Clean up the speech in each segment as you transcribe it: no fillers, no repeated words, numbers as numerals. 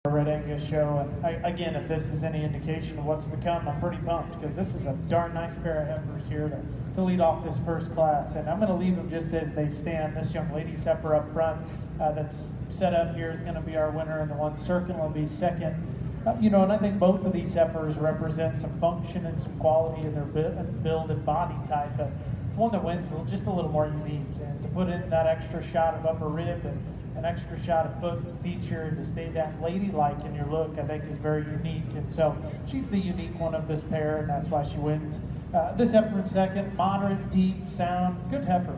Red Angus show, and again, if this is any indication of what's to come, I'm pretty pumped because this is a darn nice pair of heifers here to lead off this first class, and I'm going to leave them just as they stand. This young lady's heifer up front that's set up here is going to be our winner, and the one circling will be second. And I think both of these heifers represent some function and some quality in their build and body type, but the one that wins is just a little more unique, and to put in that extra shot of upper rib and an extra shot of foot feature and to stay that ladylike in your look, I think is very unique. And so she's the unique one of this pair, and that's why she wins. This heifer in second, moderate, deep, sound, good heifer,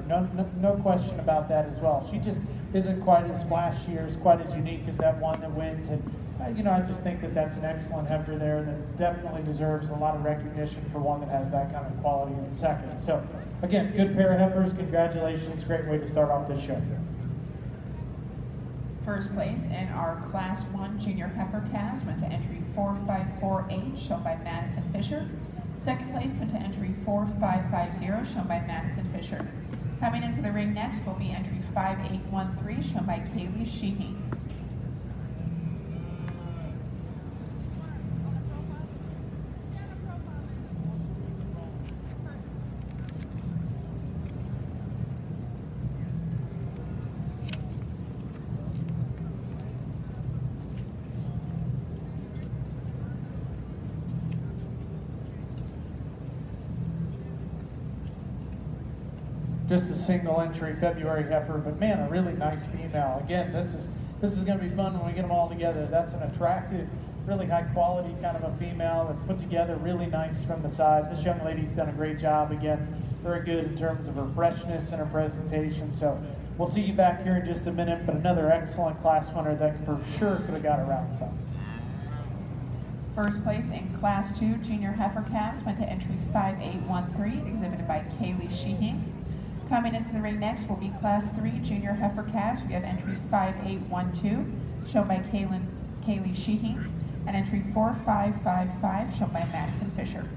no question about that as well. She just isn't quite as flashy or quite as unique as that one that wins. And I just think that that's an excellent heifer there that definitely deserves a lot of recognition for one that has that kind of quality in second. So again, good pair of heifers, congratulations, great way to start off this show. First place in our Class 1 Junior Heifer Calves went to entry 4548, shown by Madison Fisher. Second place went to entry 4550, shown by Madison Fisher. Coming into the ring next will be entry 5813, shown by Kaylee Sheehy. Just a single entry February heifer, but man, a really nice female. Again, this is going to be fun when we get them all together. That's an attractive, really high quality kind of a female that's put together really nice from the side. This young lady's done a great job. Again, very good in terms of her freshness and her presentation. So we'll see you back here in just a minute, but another excellent class winner that for sure could have got around some. First place in Class 2 Junior Heifer Calves went to entry 5813, exhibited by Kaylee Sheehy. Coming into the ring next will be Class 3 Junior Heifer Calves. We have entry 5812, shown by Kaylee Sheehy, and entry 4555, shown by Madison Fisher.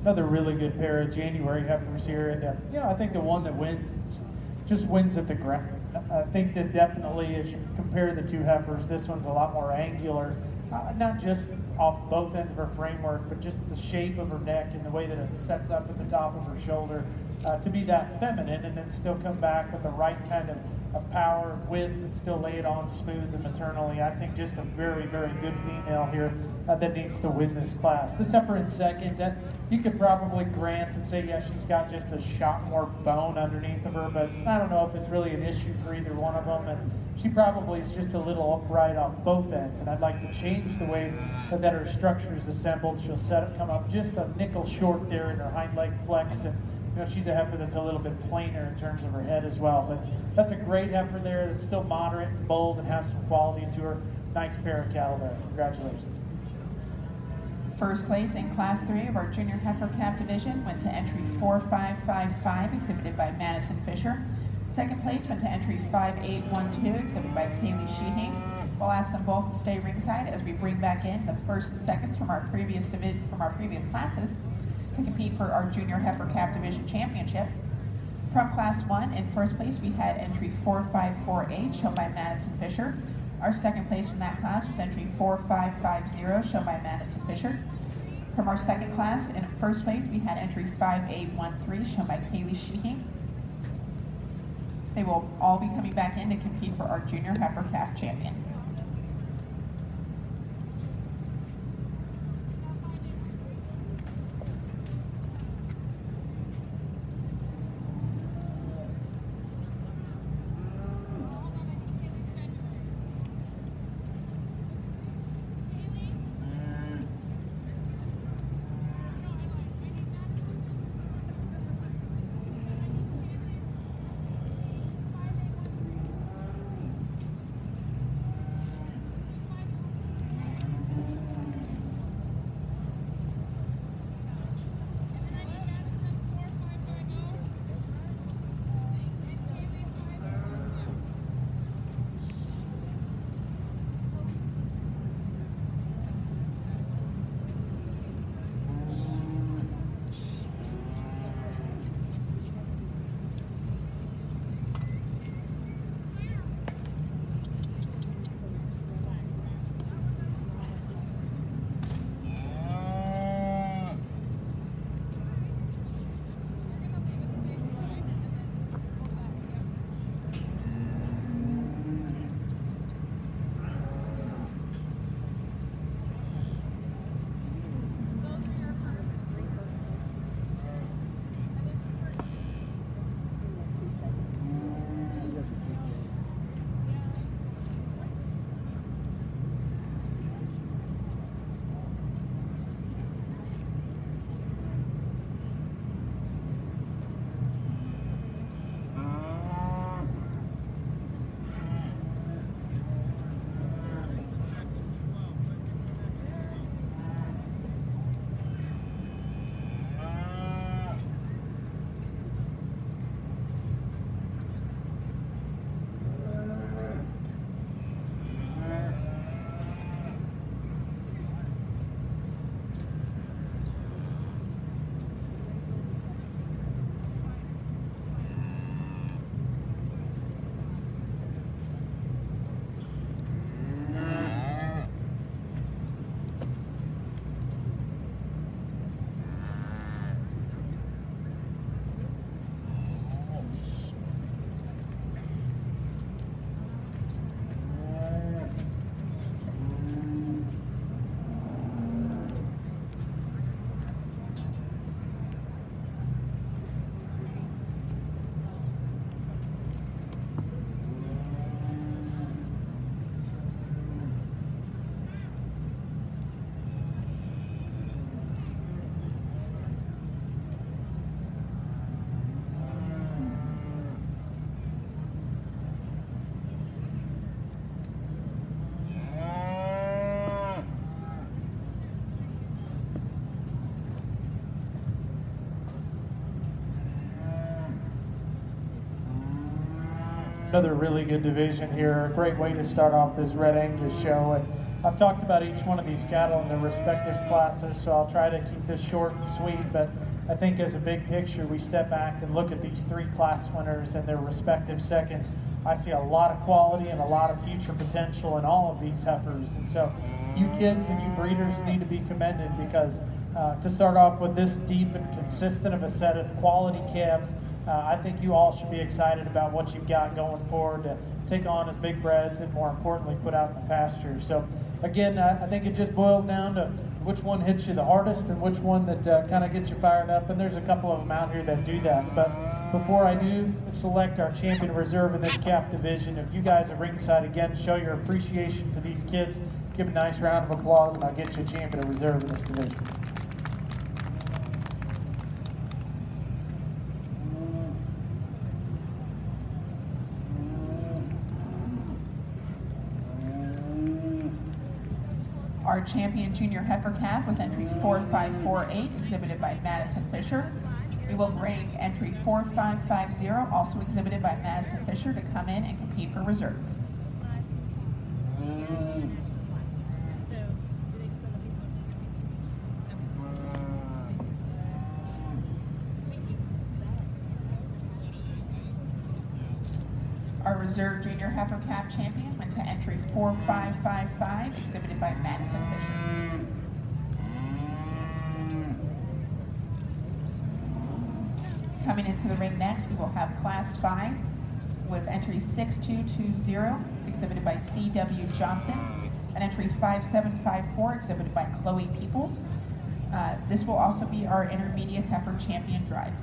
Another really good pair of January heifers here, and I think the one that wins just wins at the ground. I think that definitely, as you compare the two heifers, this one's a lot more angular, not just off both ends of her framework, but just the shape of her neck and the way that it sets up at the top of her shoulder to be that feminine, and then still come back with the right kind of power, width, and still lay it on smooth and maternally. I think just a very, very good female here that needs to win this class. This heifer in second, you could probably grant and say, yeah, she's got just a shot more bone underneath of her, but I don't know if it's really an issue for either one of them, and she probably is just a little upright off both ends, and I'd like to change the way that her structure is assembled. She'll come up just a nickel short there in her hind leg flex, and she's a heifer that's a little bit plainer in terms of her head as well. But that's a great heifer there that's still moderate and bold and has some quality to her. Nice pair of cattle there. Congratulations. First place in Class 3 of our Junior Heifer Calf Division went to entry 4555, exhibited by Madison Fisher. Second place went to entry 5812, exhibited by Kaylee Sheehing. We'll ask them both to stay ringside as we bring back in the first and seconds from our previous classes to compete for our Junior Heifer Calf Division Championship. From Class 1, in first place we had entry 4548, shown by Madison Fisher. Our second place from that class was entry 4550, shown by Madison Fisher. From our second class, in first place we had entry 5813, shown by Kaylee Sheehing. They will all be coming back in to compete for our Junior Heifer Calf Champion. Another really good division here. A great way to start off this Red Angus show. And I've talked about each one of these cattle in their respective classes, so I'll try to keep this short and sweet, but I think as a big picture, we step back and look at these 3 class winners and their respective seconds. I see a lot of quality and a lot of future potential in all of these heifers. And so you kids and you breeders need to be commended, because to start off with this deep and consistent of a set of quality calves, I think you all should be excited about what you've got going forward to take on as big breds and, more importantly, put out in the pasture. So again, I think it just boils down to which one hits you the hardest and which one that kind of gets you fired up. And there's a couple of them out here that do that. But before I do select our champion reserve in this calf division, if you guys at ringside again show your appreciation for these kids, give a nice round of applause, and I'll get you a champion reserve in this division. Our champion junior heifer calf was entry 4548, exhibited by Madison Fisher. We will bring entry 4550, also exhibited by Madison Fisher, to come in and compete for reserve. Our reserve junior heifer calf champion went to entry 4555, exhibited by Madison Fisher. Coming into the ring next, we will have Class 5 with entry 6220, exhibited by C.W. Johnson, and entry 5754, exhibited by Chloe Peoples. This will also be our intermediate heifer champion drive.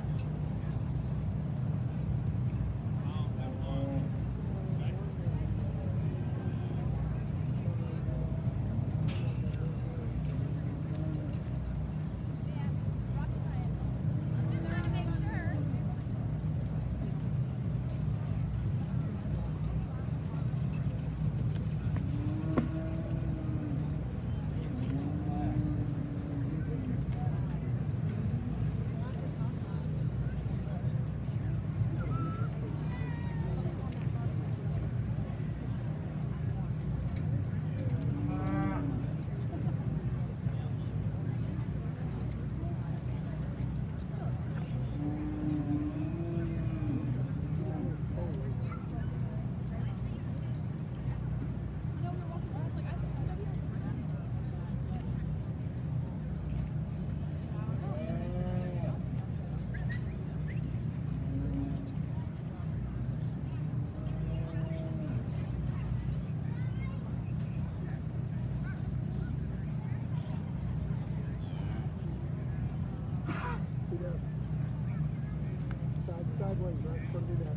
Sideways, right? Don't do that.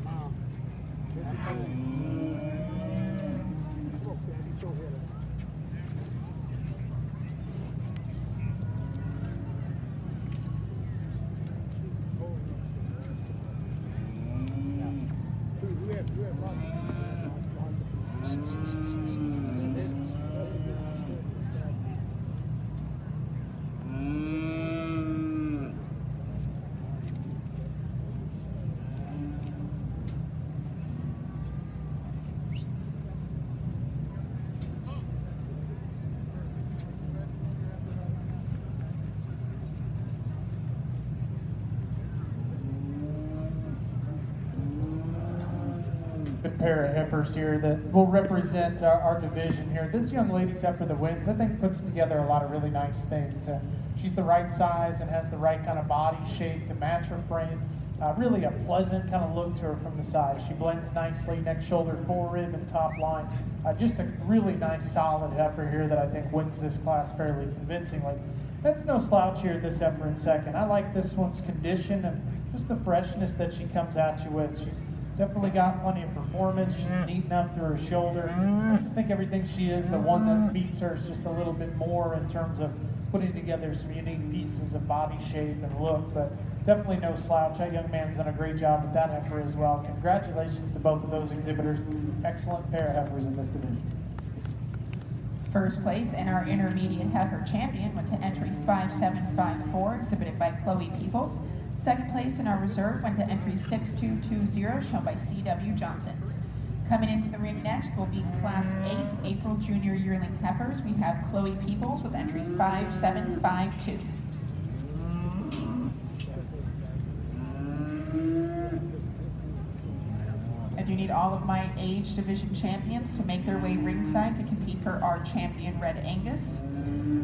Come on, Daddy, don't hit it. You have lots pair of heifers here that will represent our division here. This young lady's heifer that wins, I think, puts together a lot of really nice things. She's the right size and has the right kind of body shape to match her frame. Really a pleasant kind of look to her from the side. She blends nicely, neck, shoulder, forerib, and top line. Just a really nice, solid heifer here that I think wins this class fairly convincingly. That's no slouch here, this heifer in second. I like this one's condition and just the freshness that she comes at you with. She's definitely got plenty of performance. She's neat enough through her shoulder. I just think everything she is, the one that beats her is just a little bit more in terms of putting together some unique pieces of body shape and look, but definitely no slouch. That young man's done a great job with that heifer as well. Congratulations to both of those exhibitors. Excellent pair of heifers in this division. First place and our intermediate heifer champion went to entry 5754, exhibited by Chloe Peoples. Second place in our reserve went to entry 6220, shown by C.W. Johnson. Coming into the ring next will be Class 8 April Junior Yearling Heifers. We have Chloe Peoples with entry 5752. I do need all of my age division champions to make their way ringside to compete for our champion Red Angus.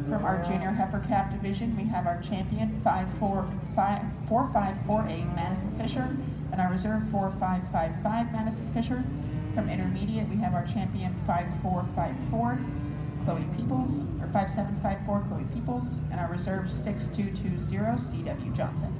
From our junior heifer calf division, we have our champion 4548 Madison Fisher and our reserve 4555 Madison Fisher. From intermediate, we have our champion 5454 Chloe Peoples, or 5754 Chloe Peoples, and our reserve 6220 C.W. Johnson.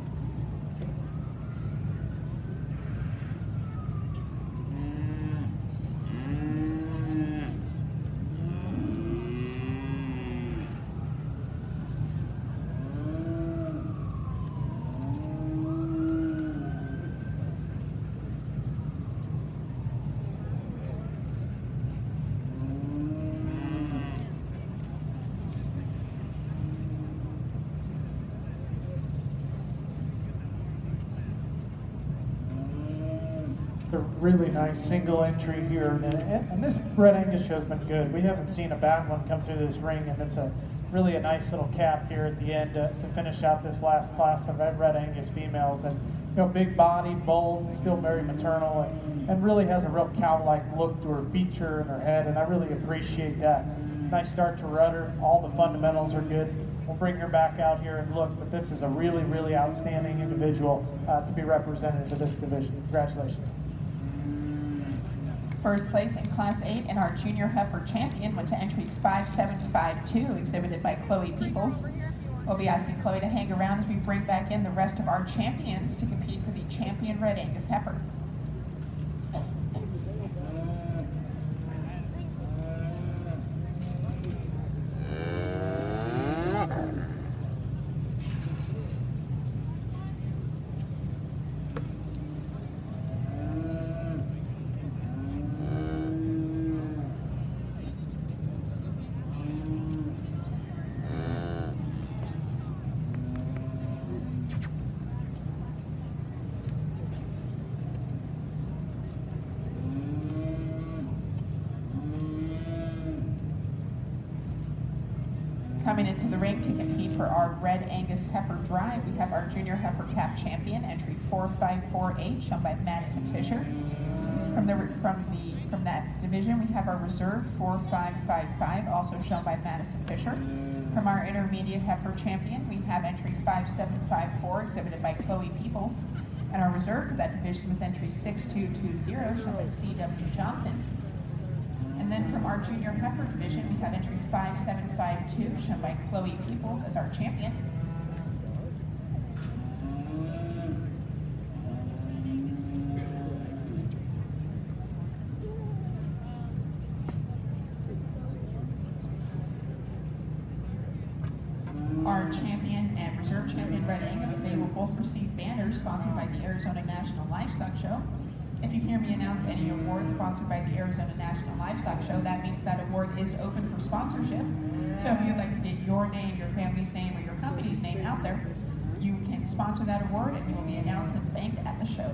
A really nice single entry here, and this Red Angus show's been good. We haven't seen a bad one come through this ring, and it's really a nice little cap here at the end to finish out this last class of Red Angus females. And big bodied, bold, still very maternal, and really has a real cow-like look to her feature and her head, and I really appreciate that. Nice start to rudder. All the fundamentals are good. We'll bring her back out here and look, but this is a really, really outstanding individual to be represented to this division. Congratulations. First place in Class 8 and our junior heifer champion went to entry 5752, exhibited by Chloe Peoples. We'll be asking Chloe to hang around as we bring back in the rest of our champions to compete for the champion Red Angus heifer. Coming into the ring to compete for our Red Angus Heifer Drive, we have our junior heifer calf champion, entry 4548, shown by Madison Fisher. From that division, we have our reserve 4555, also shown by Madison Fisher. From our intermediate heifer champion, we have entry 5754, exhibited by Chloe Peoples, and our reserve for that division was entry 6220, shown by C.W. Johnson. And then from our junior heifer division, we have entry 5752, shown by Chloe Peoples as our champion. Our champion and reserve champion Red Angus today will both receive banners sponsored by the Arizona National Livestock Show. If you hear me announce any award sponsored by the Arizona National Livestock Show, that means that award is open for sponsorship. So if you'd like to get your name, your family's name, or your company's name out there, you can sponsor that award and you will be announced and thanked at the show.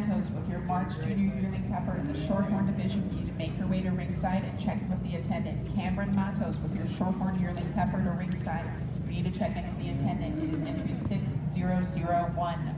Matos with your March Junior Yearling Heifer in the Shorthorn Division. You need to make your way to ringside and check in with the attendant. Cameron Matos with your Shorthorn Yearling Heifer to ringside. You need to check in with the attendant. It is entry 6001.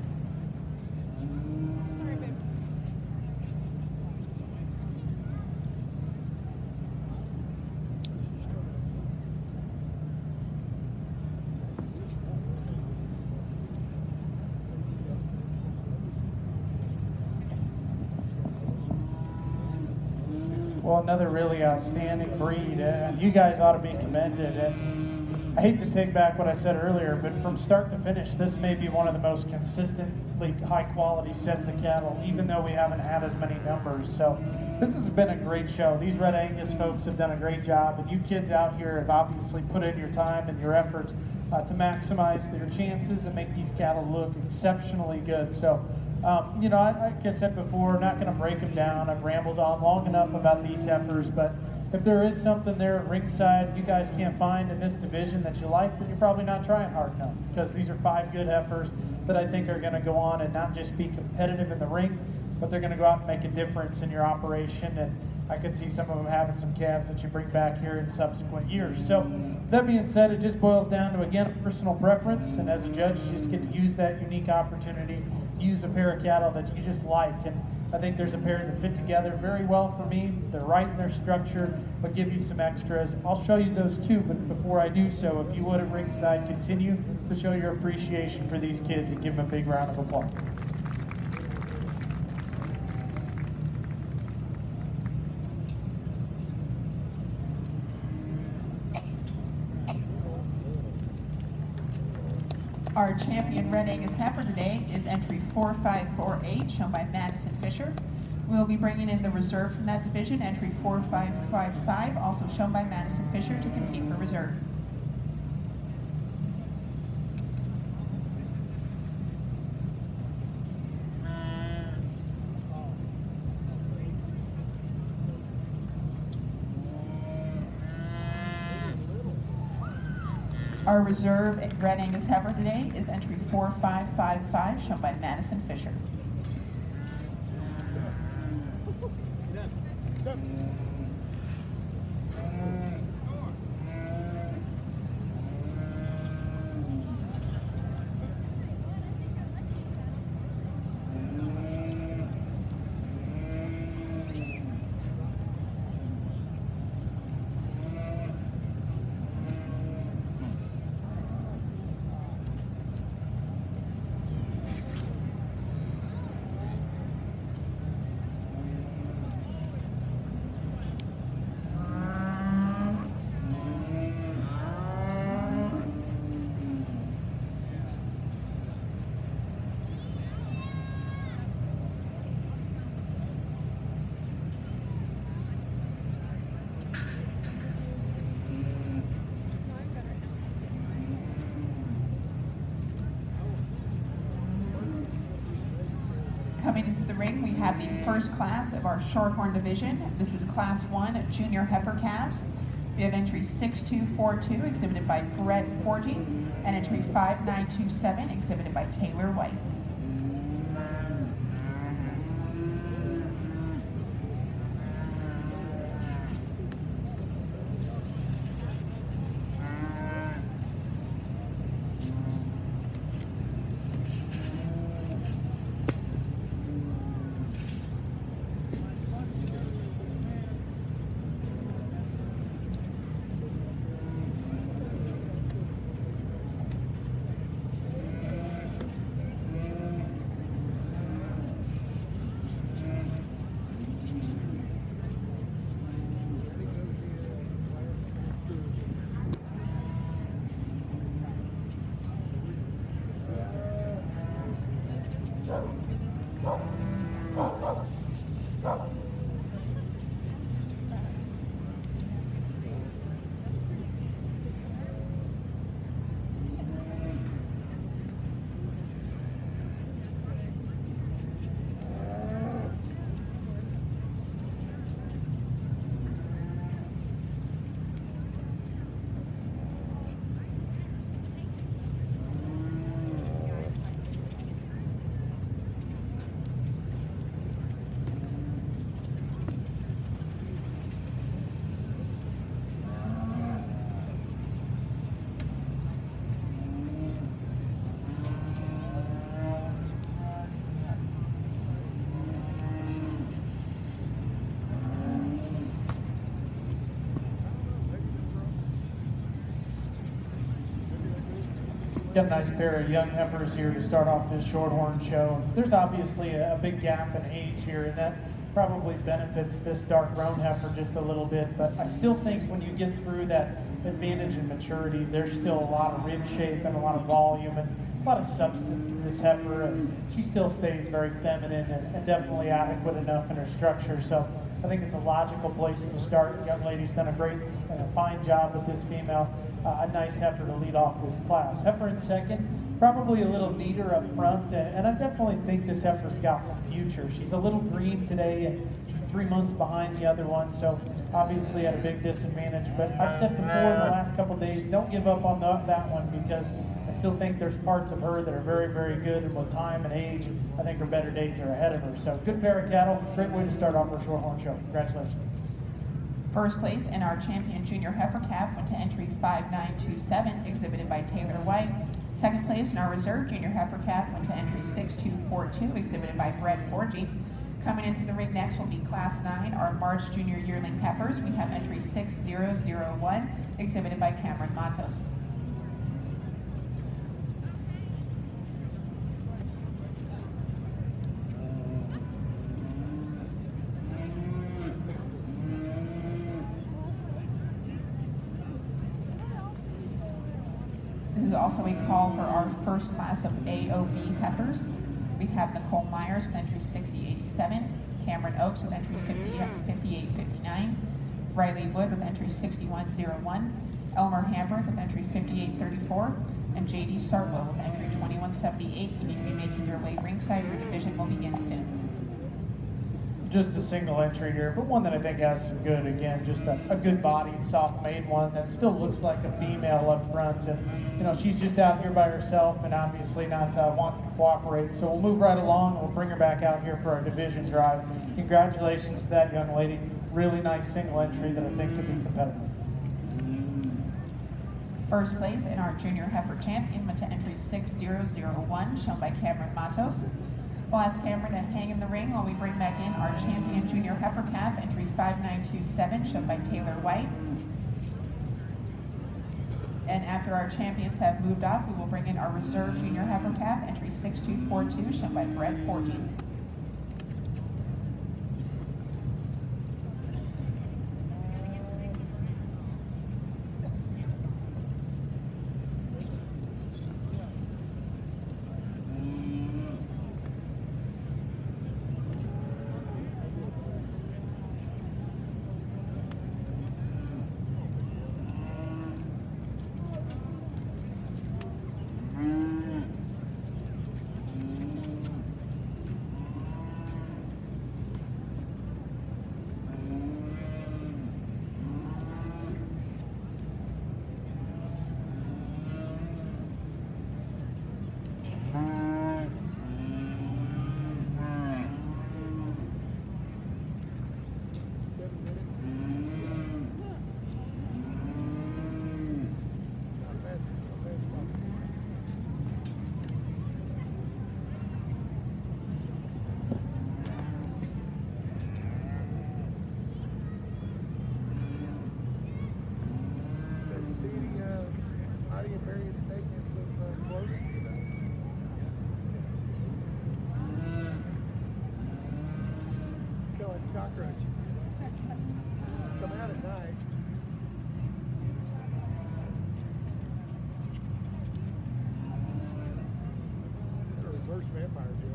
Well, another really outstanding breed, and you guys ought to be commended. And I hate to take back what I said earlier, but from start to finish, this may be one of the most consistently high-quality sets of cattle, even though we haven't had as many numbers. So this has been a great show. These Red Angus folks have done a great job, and you kids out here have obviously put in your time and your effort to maximize their chances and make these cattle look exceptionally good. So you know, like I said before, not going to break them down. I've rambled on long enough about these heifers, but if there is something there at ringside you guys can't find in this division that you like, then you're probably not trying hard enough, because these are 5 good heifers that I think are going to go on and not just be competitive in the ring, but they're going to go out and make a difference in your operation. And I could see some of them having some calves that you bring back here in subsequent years. So that being said, it just boils down to, again, personal preference, and as a judge, you just get to use that unique opportunity, use a pair of cattle that you just like. And I think there's a pair that fit together very well for me. They're right in their structure, but give you some extras. I'll show you those too, but before I do so, if you would at ringside, continue to show your appreciation for these kids and give them a big round of applause. Our champion Red Angus heifer today is entry 4548, shown by Madison Fisher. We'll be bringing in the reserve from that division, entry 4555, also shown by Madison Fisher, to compete for reserve. Our reserve Red Angus heifer today is entry 4555, shown by Madison Fisher. Coming into the ring, we have the first class of our Shorthorn division. This is Class 1 Junior Heifer Calves. We have entry 6242, exhibited by Brett Forgy, and entry 5927, exhibited by Taylor White. Got a nice pair of young heifers here to start off this shorthorn show. There's obviously a big gap in age here, and that probably benefits this dark roan heifer just a little bit, but I still think when you get through that advantage in maturity, there's still a lot of rib shape and a lot of volume and a lot of substance in this heifer, and she still stays very feminine and definitely adequate enough in her structure. So I think it's a logical place to start. The young lady's done a great and a fine job with this female. A nice heifer to lead off this class. Heifer in second, probably a little neater up front, and I definitely think this heifer's got some future. She's a little green today, and she's 3 months behind the other one, so obviously at a big disadvantage. But I've said before in the last couple days, don't give up on that one, because I still think there's parts of her that are very, very good, and with time and age, I think her better days are ahead of her. So good pair of cattle, great way to start off our shorthorn show. Congratulations. First place in our champion junior heifer calf went to entry 5927, exhibited by Taylor White. Second place in our reserve junior heifer calf went to entry 6242, exhibited by Brett Forgy. Coming into the ring next will be Class 9, our March junior yearling heifers. We have entry 6001, exhibited by Cameron Matos. This is also a call for our first class of AOB heifers. We have Nicole Myers with entry 6087, Cameron Oakes with entry 5859, Riley Wood with entry 6101, Elmer Hamburg with entry 5834, and JD Sartwell with entry 2178. You need to be making your way ringside. Your division will begin soon. Just a single entry here, but one that I think has some good, again, just a good bodied, soft-made one that still looks like a female up front. And, you know, she's just out here by herself and obviously not wanting to cooperate. So we'll move right along. We'll bring her back out here for our division drive. Congratulations to that young lady. Really nice single entry that I think could be competitive. First place in our junior heifer champion went to entry 6001, shown by Cameron Matos. We'll ask Cameron to hang in the ring while we bring back in our champion junior heifer calf, entry 5927, shown by Taylor White. And after our champions have moved off, we will bring in our reserve junior heifer calf, entry 6242, shown by Brett Forgy. Cockroaches. Come out at night. It's a reverse vampire deal.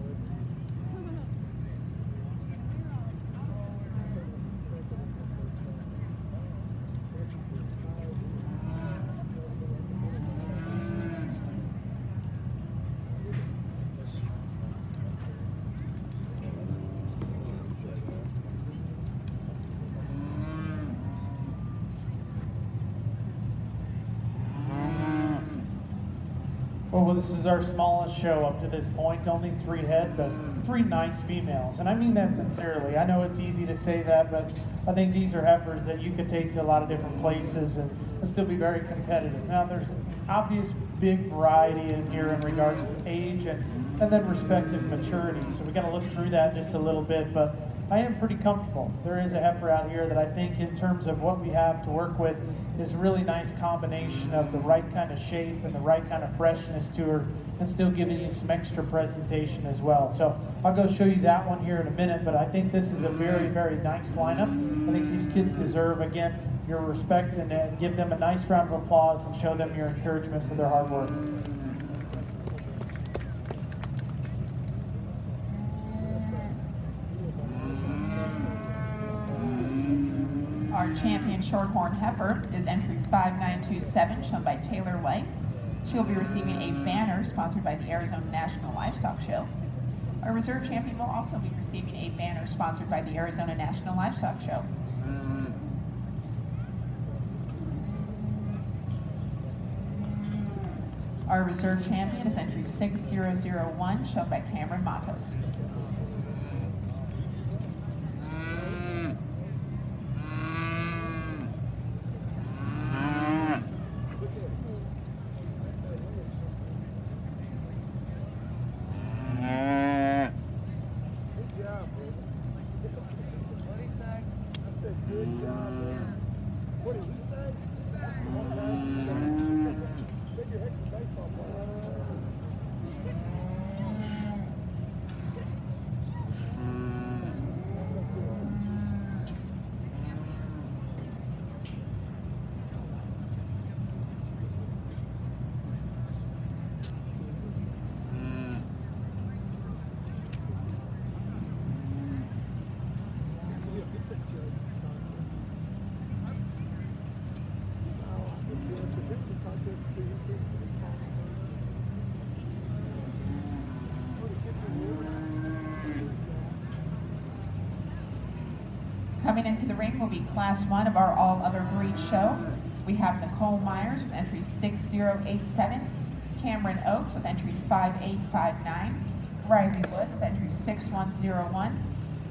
Well, this is our smallest show up to this point, only 3 head, but 3 nice females. And I mean that sincerely. I know it's easy to say that, but I think these are heifers that you could take to a lot of different places and still be very competitive. Now, there's obvious big variety in here in regards to age and then respective maturity. So we got to look through that just a little bit, but I am pretty comfortable. There is a heifer out here that I think in terms of what we have to work with is a really nice combination of the right kind of shape and the right kind of freshness to her, and still giving you some extra presentation as well. So I'll go show you that one here in a minute, but I think this is a very, very nice lineup. I think these kids deserve, again, your respect, and give them a nice round of applause and show them your encouragement for their hard work. Our champion shorthorn heifer is entry 5927, shown by Taylor White. She'll be receiving a banner sponsored by the Arizona National Livestock Show. Our reserve champion will also be receiving a banner sponsored by the Arizona National Livestock Show. Our reserve champion is entry 6001, shown by Cameron Matos. Good job, bro. What he say? I said, good job, man. What did he say? Take your head to baseball player. Coming into the ring will be Class 1 of our All Other Breed show. We have Nicole Myers with entry 6087, Cameron Oakes with entry 5859, Riley Wood with entry 6101,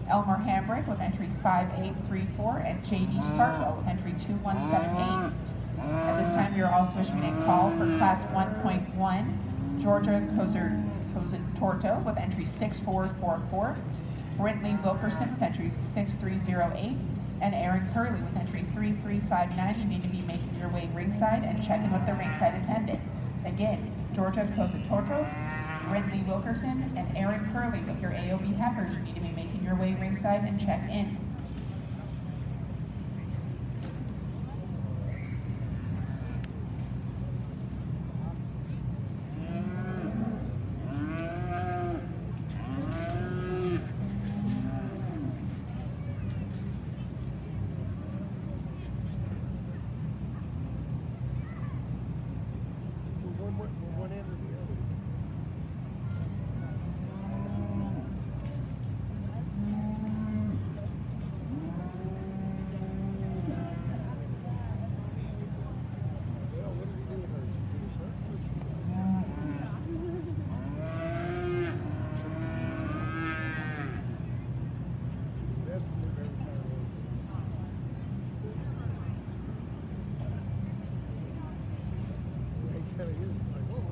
Elmer Hambrick with entry 5834, and J.D. Sartwell with entry 2178. At this time, we are also issuing a call for Class 1.1, Georgia Torto with entry 6444, Brintley Wilkerson with entry 6308, and Aaron Curley with entry 3359. You need to be making your way ringside and checking with the ringside attendant. Again, Georgia Torto, Brintley Wilkerson, and Aaron Curley with your AOB heifers. You need to be making your way ringside and check in. One end or the other. Well, what does he do with her? She do with her? What she do? That's what we've ever found. It kind of is like, whoa.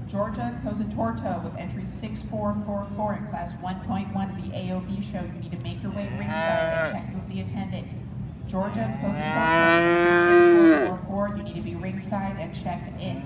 Georgia Torto with entry 6444 in Class 1.1 of the AOB show. You need to make your way ringside and check in with the attendant. Georgia Torto, 6444. You need to be ringside and checked in.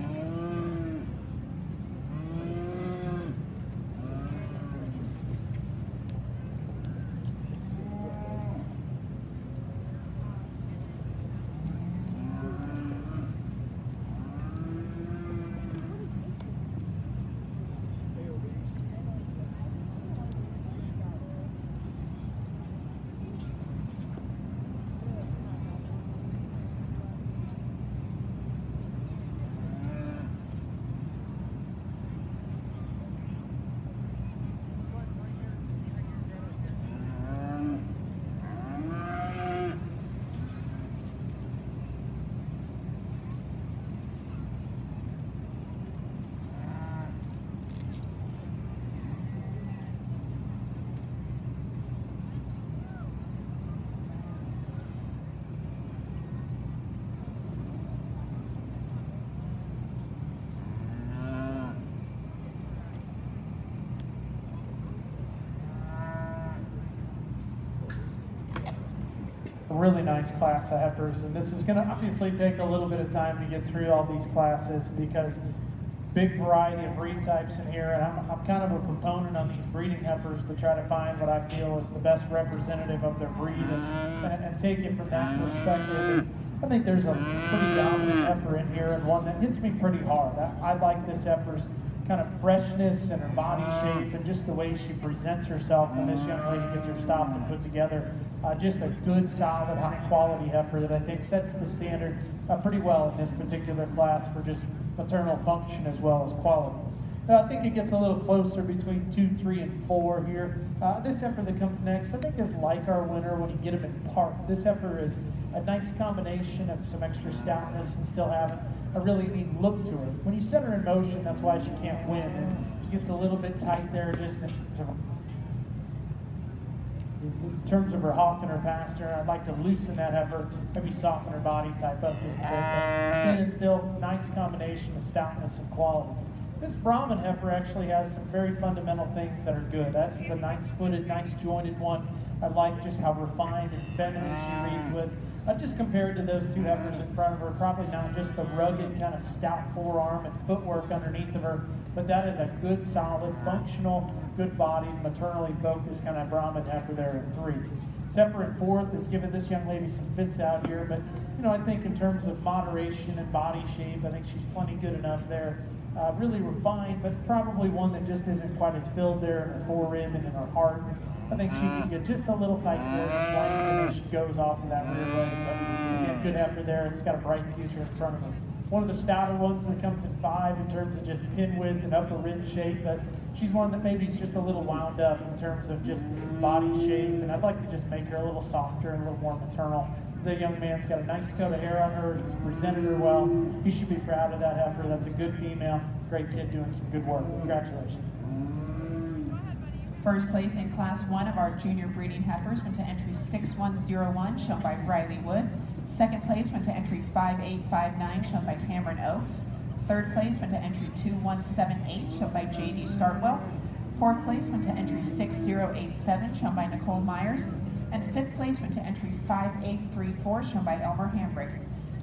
really nice class of heifers, and this is going to obviously take a little bit of time to get through all these classes because big variety of breed types in here, and I'm kind of a proponent on these breeding heifers to try to find what I feel is the best representative of their breed and take it from that perspective. And I think there's a pretty dominant heifer in here and one that hits me pretty hard. I like this heifer's kind of freshness and her body shape and just the way she presents herself when this young lady gets her stopped and put together. Just a good, solid, high-quality heifer that I think sets the standard pretty well in this particular class for just maternal function as well as quality. I think it gets a little closer between 2, 3, and 4 here. This heifer that comes next, I think is like our winner when you get him in park. This heifer is a nice combination of some extra stoutness and still having a really neat look to her. When you set her in motion, that's why she can't win. And she gets a little bit tight there just in terms of her hawk and her pasture. I'd like to loosen that heifer, maybe soften her body type up just a bit. But standing still, nice combination of stoutness and quality. This Brahman heifer actually has some very fundamental things that are good. This is a nice-footed, nice-jointed one. I like just how refined and feminine she reads with. Just compared to those two heifers in front of her, probably not just the rugged kind of stout forearm and footwork underneath of her, but that is a good, solid, functional, good-bodied, maternally focused kind of Brahman heifer there in 3. This heifer in 4th has given this young lady some fits out here, but I think in terms of moderation and body shape, I think she's plenty good enough there. Really refined, but probably one that just isn't quite as filled there in her forerib and in her heart. I think she can get just a little tight there in the flank, and then she goes off of that rear leg. But again, good heifer there. It's got a bright future in front of her. One of the stouter ones that comes in 5 in terms of just pin width and upper rib shape, but she's one that maybe is just a little wound up in terms of just body shape, and I'd like to just make her a little softer and a little more maternal. The young man's got a nice coat of hair on her. He's presented her well. He should be proud of that heifer. That's a good female. Great kid doing some good work. Congratulations. First place in Class 1 of our junior breeding heifers went to entry 6101, shown by Riley Wood. Second place went to entry 5859, shown by Cameron Oakes. Third place went to entry 2178, shown by J.D. Sartwell. Fourth place went to entry 6087, shown by Nicole Myers. And fifth place went to entry 5834, shown by Elmer Hambrick.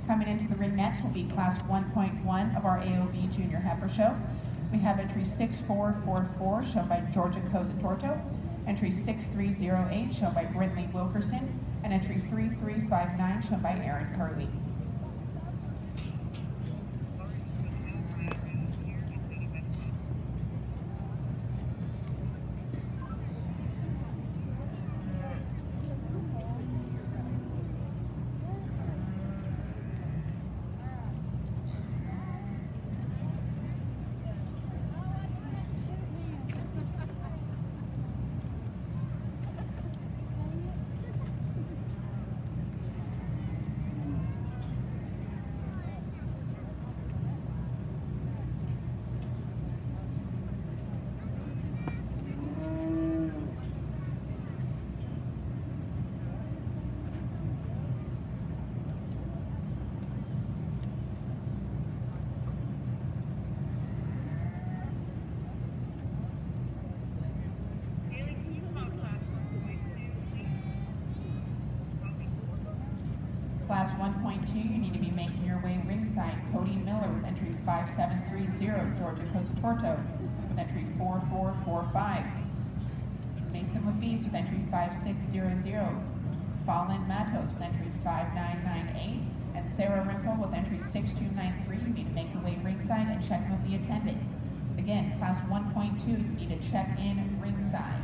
Coming into the ring next will be Class 1.1 of our AOB Junior Heifer Show. We have entry 6444, shown by Georgia Cosatorto, entry 6308, shown by Brinley Wilkerson, and entry 3359, shown by Aaron Curley. Class 1.2, you need to be making your way ringside. Cody Miller with entry 5730, Georgia Cosatorto with entry 4445. Mason LaFeast with entry 5600, Fallen Matos with entry 5998, and Sarah Rimple with entry 6293. You need to make your way ringside and check in with the attendant. Again, Class 1.2, you need to check in ringside.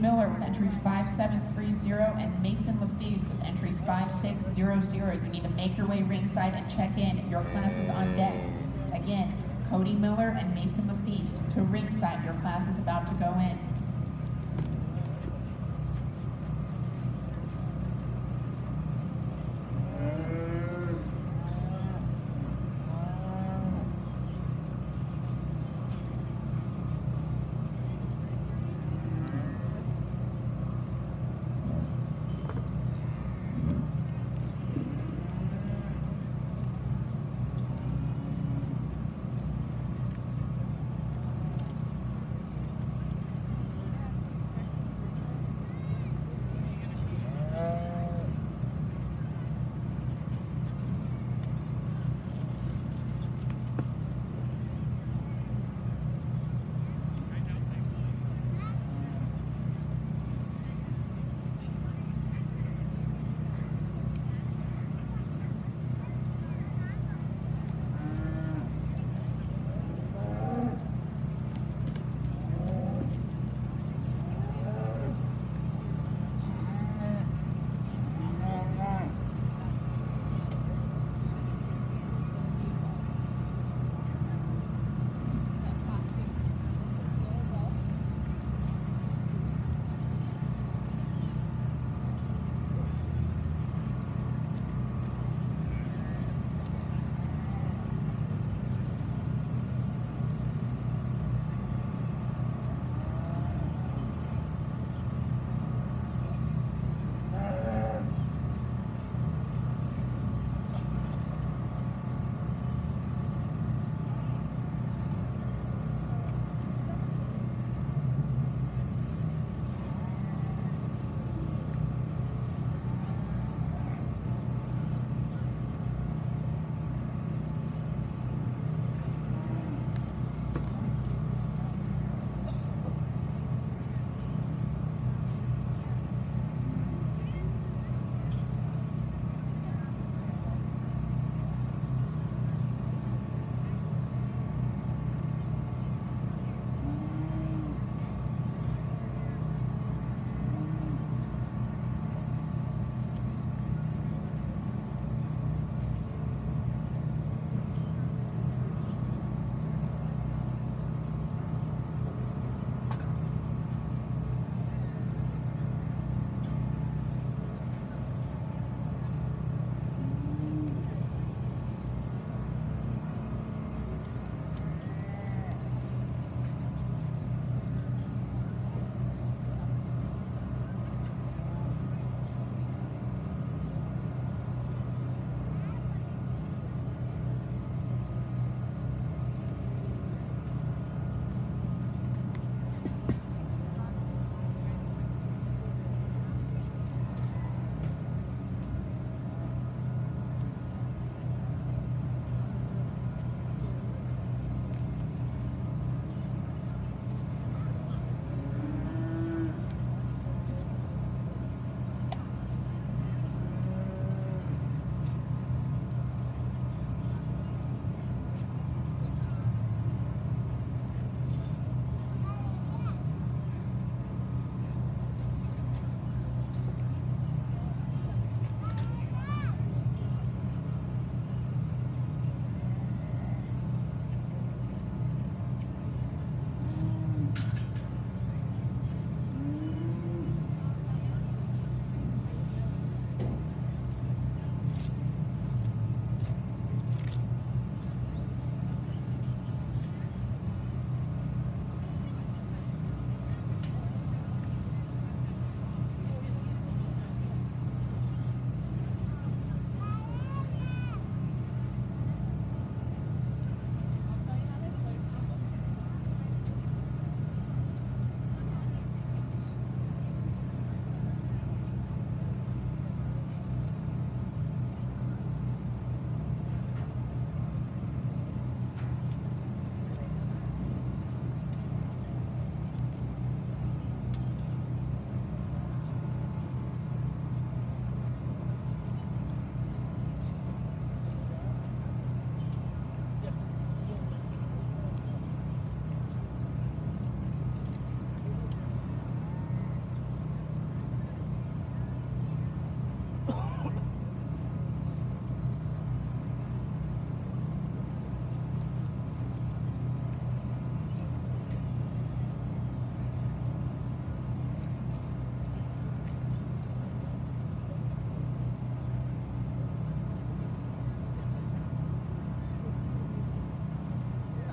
Miller with entry 5730 and Mason LaFeast with entry 5600. You need to make your way ringside and check in. Your class is on deck. Again, Cody Miller and Mason LaFeast to ringside. Your class is about to go in.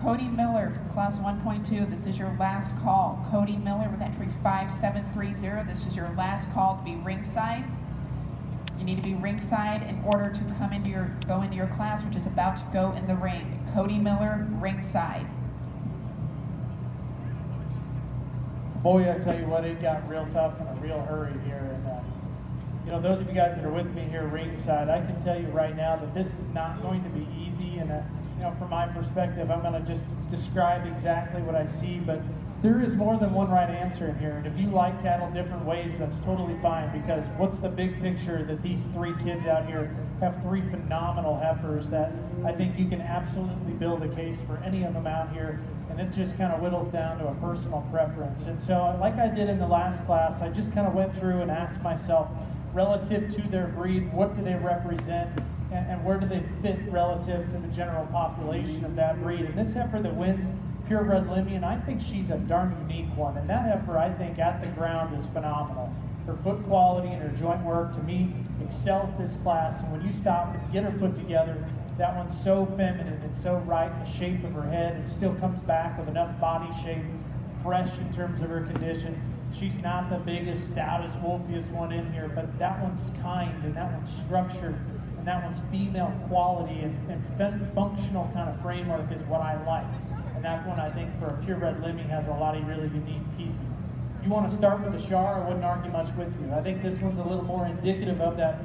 Cody Miller from class 1.2, this is your last call. Cody Miller with entry 5730, this is your last call to be ringside. You need to be ringside in order to go into your class, which is about to go in the ring. Cody Miller, ringside. Boy, I tell you what, it got real tough in a real hurry here. And those of you guys that are with me here ringside, I can tell you right now that this is not going to be easy. And from my perspective, I'm going to just describe exactly what I see. But there is more than one right answer in here. And if you like cattle different ways, that's totally fine. Because what's the big picture that these three kids out here have three phenomenal heifers that I think you can absolutely build a case for any of them out here. And it just kind of whittles down to a personal preference. And so like I did in the last class, I just kind of went through and asked myself, relative to their breed, what do they represent, and where do they fit relative to the general population of that breed? And this heifer that wins purebred Limeian, I think she's a darn unique one. And that heifer, I think, at the ground is phenomenal. Her foot quality and her joint work, to me, excels this class. And when you stop and get her put together, that one's so feminine and so right in the shape of her head, and still comes back with enough body shape, fresh in terms of her condition. She's not the biggest, stoutest, wolfiest one in here, but that one's kind, and that one's structured, and that one's female quality and functional kind of framework is what I like. And that one, I think, for a purebred Limeian has a lot of really unique pieces. If you want to start with the Shar, I wouldn't argue much with you. I think this one's a little more indicative of that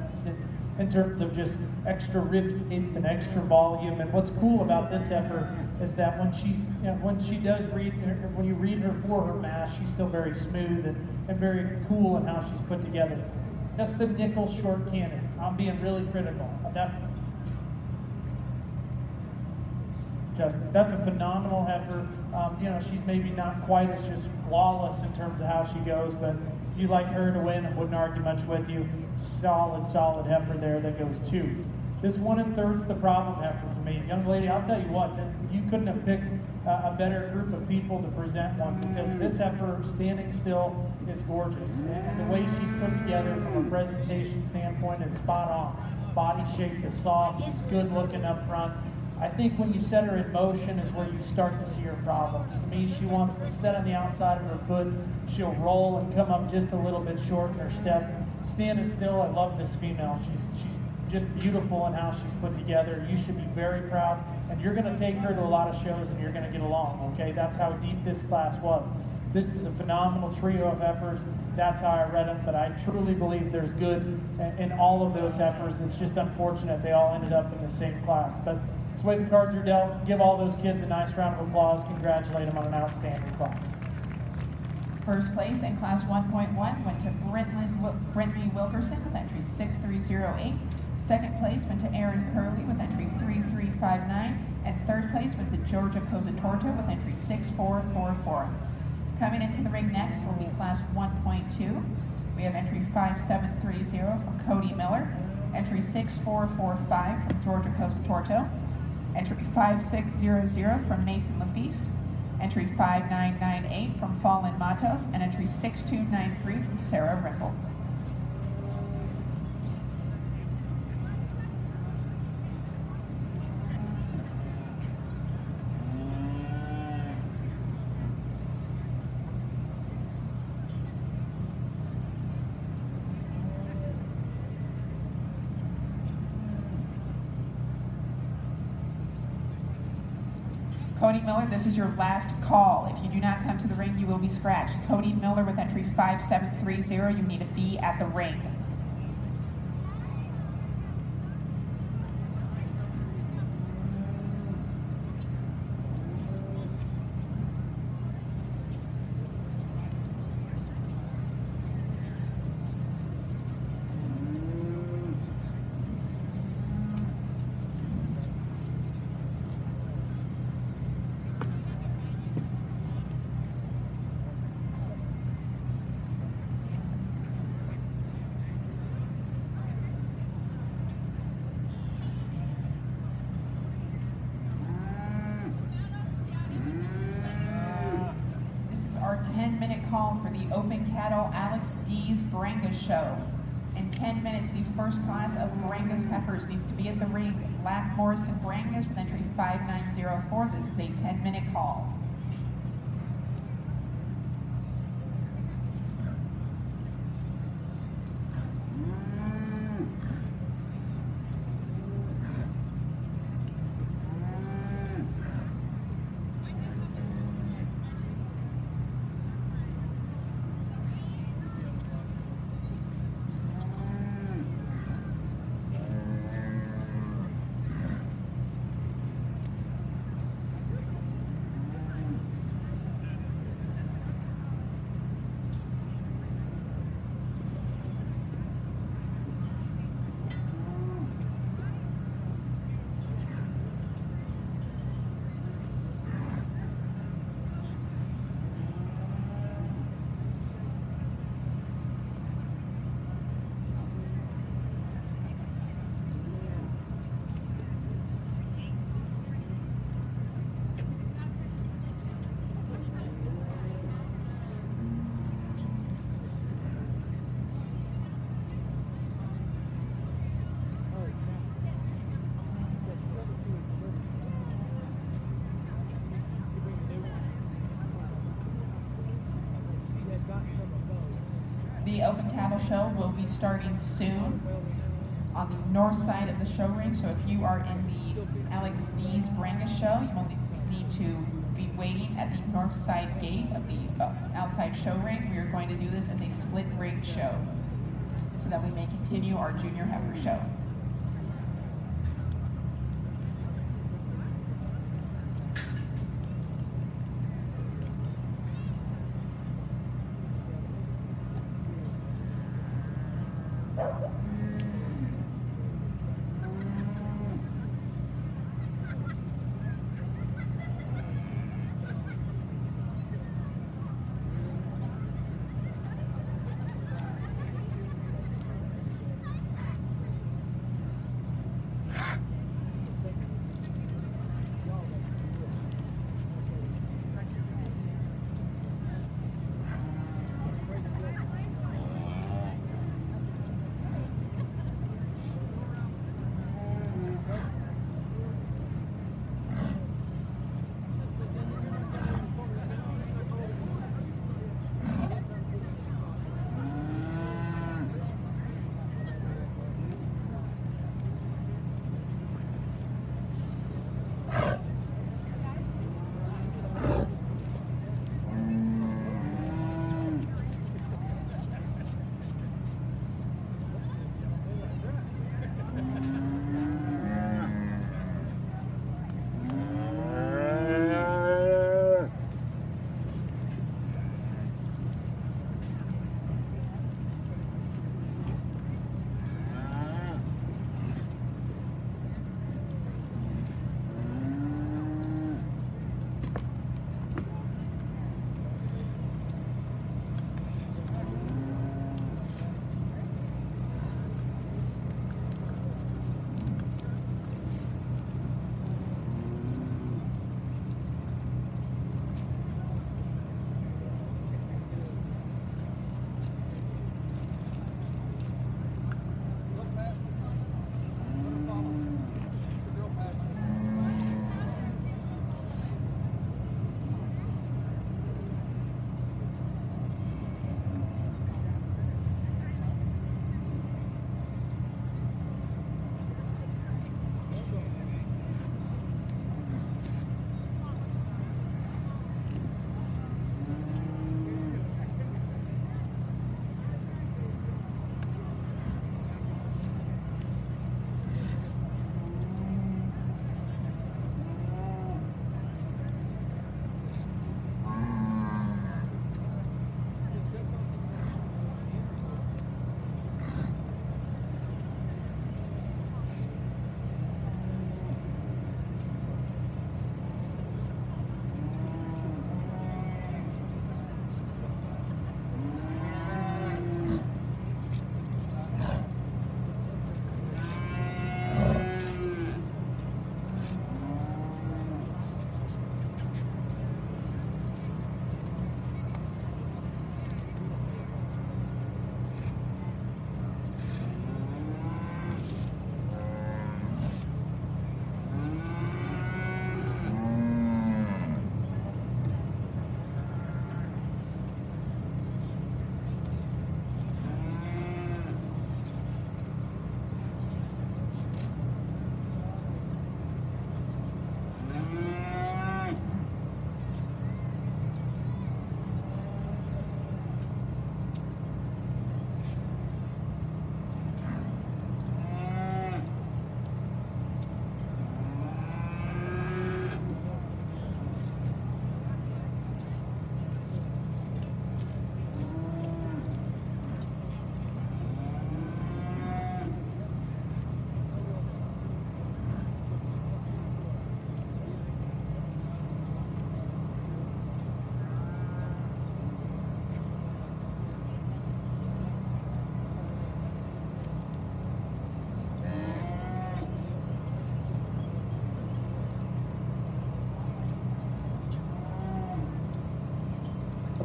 in terms of just extra rib shape and extra volume. And what's cool about this heifer is that when when you read her for her mass, she's still very smooth and very cool in how she's put together. Just a nickel short cannon. I'm being really critical. That's a phenomenal heifer. She's maybe not quite as just flawless in terms of how she goes, but if you like her to win, I wouldn't argue much with you. Solid heifer there that goes 2. This 1 1/3's the problem heifer for me. Young lady, I'll tell you what, you couldn't have picked a better group of people to present one, because this heifer standing still is gorgeous. And the way she's put together from a presentation standpoint is spot on. Body shape is soft, she's good looking up front. I think when you set her in motion is where you start to see her problems. To me, she wants to set on the outside of her foot. She'll roll and come up just a little bit short in her step. Standing still, I love this female. She's just beautiful in how she's put together. You should be very proud, and you're going to take her to a lot of shows and you're going to get along, okay? That's how deep this class was. This is a phenomenal trio of heifers. That's how I read them, but I truly believe there's good in all of those heifers. It's just unfortunate they all ended up in the same class. But that's the way the cards are dealt. Give all those kids a nice round of applause. Congratulate them on an outstanding class. First place in class 1.1 went to Brentley Wilkerson with entry 6308. Second place went to Aaron Curley with entry 3359. And third place went to Georgia Cosatorta with entry 6444. Coming into the ring next will be class 1.2. We have entry 5730 from Cody Miller, entry 6445 from Georgia Cosatorta, entry 5600 from Mason Lafiste, entry 5998 from Fallen Matos, and entry 6293 from Sarah Rimble. Cody Miller, this is your last call. If you do not come to the ring, you will be scratched. Cody Miller with entry 5730, you need to be at the ring. Our 10-minute call for the Open Cattle Alex D's Branca Show. In 10 minutes, the first class of Brangus heifers needs to be at the ring. Black Morrison Brangus with entry 5904. This is a 10-minute call. The Open Cattle Show will be starting soon on the north side of the show ring. So if you are in the Alex D's Brangus show, you will need to be waiting at the north side gate of the outside show ring. We are going to do this as a split ring show so that we may continue our junior heifer show.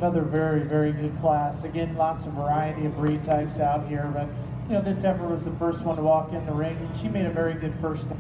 another very, very good class. Again, lots of variety of breed types out here, but you know, this heifer was the first one to walk in the ring, and she made a very good first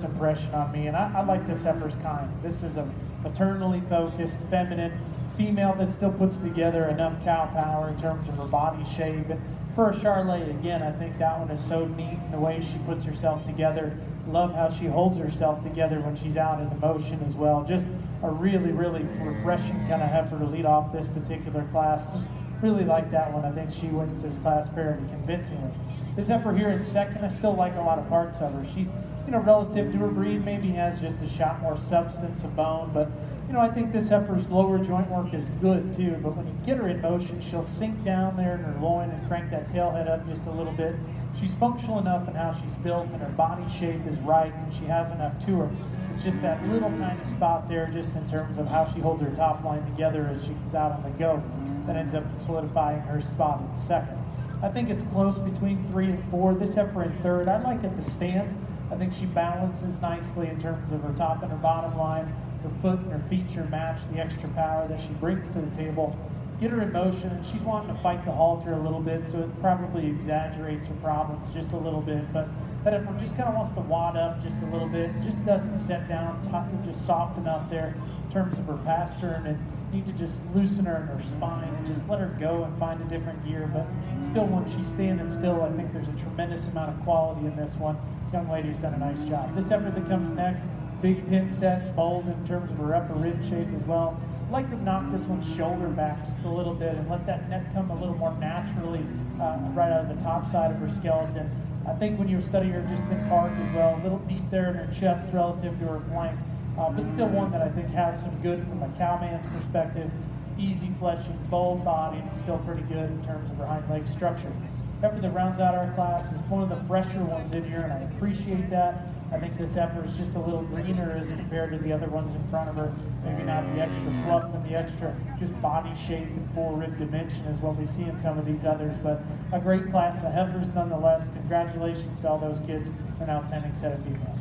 impression on me, and I like this heifer's kind. This is a maternally focused, feminine female that still puts together enough cow power in terms of her body shape. And for a Charolais, again, I think that one is so neat in the way she puts herself together. Love how she holds herself together when she's out in the motion as well. Just a really, really refreshing kind of heifer to lead off this particular class. Just really like that one. I think she wins this class fairly convincingly. This heifer here in second, I still like a lot of parts of her. She's, you know, relative to her breed, maybe has just a shot more substance of bone, but you know, I think this heifer's lower joint work is good too, but when you get her in motion, she'll sink down there in her loin and crank that tail head up just a little bit. She's functional enough in how she's built, and her body shape is right, and she has enough to her. It's just that little tiny spot there, just in terms of how she holds her top line together as she's out on the go, that ends up solidifying her spot in second. I think it's close between 3 and 4. This heifer in third, I like at the stand. I think she balances nicely in terms of her top and her bottom line. Her foot and her feature match the extra power that she brings to the table. Get her in motion, and she's wanting to fight the halter a little bit, so it probably exaggerates her problems just a little bit. But that heifer just kind of wants to wad up just a little bit, just doesn't set down, just soft enough there in terms of her pastern, and need to just loosen her in her spine and just let her go and find a different gear. But still, when she's standing still, I think there's a tremendous amount of quality in this one. This young lady's done a nice job. This heifer that comes next, big pin set, bold in terms of her upper rib shape as well. I'd like to knock this one's shoulder back just a little bit and let that neck come a little more naturally right out of the top side of her skeleton. I think when you study her just in park as well, a little deep there in her chest relative to her flank, but still one that I think has some good from a cowman's perspective. Easy fleshing, bold body, and still pretty good in terms of her hind leg structure. Heifer that rounds out our class is one of the fresher ones in here, and I appreciate that. I think this heifer is just a little greener as compared to the other ones in front of her. Maybe not the extra fluff and the extra just body shape and full rib dimension as what we see in some of these others, but a great class of heifers nonetheless. Congratulations to all those kids for an outstanding set of females.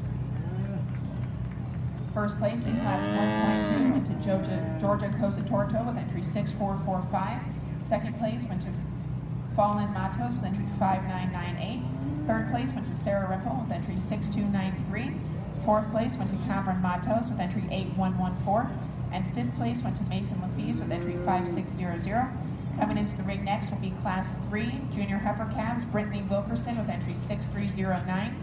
First place in class 1.2 went to Georgia Cosatorto with entry 6445. Second place went to Fallen Matos with entry 5998. Third place went to Sarah Rimple with entry 6293. Fourth place went to Cameron Matos with entry 8114. And fifth place went to Mason Lafitte with entry 5600. Coming into the ring next will be class 3 junior heifer calves, Brittany Wilkerson with entry 6309.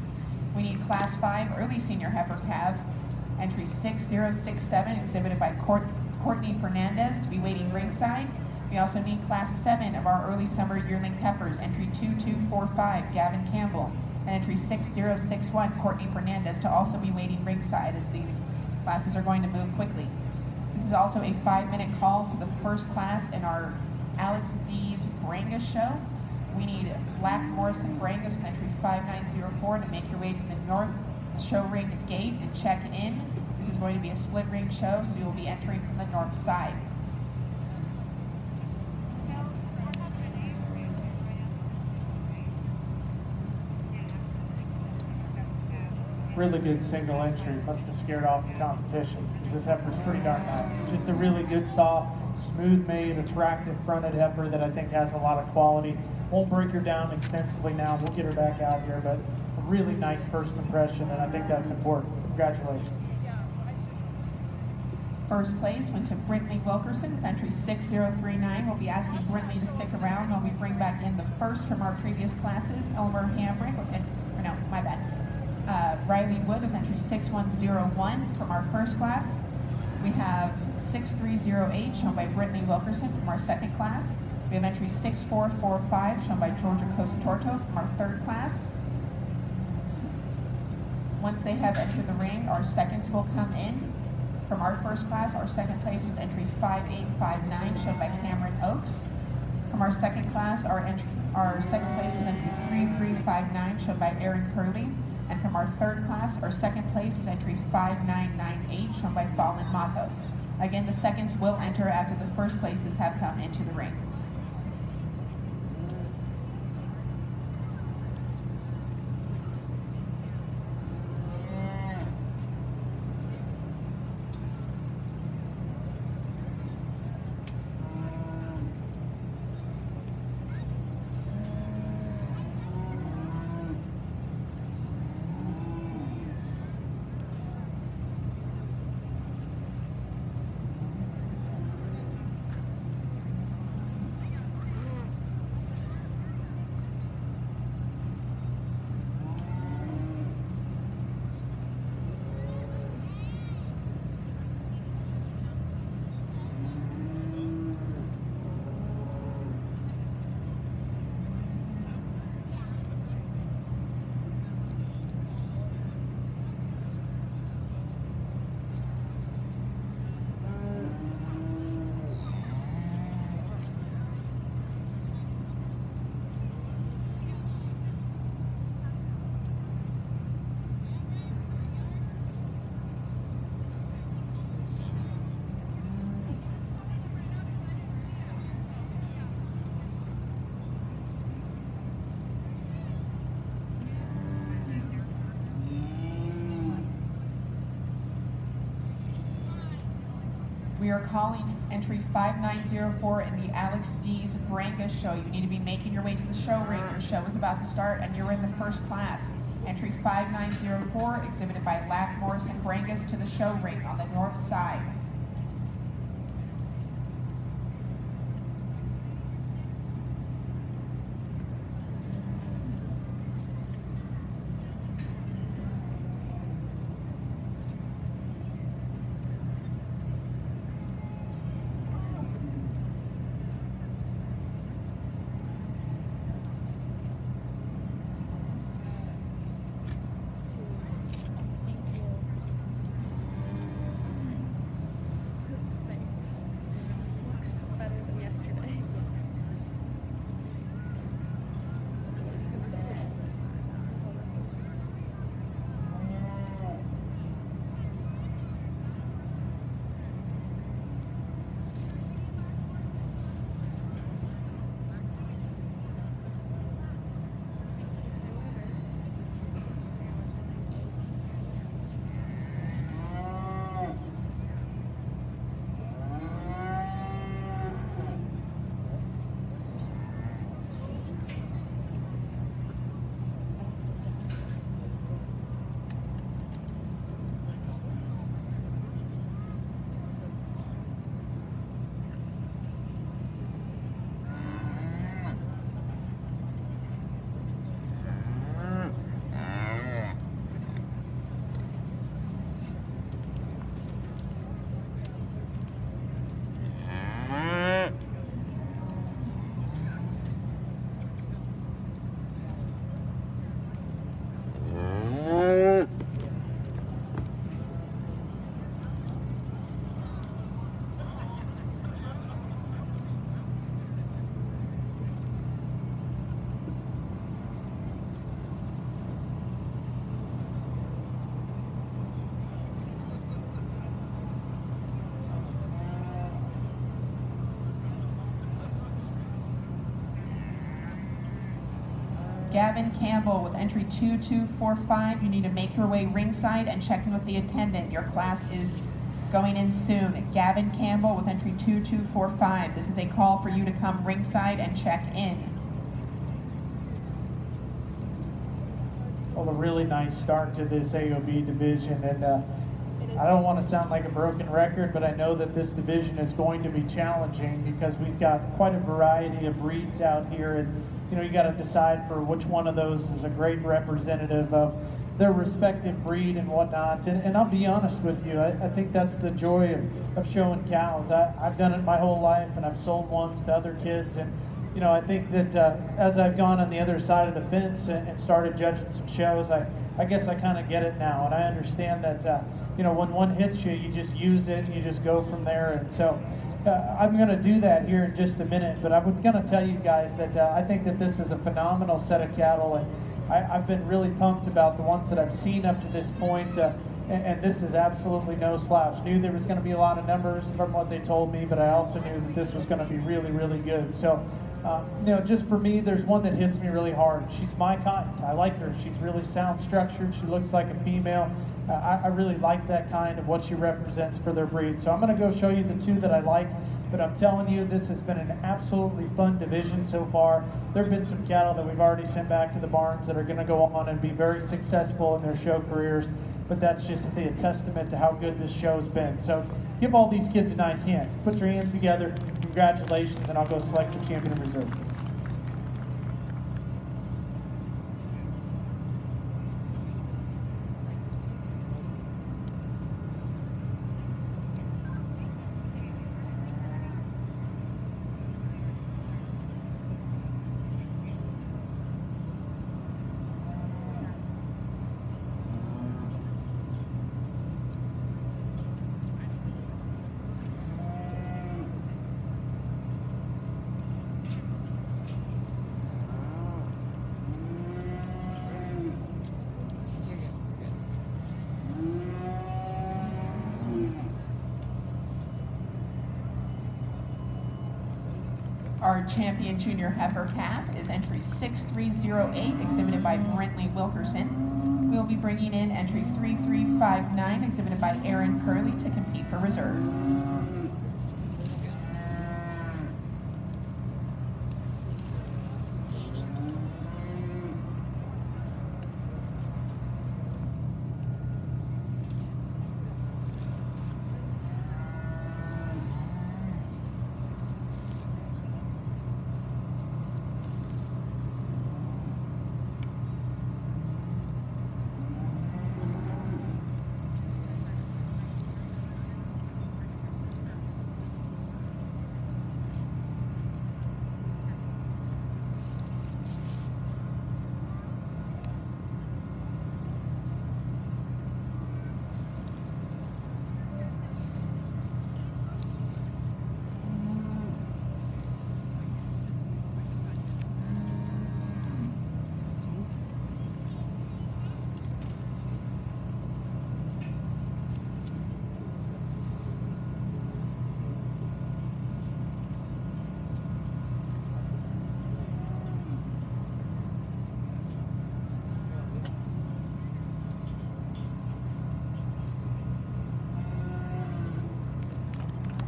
We need class 5 early senior heifer calves, entry 6067, exhibited by Courtney Fernandez, to be waiting ringside. We also need class 7 of our early summer yearling heifers, entry 2245, Gavin Campbell, and entry 6061, Courtney Fernandez, to also be waiting ringside, as these classes are going to move quickly. This is also a 5-minute call for the first class in our Alex D's Brangus show. We need Black Morrison Brangus with entry 5904 to make your way to the north show ring gate and check in. This is going to be a split ring show, so you'll be entering from the north side. Really good single entry. Must have scared off the competition, because this heifer's pretty darn nice. It's just a really good, soft, smooth-made, attractive fronted heifer that I think has a lot of quality. Won't break her down extensively now. We'll get her back out here, but a really nice first impression, and I think that's important. Congratulations. First place went to Brittany Wilkerson with entry 6039. We'll be asking Brittany to stick around while we bring back in the first from our previous classes, Elmer Hambrick, Riley Wood with entry 6101 from our first class. We have 6308 shown by Brittany Wilkerson from our second class. We have entry 6445 shown by Georgia Cosatorto from our third class. Once they have entered the ring, our seconds will come in. From our first class, our second place was entry 5859 shown by Cameron Oakes. From our second class, our second place was entry 3359 shown by Aaron Curley. And from our third class, our second place was entry 5998 shown by Fallen Matos. Again, the seconds will enter after the first places have come into the ring. We are calling entry 5904 in the Alex D's Branca show. You need to be making your way to the show ring. Your show is about to start and you're in the first class. Entry 5904, exhibited by Lack Morrison Brangas, to the show ring on the north side. Gavin Campbell with entry 2245. You need to make your way ringside and check in with the attendant. Your class is going in soon. Gavin Campbell with entry 2245. This is a call for you to come ringside and check in. Well, a really nice start to this AOB division, and I don't want to sound like a broken record, but I know that this division is going to be challenging because we've got quite a variety of breeds out here, and you got to decide for which one of those is a great representative of their respective breed and whatnot. And I'll be honest with you, I think that's the joy of showing cows. I've done it my whole life, and I've sold ones to other kids, and I think that as I've gone on the other side of the fence and started judging some shows, I guess I kind of get it now, and I understand that when one hits you, you just use it and you just go from there. And so I'm going to do that here in just a minute, but I'm going to tell you guys that I think that this is a phenomenal set of cattle, and I've been really pumped about the ones that I've seen up to this point, and this is absolutely no slouch. Knew there was going to be a lot of numbers from what they told me, but I also knew that this was going to be really, really good. So, just for me, there's one that hits me really hard. She's my kind. I like her. She's really sound structured. She looks like a female. I really like that kind of what she represents for their breed. So I'm going to go show you the two that I like, but I'm telling you, this has been an absolutely fun division so far. There have been some cattle that we've already sent back to the barns that are going to go on and be very successful in their show careers, but that's just a testament to how good this show's been. So give all these kids a nice hand. Put your hands together. Congratulations, and I'll go select your champion in reserve. Our champion junior heifer calf is entry 6308, exhibited by Brentley Wilkerson. We'll be bringing in entry 3359, exhibited by Aaron Curley, to compete for reserve.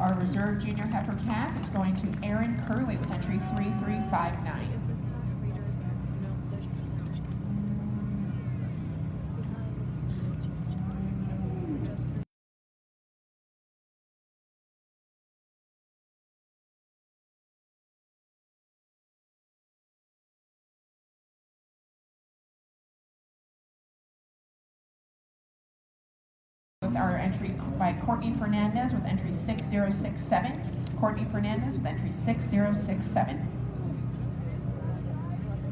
Our reserve junior heifer calf is going to Aaron Curley with entry 3359. Is this last breeder? Is there no? There's no change. Because just With our entry by Courtney Fernandez with entry 6067. Courtney Fernandez with entry 6067.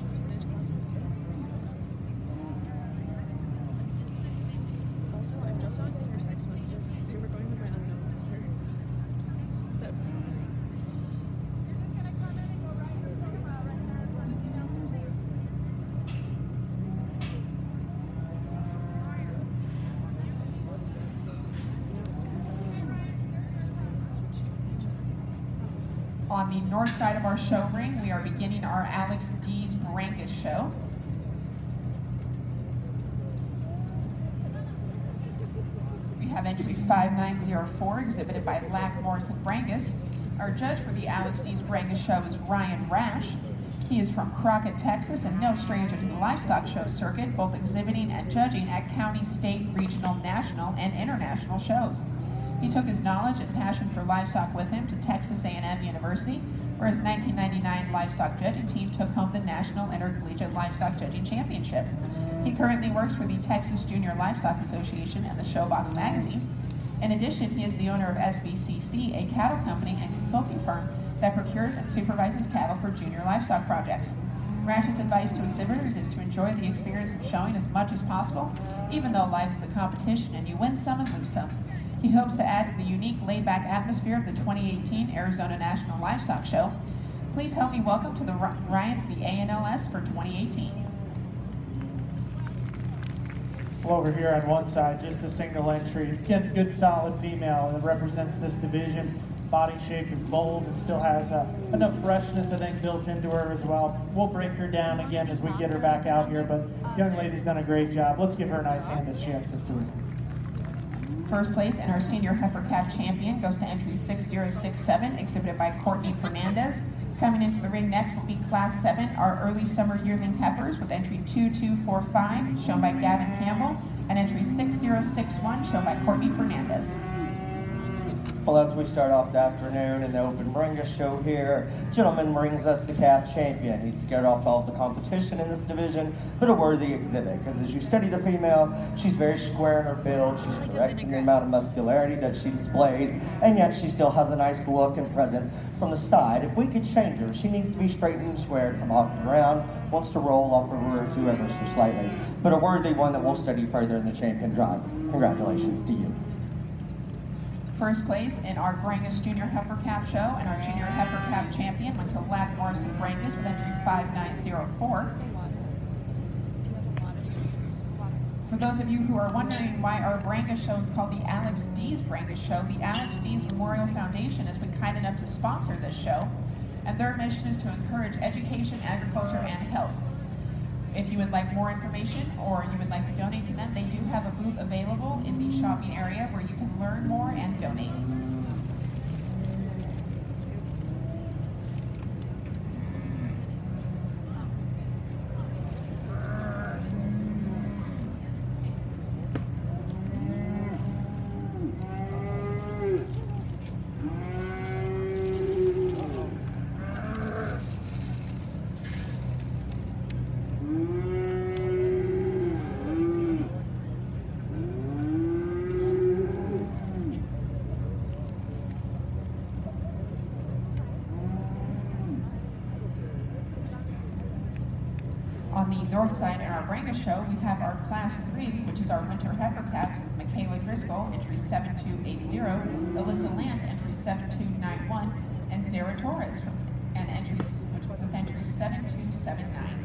percentage classes. Also, I'm just not getting your text messages because they were going to my unknown folder. So On the north side of our show ring, we are beginning our Alex D's Brangus show. We have entry 5904 exhibited by Lack Morrison Brangus. Our judge for the Alex D's Brangus show is Ryan Rash. He is from Crockett, Texas, and no stranger to the livestock show circuit, both exhibiting and judging at county, state, regional, national, and international shows. He took his knowledge and passion for livestock with him to Texas A&M University, where his 1999 livestock judging team took home the National Intercollegiate Livestock Judging Championship. He currently works for the Texas Junior Livestock Association and the Showbox magazine. In addition, he is the owner of SBCC, a cattle company and consulting firm that procures and supervises cattle for junior livestock projects. Rash's advice to exhibitors is to enjoy the experience of showing as much as possible, even though life is a competition and you win some and lose some. He hopes to add to the unique laid-back atmosphere of the 2018 Arizona National Livestock Show. Please help me welcome to the Ryan to the ANLS for 2018. Well, over here on one side, just a single entry. Again, good solid female that represents this division. Body shape is bold and still has enough freshness, I think, built into her as well. We'll break her down again as we get her back out here, but young lady's done a great job. Let's give her a nice hand as she exits the ring. First place in our senior heifer calf champion goes to entry 6067, exhibited by Courtney Fernandez. Coming into the ring next will be Class 7, our early summer yearling heifers, with entry 2245, shown by Gavin Campbell, and entry 6061, shown by Courtney Fernandez. Well, as we start off the afternoon in the Open Brangus show here, gentleman brings us the calf champion. He's scared off all the competition in this division, but a worthy exhibit, because as you study the female, she's very square in her build, she's correct in the amount of muscularity that she displays, and yet she still has a nice look and presence from the side. If we could change her, she needs to be straightened and squared from off the ground, wants to roll off of her two ever so slightly, but a worthy one that we'll study further in the champion drive. Congratulations to you. First place in our Brangus Junior Heifer Calf Show and our Junior Heifer Calf Champion went to Lack Morrison Brangus with entry 5904. For those of you who are wondering why our Brangus show is called the Alex D's Brangus Show, the Alex D's Memorial Foundation has been kind enough to sponsor this show, and their mission is to encourage education, agriculture, and health. If you would like more information or you would like to donate to them, they do have a booth available in the shopping area where you can learn more and donate. On the north side in our Brangus show, we have our Class 3, which is our winter heifer calves with Michaela Driscoll, entry 7280, Alyssa Land, entry 7291, and Sarah Torres with entry 7279.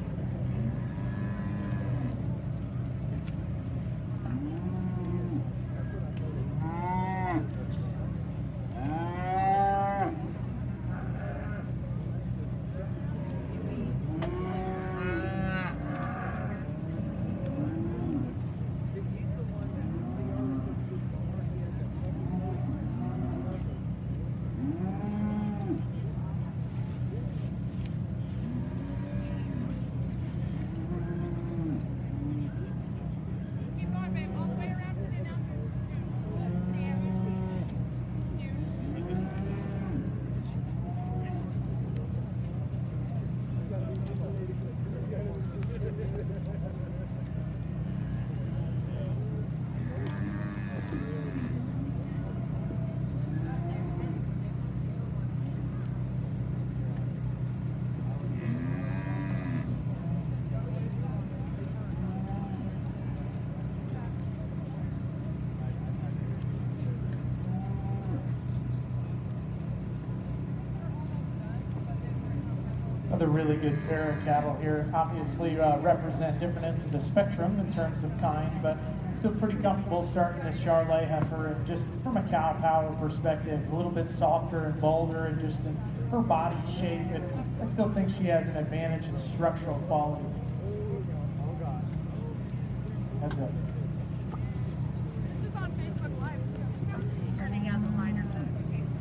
really good pair of cattle here. Obviously represent different ends of the spectrum in terms of kind, but still pretty comfortable starting this Charolais heifer. And just from a cow power perspective, a little bit softer and bolder, and just in her body shape, and I still think she has an advantage in structural quality. That's it. This is on Facebook Live too. Turning as a minor notification.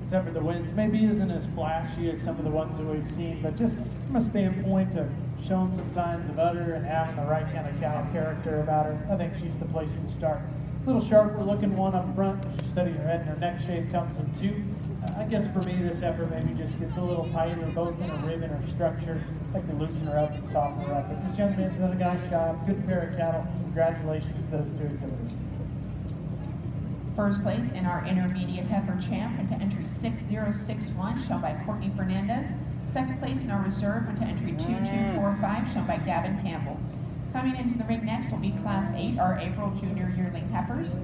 Except for the wins, maybe isn't as flashy as some of the ones that we've seen, but just from a standpoint of showing some signs of udder and having the right kind of cow character about her, I think she's the place to start. A little sharper looking one up front. She studied her head and her neck shape comes in two. I guess for me, this heifer maybe just gets a little tighter, both in her rib and her structure. I like to loosen her up and soften her up. But this young man's done a nice job. Good pair of cattle. Congratulations to those two exhibitors. First place in our intermediate heifer champ went to entry 6061, shown by Courtney Fernandez. Second place in our reserve went to entry 2245, shown by Gavin Campbell. Coming into the ring next will be Class 8, our April Junior Yearling heifers.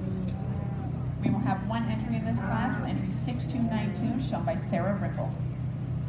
We will have one entry in this class with entry 6292, shown by Sarah Rimple.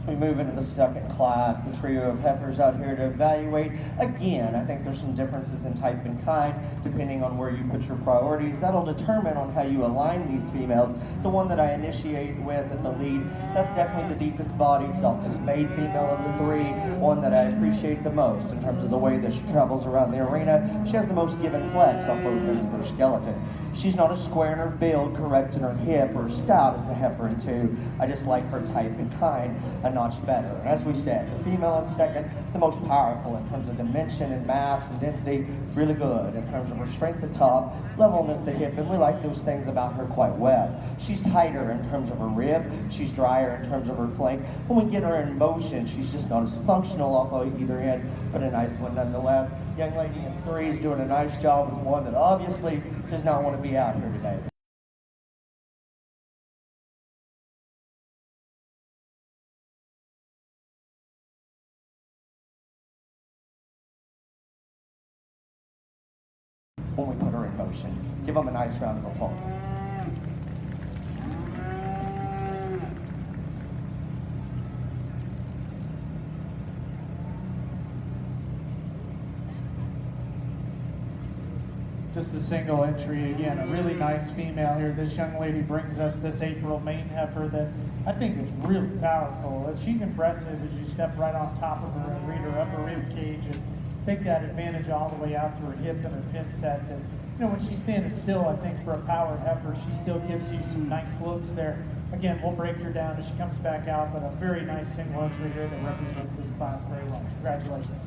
We move into the second class, the trio of heifers out here to evaluate. Again, I think there's some differences in type and kind, depending on where you put your priorities. That'll determine on how you align these females. The one that I initiate with at the lead, that's definitely the deepest bodied, softest made female of the three, one that I appreciate the most in terms of the way that she travels around the arena. She has the most give and flex on both ends of her skeleton. She's not as square in her build, correct in her hip, or stout as the heifer in two. I just like her type and kind a notch better. And as we said, the female in second, the most powerful in terms of dimension and mass and density, really good in terms of her strength at top, levelness at hip, and we like those things about her quite well. She's tighter in terms of her rib, she's drier in terms of her flank. When we get her in motion, she's just not as functional off of either end, but a nice one nonetheless. Young lady in three is doing a nice job with one that obviously does not want to be out here today. When we put her in motion, give them a nice round of applause. Just a single entry again, a really nice female here. This young lady brings us this April main heifer that I think is really powerful. She's impressive as you step right on top of her and read her upper rib cage and take that advantage all the way out to her hip and her pin set. And you know, when she's standing still, I think for a powered heifer, she still gives you some nice looks there. Again, we'll break her down as she comes back out, but a very nice single entry here that represents this class very well. Congratulations.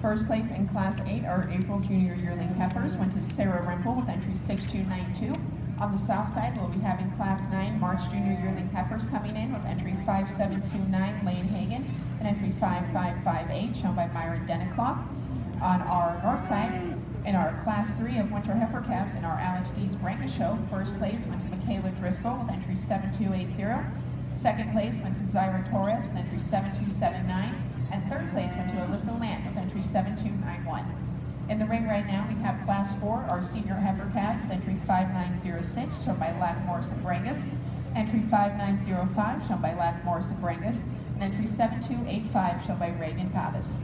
First place in Class 8, our April Junior Yearling heifers, went to Sarah Rimple with entry 6292. On the south side, we'll be having Class 9 March Junior Yearling heifers coming in with entry 5729, Lane Hagen, and entry 5558, shown by Myron Deniclock. On our north side, in our Class 3 of Winter Heifer Calves in our Alex D's Branca Show, first place went to Michaela Driscoll with entry 7280. Second place went to Zyra Torres with entry 7279. And third place went to Alyssa Land with entry 7291. In the ring right now, we have Class 4, our Senior Heifer Calves with entry 5906, shown by Lack Morrison Brangus, entry 5905, shown by Lack Morrison Brangus, and entry 7285, shown by Reagan Pavis.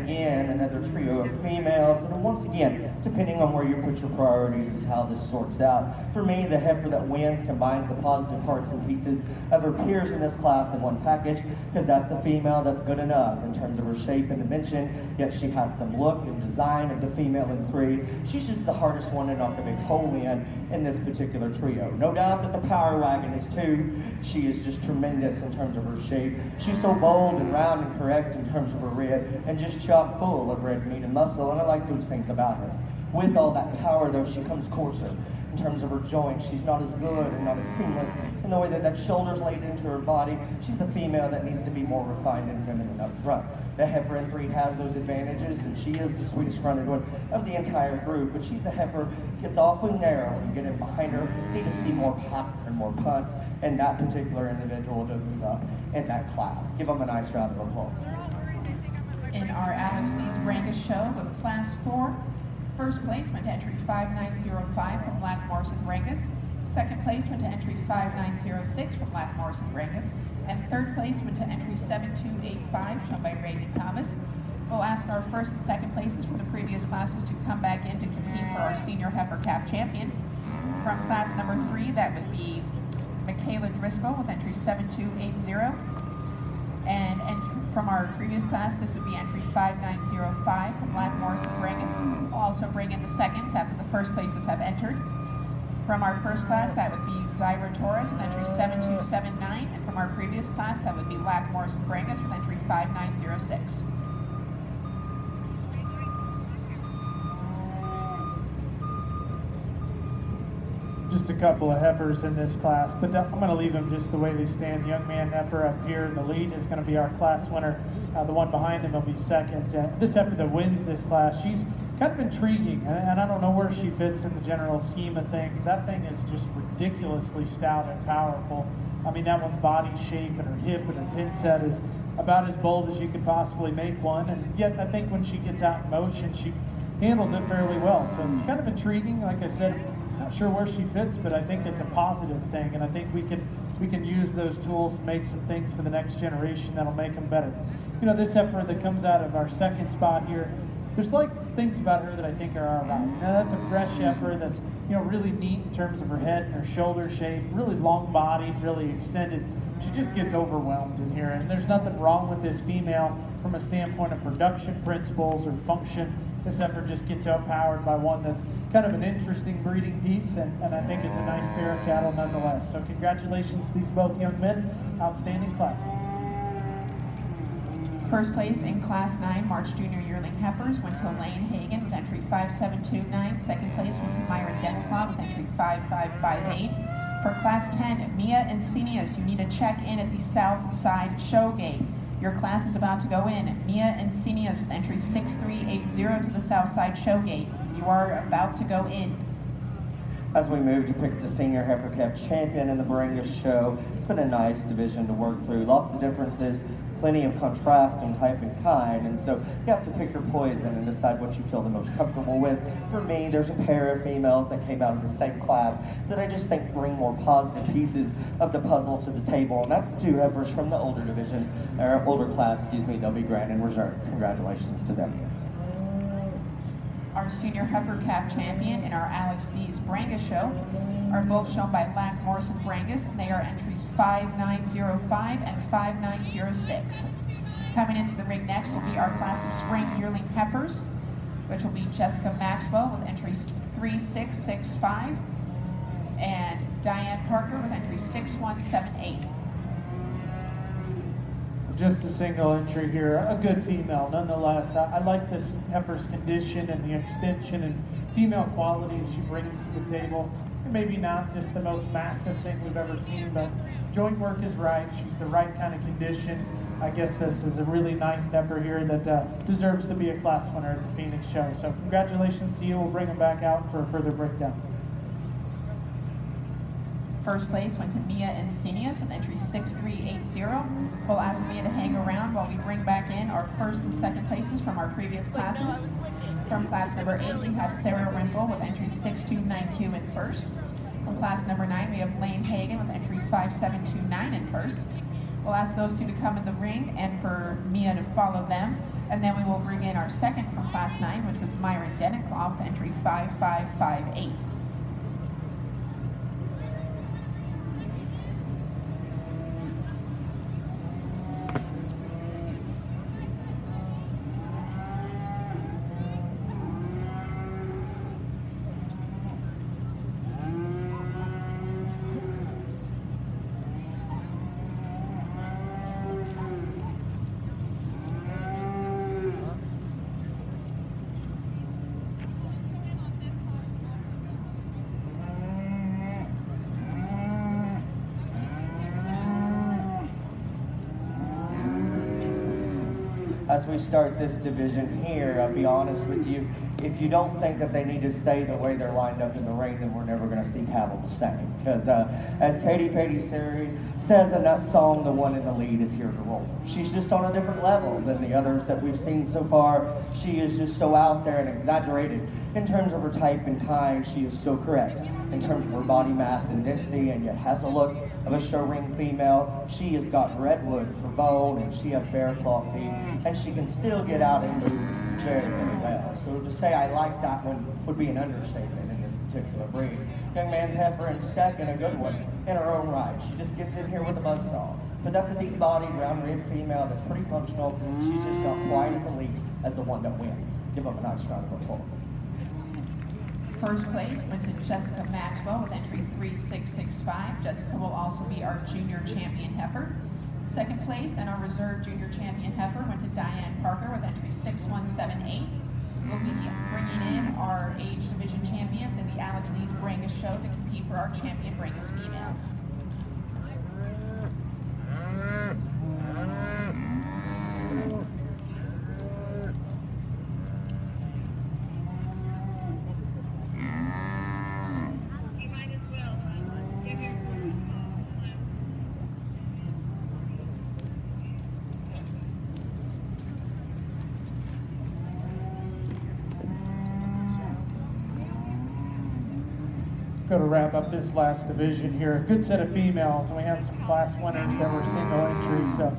again, another trio of females. And once again, depending on where you put your priorities is how this sorts out. For me, the heifer that wins combines the positive parts and pieces of her peers in this class in one package, because that's a female that's good enough in terms of her shape and dimension, yet she has some look and design of the female in 3. She's just the hardest one to knock a big hole in this particular trio. No doubt that the power wagon is 2. She is just tremendous in terms of her shape. She's so bold and round and correct in terms of her red, and just chock full of red meat and muscle, and I like those things about her. With all that power, though, she comes coarser in terms of her joints. She's not as good and not as seamless in the way that shoulder's laid into her body. She's a female that needs to be more refined and feminine up front. The heifer in 3 has those advantages, and she is the sweetest fronted one of the entire group, but she's a heifer, gets awfully narrow when you get in behind her. You need to see more pop and more punt, and that particular individual to move up in that class. Give them a nice round of applause. In our Alex D's Brangus show with Class 4, first place went to entry 5905 from Black Morrison Brangus. Second place went to entry 5906 from Black Morrison Brangus. And third place went to entry 7285, shown by Reagan Thomas. We'll ask our first and second places from the previous classes to come back in to compete for our senior heifer calf champion. From class number 3, that would be Michaela Driscoll with entry 7280. And from our previous class, this would be entry 5905 from Black Morrison Brangus. We'll also bring in the seconds after the first places have entered. From our first class, that would be Zyra Torres with entry 7279. And from our previous class, that would be Black Morrison Brangus with entry 5906. Just a couple of heifers in this class, but I'm going to leave them just the way they stand. Young man heifer up here in the lead is going to be our class winner. The one behind him will be second. This heifer that wins this class, she's kind of intriguing, and I don't know where she fits in the general scheme of things. That thing is just ridiculously stout and powerful. I mean, that one's body shape and her hip and her pin set is about as bold as you could possibly make one, and yet I think when she gets out in motion, she handles it fairly well. So it's kind of intriguing. Like I said, not sure where she fits, but I think it's a positive thing, and I think we can use those tools to make some things for the next generation that'll make them better. You know, this heifer that comes out of our second spot here, there's like things about her that I think are all right. Now that's a fresh heifer that's, you know, really neat in terms of her head and her shoulder shape, really long bodied, really extended. She just gets overwhelmed in here, and there's nothing wrong with this female from a standpoint of production principles or function. This heifer just gets outpowered by one that's kind of an interesting breeding piece, and I think it's a nice pair of cattle nonetheless. So congratulations to these both young men. Outstanding class. First place in Class 9 March Junior Yearling Heifers went to Lane Hagan with entry 5729. Second place went to Myron Denaclaw with entry 5558. For Class 10, Mia Encinias, you need to check in at the South Side Show Gate. Your class is about to go in. Mia Encinias with entry 6380 to the South Side Show Gate. You are about to go in. As we move to pick the senior heifer calf champion in the Brangus show, it's been a nice division to work through. Lots of differences, plenty of contrast in type and kind, and so you have to pick your poison and decide what you feel the most comfortable with. For me, there's a pair of females that came out of the same class that I just think bring more positive pieces of the puzzle to the table, and that's the 2 heifers from the older division, or older class, they'll be grand and reserved. Congratulations to them. Our senior heifer calf champion in our Alex D's Brangus show are both shown by Black Morrison Brangus, and they are entries 5905 and 5906. Coming into the ring next will be our class of spring yearling heifers, which will be Jessica Maxwell with entry 3665 and Diane Parker with entry 6178. Just a single entry here, a good female nonetheless. I like this heifer's condition and the extension and female qualities she brings to the table. And maybe not just the most massive thing we've ever seen, but joint work is right. She's the right kind of condition. I guess this is a really nice heifer here that deserves to be a class winner at the Phoenix show. So congratulations to you. We'll bring them back out for a further breakdown. First place went to Mia Encinias with entry 6380. We'll ask Mia to hang around while we bring back in our first and second places from our previous classes. From class number 8, we have Sarah Rimpel with entry 6292 in first. From class number 9, we have Lane Hagan with entry 5729 in first. We'll ask those two to come in the ring and for Mia to follow them. And then we will bring in our second from Class 9, which was Myron Denniclaw with entry 5558. As we start this division here, I'll be honest with you, if you don't think that they need to stay the way they're lined up in the ring, then we're never going to see cattle the same. Because as Katy says in that song, the one in the lead is here to roll. She's just on a different level than the others that we've seen so far. She is just so out there and exaggerated. In terms of her type and kind, she is so correct. In terms of her body mass and density, and yet has the look of a show ring female. She has got redwood for bone, and she has bear claw feet, and she can still get out and move very, very well. So to say I like that one would be an understatement in this particular breed. Young man's heifer in second, a good one in her own right. She just gets in here with a buzzsaw. But that's a deep-bodied, round-ribbed female that's pretty functional. She's just not quite as elite as the one that wins. Give them a nice round of applause. First place went to Jessica Maxwell with entry 3665. Jessica will also be our junior champion heifer. Second place and our reserve junior champion heifer went to Diane Parker with entry 6178. We'll be bringing in our age division champions in the Alex D's Brangus show to compete for our champion Brangus female. Go to wrap up this last division here. A good set of females, and we had some class winners that were single entry, so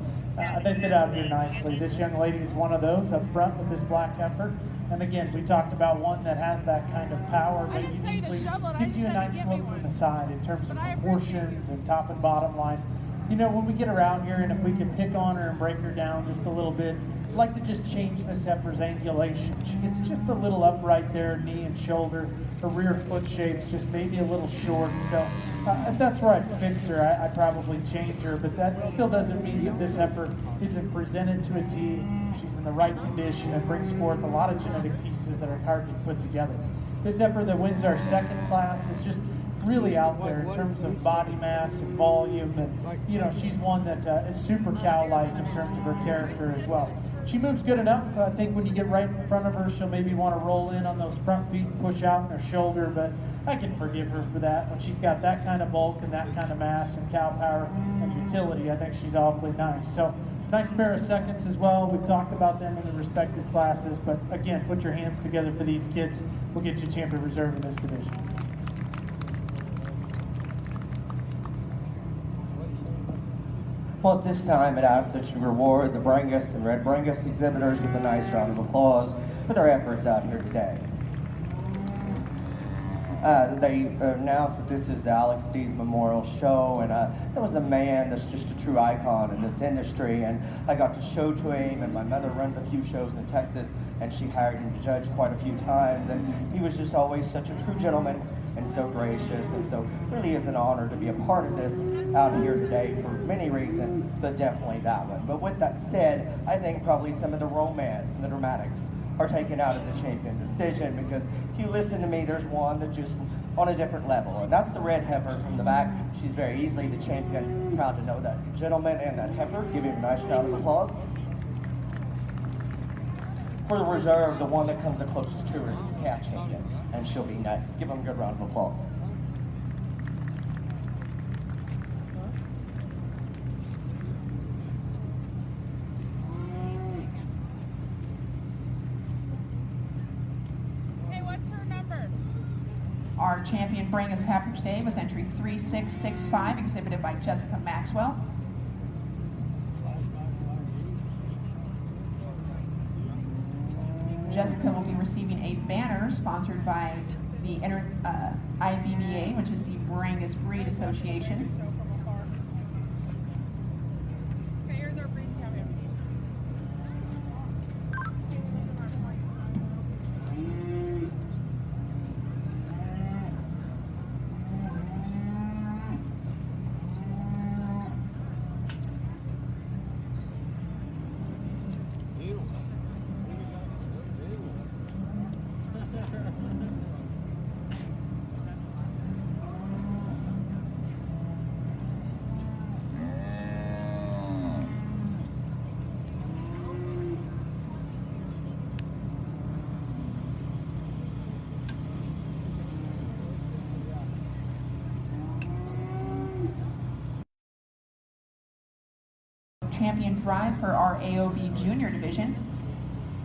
they fit out here nicely. This young lady is one of those up front with this black heifer. And again, we talked about one that has that kind of power, but uniquely gives you a nice look from the side in terms of proportions and top and bottom line. You know, when we get her out here, and if we can pick on her and break her down just a little bit, I'd like to just change this heifer's angulation. She gets just a little upright there, knee and shoulder. Her rear foot shape's just maybe a little short. So if that's where I'd fix her, I'd probably change her. But that still doesn't mean that this heifer isn't presented to a T. She's in the right condition and brings forth a lot of genetic pieces that are hard to put together. This heifer that wins our second class is just really out there in terms of body mass and volume, and you know, she's one that is super cow-like in terms of her character as well. She moves good enough. I think when you get right in front of her, she'll maybe want to roll in on those front feet and push out in her shoulder, but I can forgive her for that. When she's got that kind of bulk and that kind of mass and cow power and utility, I think she's awfully nice. So nice pair of seconds as well. We've talked about them in the respective classes, but again, put your hands together for these kids. We'll get you champion reserve in this division. Well, at this time, it asks that you reward the Brangus and Red Brangus exhibitors with a nice round of applause for their efforts out here today. They announced that this is the Alex D's Memorial Show, and there was a man that's just a true icon in this industry, and I got to show to him, and my mother runs a few shows in Texas, and she hired him to judge quite a few times, and he was just always such a true gentleman and so gracious, and so really is an honor to be a part of this out here today for many reasons, but definitely that one. But with that said, I think probably some of the romance and the dramatics are taken out of the champion decision, because if you listen to me, there's one that just on a different level, and that's the red heifer from the back. She's very easily the champion. Proud to know that gentleman and that heifer. Give him a nice round of applause. For the reserve, the one that comes the closest to her is the calf champion, and she'll be next. Give them a good round of applause. Our champion Brangus heifer today was entry 3665, exhibited by Jessica Maxwell. Jessica will be receiving a banner sponsored by the IBBA, which is the Brangus Breed Association. Okay, here's our breed champion. Champion drive for our AOB Junior Division.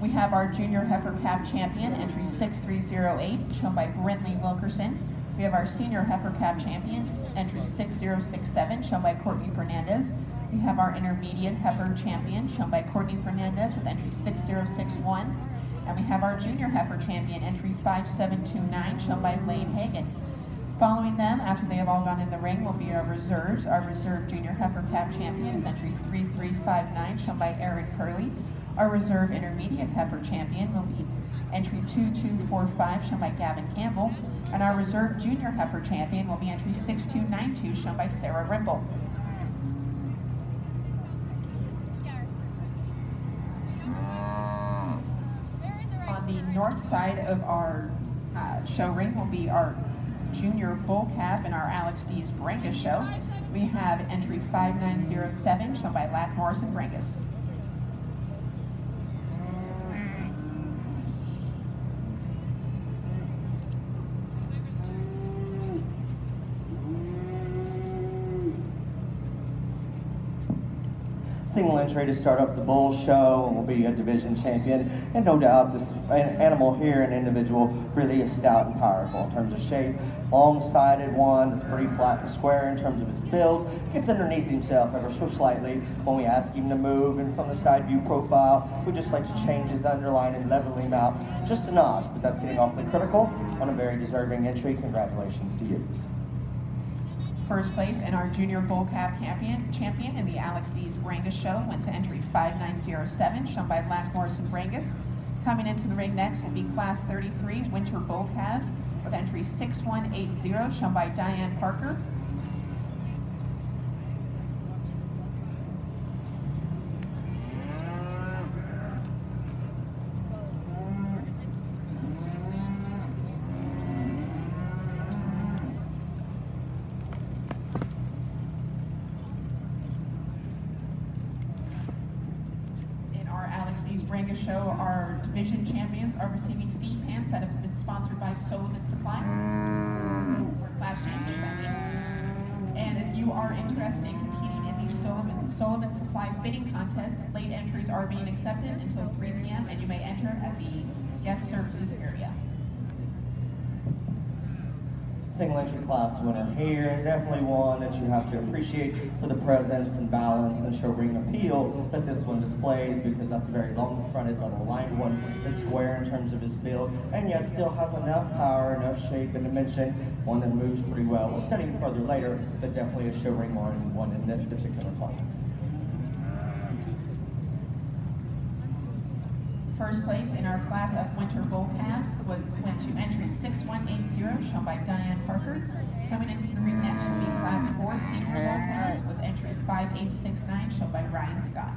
We have our Junior Heifer Calf Champion, entry 6308, shown by Brentley Wilkerson. We have our Senior Heifer Calf Champions, entry 6067, shown by Courtney Fernandez. We have our Intermediate Heifer Champion, shown by Courtney Fernandez with entry 6061. And we have our Junior Heifer Champion, entry 5729, shown by Lane Hagan. Following them, after they have all gone in the ring, will be our reserves. Our reserve Junior Heifer Calf Champion is entry 3359, shown by Aaron Curley. Our reserve Intermediate Heifer Champion will be entry 2245, shown by Gavin Campbell. And our reserve Junior Heifer Champion will be entry 6292, shown by Sarah Rimble. On the north side of our show ring will be our Junior Bull Calf and our Alex D's Brangus show. We have entry 5907, shown by Lack Morrison Brangus. Single entry to start off the bull show and will be a division champion. And no doubt this animal here, an individual, really is stout and powerful in terms of shape. Long-sided one that's pretty flat and square in terms of his build. Gets underneath himself ever so slightly when we ask him to move. And from the side view profile, we just like to change his underline and level him out just a notch. But that's getting awfully critical on a very deserving entry. Congratulations to you. First place in our Junior Bull Calf champion in the Alex D's Brangus show went to entry 5907, shown by Lack Morrison Brangus. Coming into the ring next will be Class 33 Winter Bull Calves with entry 6180, shown by Diane Parker. Brangus show, our division champions are receiving feed pants that have been sponsored by Sullivan Supply, or class champions, I mean. And if you are interested in competing in the Sullivan Supply fitting contest, late entries are being accepted until 3 p.m. and you may enter at the guest services area. Single entry class winner here, and definitely one that you have to appreciate for the presence and balance and show ring appeal that this one displays, because that's a very long fronted, level lined one, is square in terms of his build, and yet still has enough power, enough shape and dimension, one that moves pretty well. We'll study him further later, but definitely a show ring one in this particular class. First place in our class of Winter Bull Calves went to entry 6180, shown by Diane Parker. Coming into the ring next will be Class 4 Senior Bull Calves with entry 5869, shown by Ryan Scott.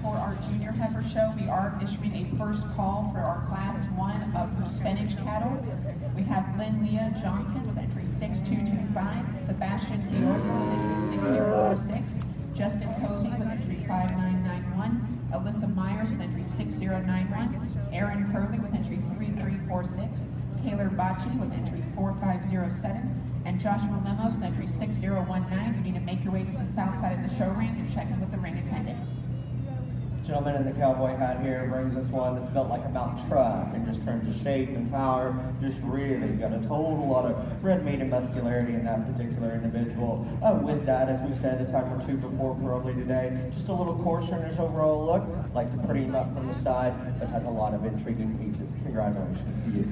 For our Junior Heifer show, we are issuing a first call for our Class 1 of percentage cattle. We have Lynn Leah Johnson with entry 6225, Sebastian Giorza with entry 6046, Justin Cozy with entry 5991, Alyssa Myers with entry 6091, Aaron Curley with entry 3346, Taylor Bocci with entry 4507, and Joshua Lemos with entry 6019. You need to make your way to the south side of the show ring and check in with the ring attendant. Gentleman in the cowboy hat here brings us one that's built like a mountain truck, and just terms of shape and power, just really got a total lot of red meat and muscularity in that particular individual. With that, as we said a time or two before probably today, just a little coarser in his overall look, like to pretty him up from the side, but has a lot of intriguing pieces. Congratulations to you.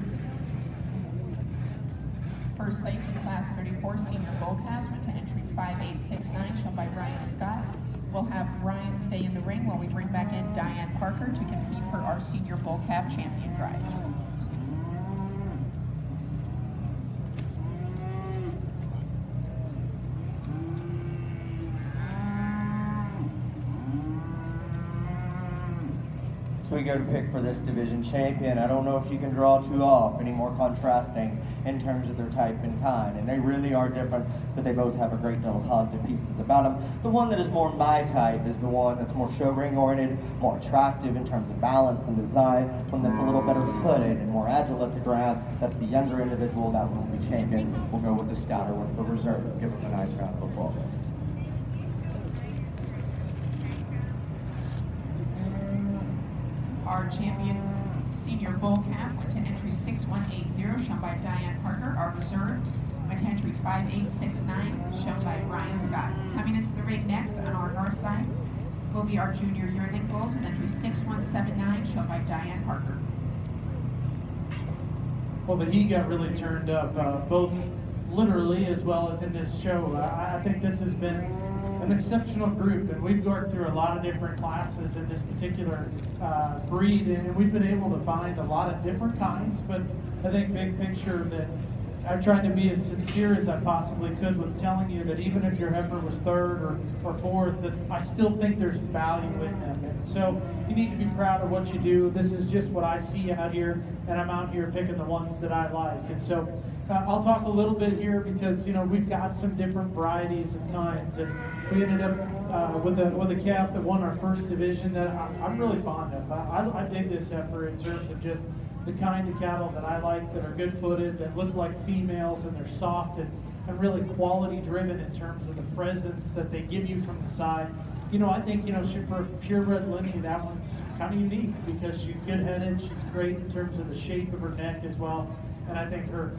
First place in Class 34 Senior Bull Calves went to entry 5869, shown by Ryan Scott. We'll have Ryan stay in the ring while we bring back in Diane Parker to compete for our Senior Bull Calf Champion Drive. So we go to pick for this division champion. I don't know if you can draw two off, any more contrasting in terms of their type and kind. And they really are different, but they both have a great deal of positive pieces about them. The one that is more my type is the one that's more show ring oriented, more attractive in terms of balance and design, one that's a little better footed and more agile at the ground. That's the younger individual that will be champion. We'll go with the stouter one for reserve. Give them a nice round of applause. Our champion Senior Bull Calf went to entry 6180, shown by Diane Parker. Our reserve went to entry 5869, shown by Ryan Scott. Coming into the ring next on our north side will be our junior yearling bulls with entry 6179, shown by Diane Parker. Well, the heat got really turned up, both literally as well as in this show. I think this has been an exceptional group, and we've gone through a lot of different classes in this particular breed, and we've been able to find a lot of different kinds, but I think big picture that I've tried to be as sincere as I possibly could with telling you that even if your heifer was third or fourth, that I still think there's value in them. And so you need to be proud of what you do. This is just what I see out here, and I'm out here picking the ones that I like. And so I'll talk a little bit here because, you know, we've got some different varieties of kinds, and we ended up with a calf that won our first division that I'm really fond of. I dig this heifer in terms of just the kind of cattle that I like, that are good-footed, that look like females, and they're soft and really quality-driven in terms of the presence that they give you from the side. You know, I think, you know, for purebred lineage, that one's kind of unique because she's good-headed, she's great in terms of the shape of her neck as well, and I think her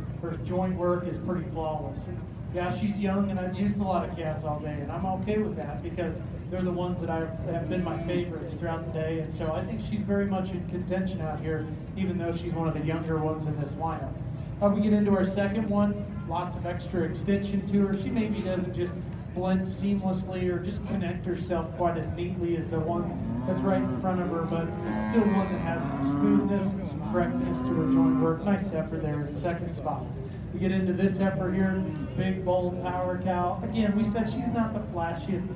joint work is pretty flawless. And yeah, she's young, and I've used a lot of calves all day, and I'm okay with that because they're the ones that have been my favorites throughout the day, and so I think she's very much in contention out here, even though she's one of the younger ones in this lineup. We get into our second one, lots of extra extension to her. She maybe doesn't just blend seamlessly or just connect herself quite as neatly as the one that's right in front of her, but still one that has some smoothness and some correctness to her joint work. Nice heifer there in second spot. We get into this heifer here, big, bold, power cow. Again, we said she's not the flashiest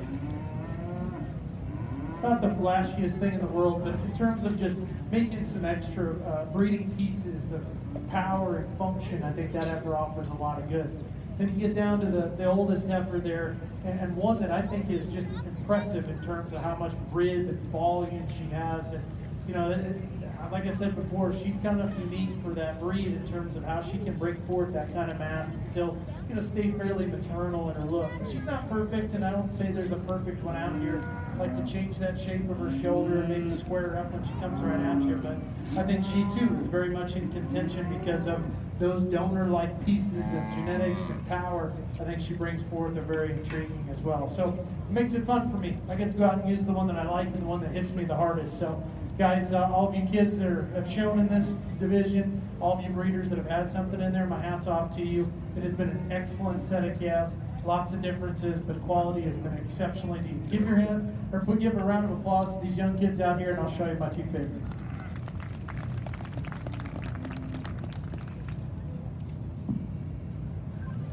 thing in the world, but in terms of just making some extra breeding pieces of power and function, I think that heifer offers a lot of good. Then you get down to the oldest heifer there, and one that I think is just impressive in terms of how much rib and volume she has. And you know, like I said before, she's kind of unique for that breed in terms of how she can bring forth that kind of mass and still, you know, stay fairly maternal in her look. She's not perfect, and I don't say there's a perfect one out here. I like to change that shape of her shoulder and maybe square her up when she comes right at you, but I think she too is very much in contention because of those donor-like pieces of genetics and power. I think she brings forth are very intriguing as well. So it makes it fun for me. I get to go out and use the one that I like and the one that hits me the hardest. So guys, all of you kids that have shown in this division, all of you breeders that have had something in there, my hat's off to you. It has been an excellent set of calves. Lots of differences, but quality has been exceptionally deep. Give a round of applause to these young kids out here, and I'll show you my two favorites.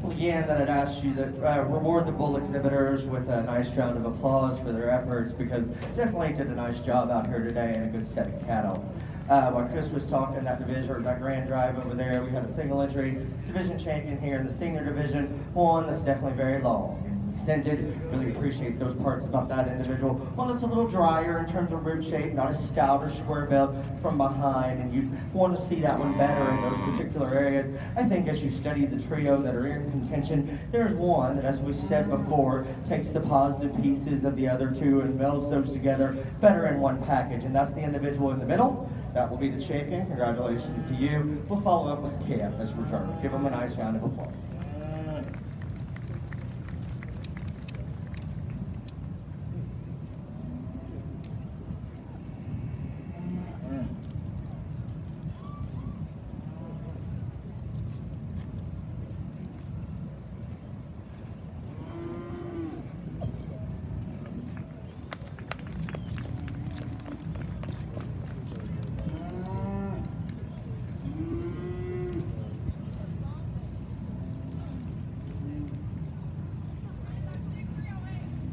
Well, again, that I'd ask you to reward the bull exhibitors with a nice round of applause for their efforts, because definitely did a nice job out here today and a good set of cattle. While Chris was talking that division, or that grand drive over there, we had a single entry division champion here in the senior division, one that's definitely very long. extended. Really appreciate those parts about that individual. One that's a little drier in terms of rib shape, not as stout or square built from behind, and you want to see that one better in those particular areas. I think as you study the trio that are in contention, there's one that, as we said before, takes the positive pieces of the other two and melds those together better in one package, and that's the individual in the middle. That will be the champion. Congratulations to you. We'll follow up with KF as reserve. Give them a nice round of applause.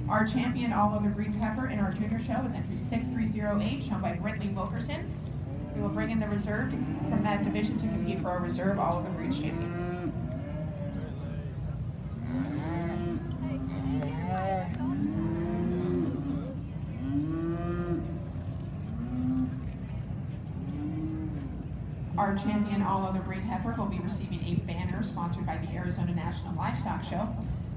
Our champion all other breeds heifer in our junior show is entry 6308, shown by Brentley Wilkerson. We will bring in the reserve from that division to compete for our reserve all other breeds champion. Our champion all other breed heifer will be receiving a banner sponsored by the Arizona National Livestock Show,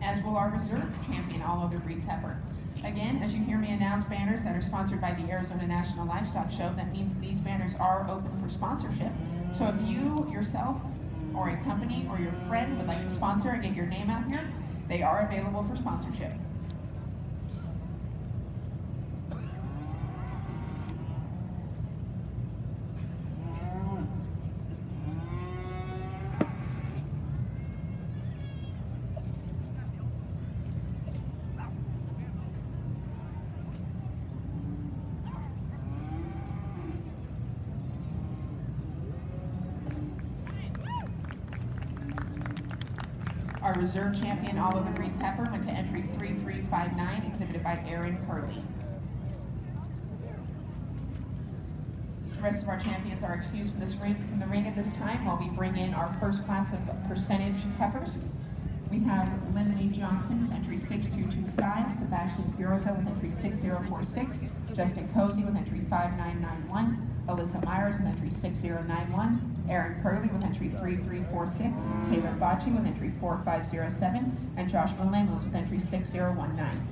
as will our reserve champion all other breeds heifer. Again, as you hear me announce banners that are sponsored by the Arizona National Livestock Show, that means these banners are open for sponsorship. So if you yourself or a company or your friend would like to sponsor and get your name out here, they are available for sponsorship. Our reserve champion all other breeds heifer went to entry 3359, exhibited by Aaron Curley. The rest of our champions are excused from the ring at this time while we bring in our first class of percentage heifers. We have Lindley Johnson with entry 6225, Sebastian Burozo with entry 6046, Justin Cozy with entry 5991, Alyssa Myers with entry 6091, Aaron Curley with entry 3346, Taylor Bocci with entry 4507, and Joshua Lamos with entry 6019.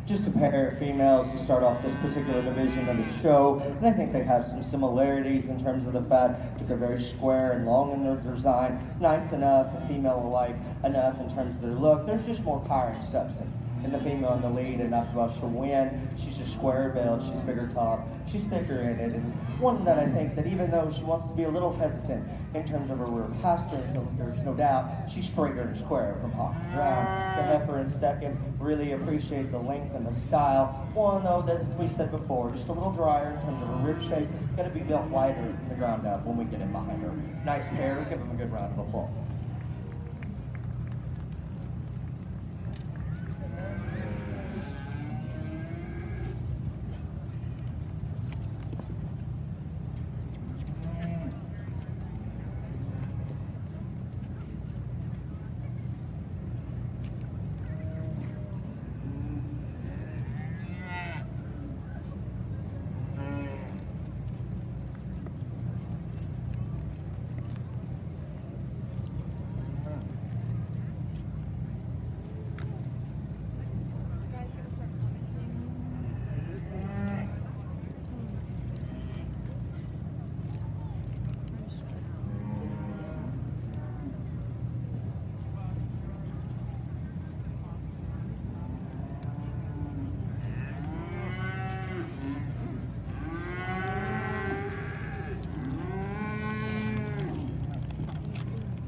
Just a pair of females to start off this particular division of the show, and I think they have some similarities in terms of the fact that they're very square and long in their design, nice enough, and female-alike enough in terms of their look. There's just more power and substance in the female in the lead, and that's why she'll win. She's just square built, she's bigger top, she's thicker in it, and one that I think that even though she wants to be a little hesitant in terms of her rear pasture, there's no doubt she's straighter and square from hop to ground. The heifer in second, really appreciate the length and the style. One though, that as we said before, just a little drier in terms of her rib shape, gotta be built wider from the ground up when we get in behind her. Nice pair, give them a good round of applause.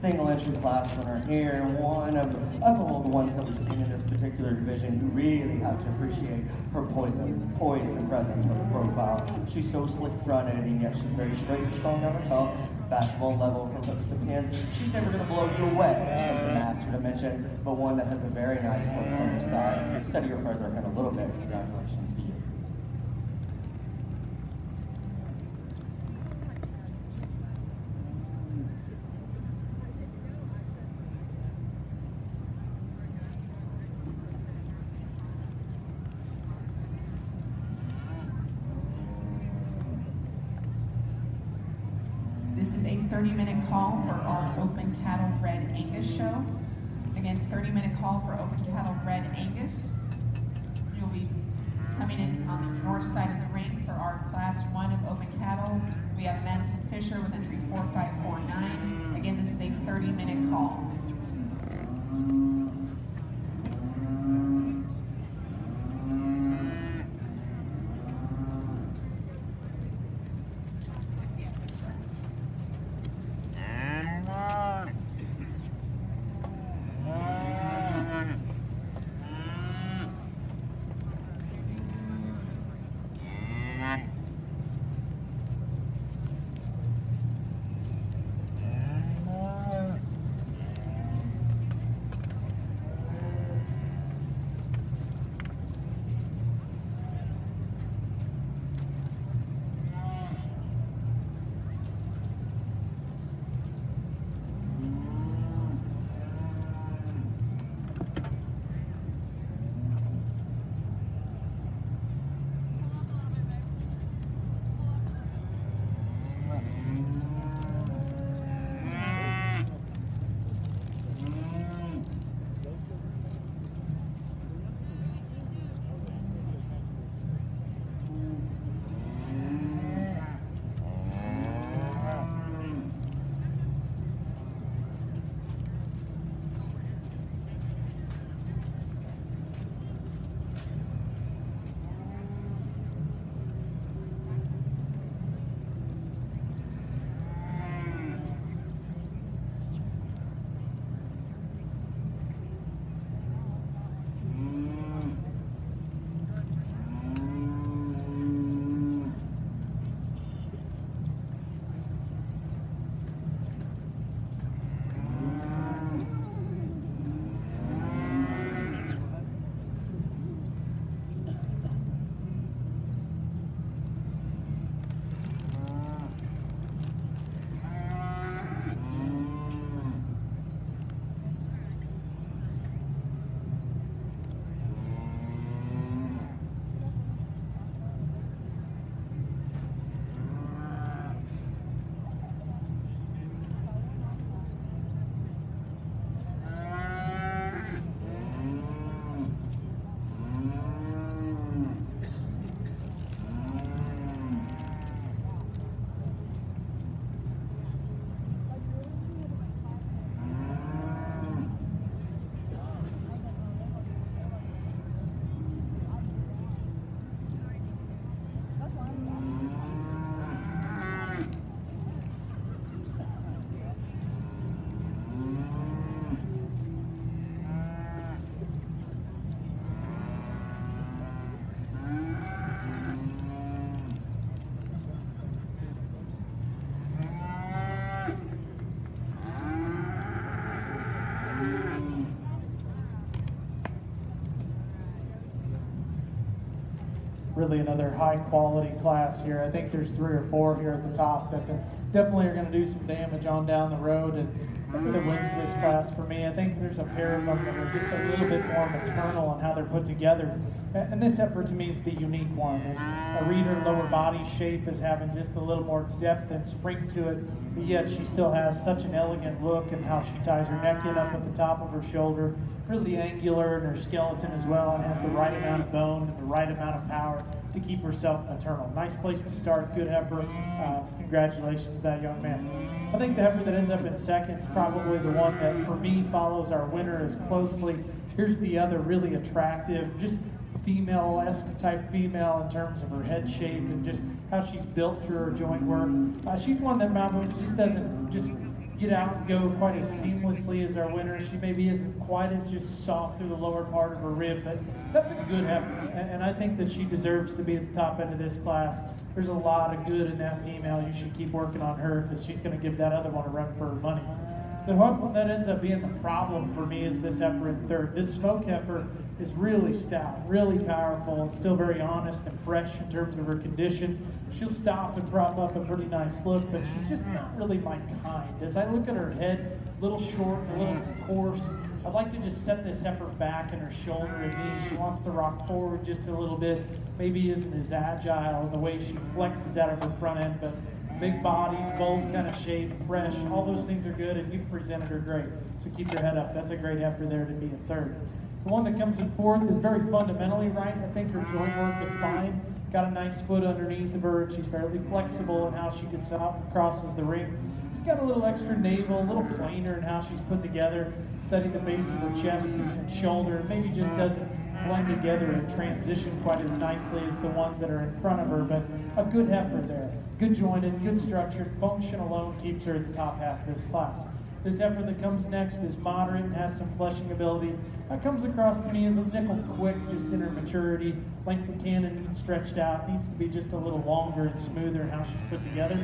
single entry class winner here, one of all the ones that we've seen in this particular division. You really have to appreciate her poise and presence from the profile. She's so slick fronted, and yet she's very straight and strong on her top. Fashionable level from hooks to pins. She's never going to blow you away in terms of master dimension, but one that has a very nice look from her side. Study her further in a little bit. Congratulations to you. This is a 30-minute call for our Open Cattle Red Angus show. Again, 30-minute call for Open Cattle Red Angus. You'll be coming in on the north side of the ring for our Class 1 of Open Cattle. We have Madison Fisher with entry 4549. Again, this is a 30-minute call. Really another high quality class here. I think there's 3 or 4 here at the top that definitely are going to do some damage on down the road, and that wins this class for me. I think there's a pair of them that are just a little bit more maternal in how they're put together. And this effort to me is the unique one. And I read her lower body shape as having just a little more depth and spring to it, but yet she still has such an elegant look and how she ties her neck in up at the top of her shoulder. Really angular in her skeleton as well, and has the right amount of bone and the right amount of power to keep herself maternal. Nice place to start, good heifer. Congratulations to that young man. I think the heifer that ends up in second is probably the one that for me follows our winner as closely. Here's the other really attractive, just female-esque type female in terms of her head shape and just how she's built through her joint work. She's one that just doesn't just get out and go quite as seamlessly as our winner. She maybe isn't quite as just soft through the lower part of her rib, but that's a good heifer, and I think that she deserves to be at the top end of this class. There's a lot of good in that female. You should keep working on her because she's going to give that other one a run for her money. The one that ends up being the problem for me is this heifer in third. This smoke heifer is really stout, really powerful, and still very honest and fresh in terms of her condition. She'll stop and prop up a pretty nice look, but she's just not really my kind. As I look at her head, a little short, a little coarse, I'd like to just set this heifer back in her shoulder and knee. She wants to rock forward just a little bit, maybe isn't as agile in the way she flexes out of her front end, but big body, bold kind of shape, fresh, all those things are good, and you've presented her great. So keep your head up. That's a great heifer there to be in third. The one that comes in fourth is very fundamentally right. I think her joint work is fine. Got a nice foot underneath of her. She's fairly flexible in how she gets out and crosses the ring. She's got a little extra navel, a little plainer in how she's put together. Study the base of her chest and shoulder, and maybe just doesn't blend together and transition quite as nicely as the ones that are in front of her, but a good heifer there. Good jointed, good structured, function alone keeps her at the top half of this class. This heifer that comes next is moderate and has some fleshing ability. That comes across to me as a nickel quick, just in her maturity. Length of cannon needs stretched out, needs to be just a little longer and smoother in how she's put together.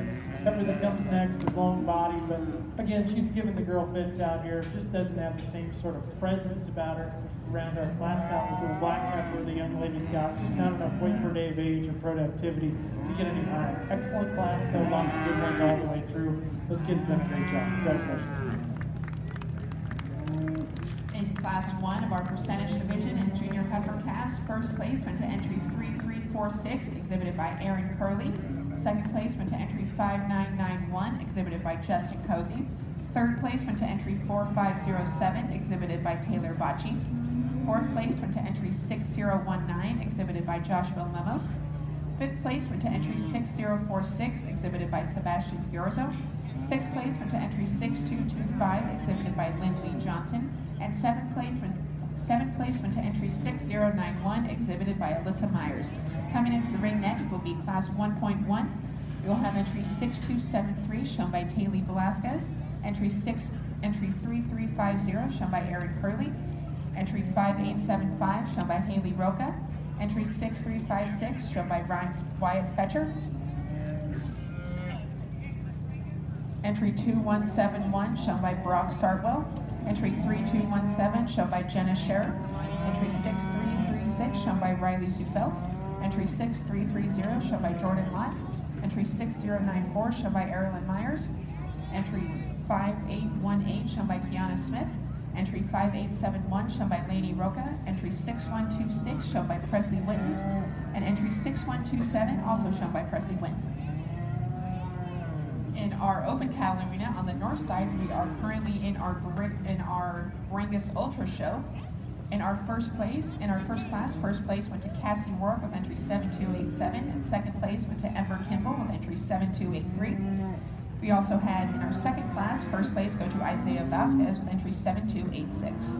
Heifer that comes next is long body, but again, she's giving the girl fits out here. Just doesn't have the same sort of presence about her around our class out with the black heifer the young lady's got. Just not enough weight per day of age or productivity to get any higher. Excellent class though, lots of good ones all the way through. Those kids done a great job. Congratulations. In Class 1 of our percentage division in junior heifer calves, first place went to entry 3346, exhibited by Aaron Curley. Second place went to entry 5991, exhibited by Justin Cozy. Third place went to entry 4507, exhibited by Taylor Bocci. Fourth place went to entry 6019, exhibited by Joshua Lemos. Fifth place went to entry 6046, exhibited by Sebastian Giorzo. Sixth place went to entry 6225, exhibited by Lindley Johnson. And seventh place went to entry 6091, exhibited by Alyssa Myers. Coming into the ring next will be Class 1.1. We will have entry 6273, shown by Taylor Velasquez. Entry 3350, shown by Aaron Curley. Entry 5875, shown by Haley Roca. Entry 6356, shown by Wyatt Fetcher. Entry 2171, shown by Brock Sartwell. Entry 3217, shown by Jenna Scherer. Entry 6336, shown by Riley Zufelt. Entry 6330, shown by Jordan Lott. Entry 6094, shown by Erilyn Myers. Entry 5818, shown by Kiana Smith. Entry 5871, shown by Lainey Roca. Entry 6126, shown by Presley Winton. And entry 6127, also shown by Presley Winton. In our open cattle arena on the north side, we are currently in our Bringus Ultra Show. In our first class, first place went to Cassie Rourke with entry 7287, and second place went to Ember Kimball with entry 7283. We also had in our second class, first place go to Isaiah Vasquez with entry 7286.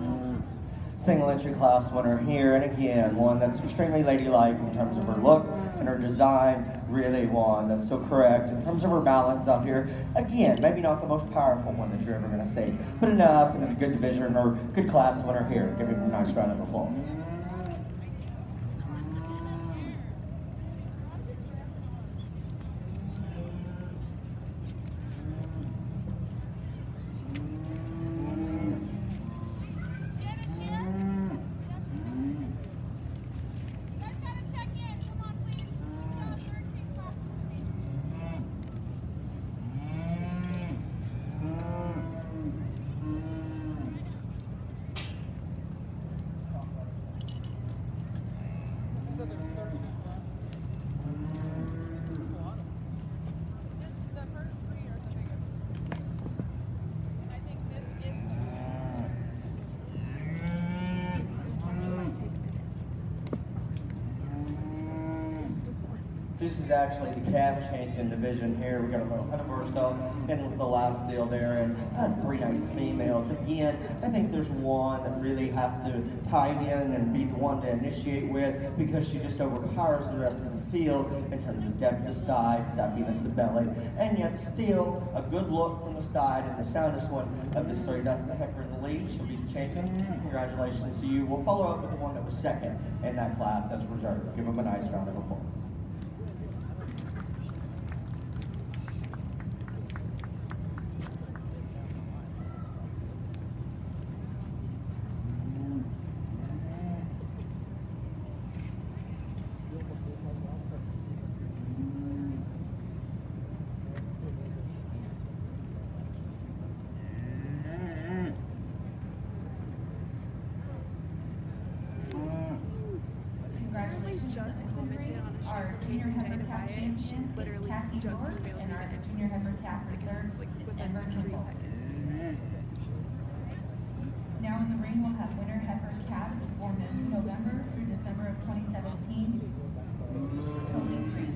Single entry class winner here, and again, one that's extremely ladylike in terms of her look and her design. Really one that's still correct in terms of her balance out here. Again, maybe not the most powerful one that you're ever going to see, but enough and a good division or good class winner here. Give him a nice round of applause. This is actually the calf champion division here. We got a little ahead of ourselves in the last deal there, and three nice females. Again, I think there's one that really has to tide in and be the one to initiate with, because she just overpowers the rest of the field in terms of depth of side, stuffiness of belly, and yet still a good look from the side and the soundest one of this three. That's the Heifer in the lead. She'll be the champion. Congratulations to you. We'll follow up with the one that was second in that class that's reserved. Give them a nice round of applause. Just commented on a Our short junior case heifer indicted by calf it, and she champion is literally Cassie just Dorr, revealed and me our that junior heifer calf reserve like is within Edward 3 Kimball. seconds. Now in the ring, we'll have winner heifer calves born in November through December of 2017. Tony Green.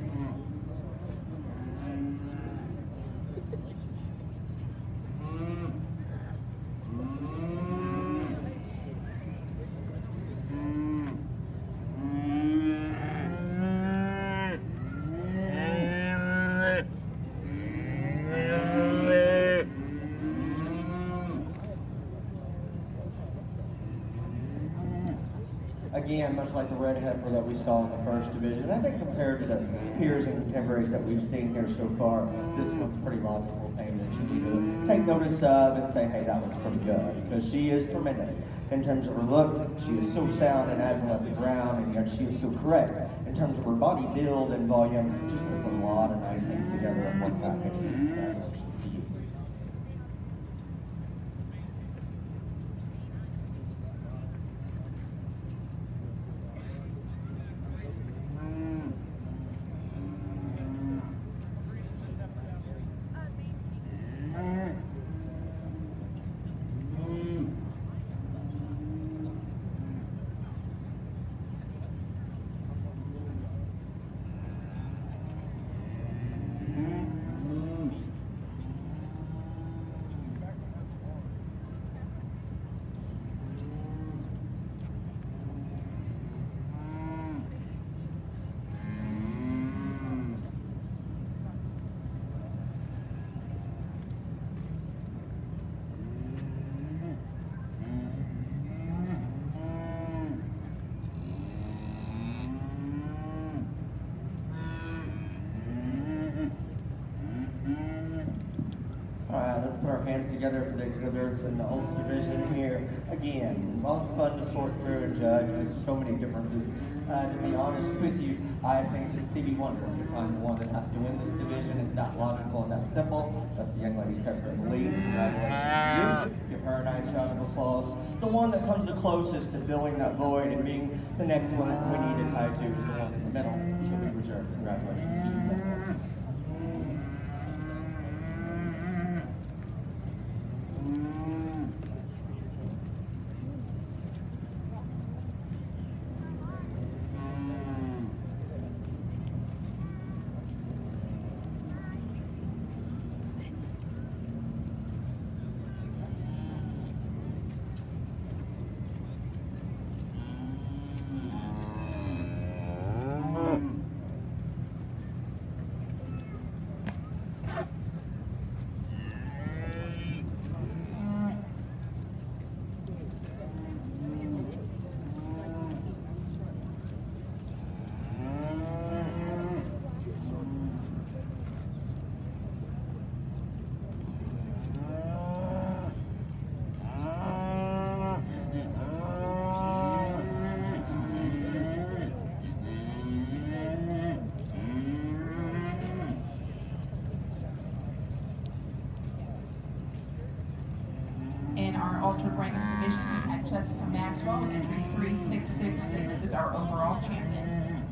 Again, much like the red heifer that we saw in the first division, I think compared to the peers and contemporaries that we've seen here so far, this one's pretty logical thing that you need to take notice of and say, hey, that one's pretty good, because she is tremendous in terms of her look. She is so sound and agile at the ground, and yet she is so correct in terms of her body build and volume. Just puts a lot of nice things together in one package. Congratulations to you. Let's put our hands together for the exhibitors in the Ultra division here. Again, lots of fun to sort through and judge. There's so many differences. To be honest with you, I think that Stevie Wonder will find the one that has to win this division. It's that logical and that simple. That's the young lady's Heifer in the lead. Congratulations to you. Give her a nice round of applause. The one that comes the closest to filling that void and being the next one that we need to tie to is the one in the middle. She'll be reserved. Congratulations to you. In our Ultra Brangus division, we had Jessica Maxwell with entry 3666 as our overall champion.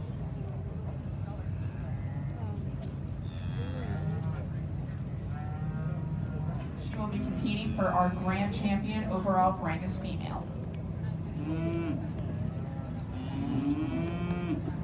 She will be competing for our grand champion overall Brangus female.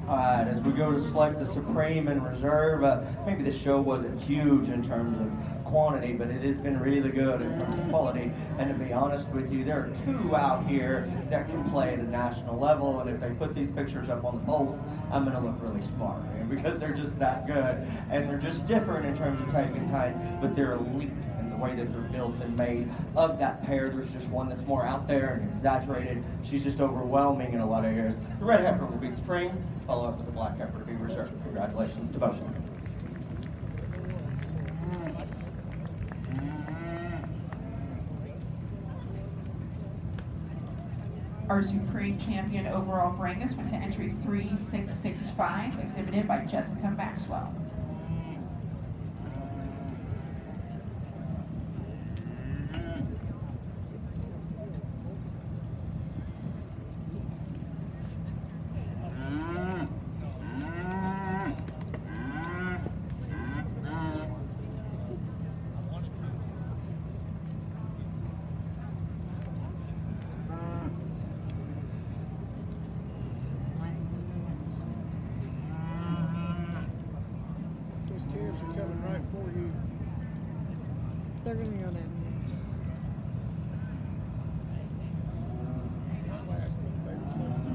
Alright, as we go to select the Supreme and Reserve, maybe the show wasn't huge in terms of quantity, but it has been really good in terms of quality. And to be honest with you, there are two out here that can play at a national level, and if they put these pictures up on the Pulse, I'm gonna look really smart, man, because they're just that good. And they're just different in terms of type and kind, but they're elite in the way that they're built and made. Of that pair, there's just one that's more out there and exaggerated. She's just overwhelming in a lot of areas. The red heifer will be Supreme, follow up with the black heifer to be Reserve. Congratulations to both. Our Supreme Champion overall Brangus went to entry 3665, exhibited by Jessica Maxwell. Those calves are coming right for you. They're gonna go down. Not last, my favorite place to be.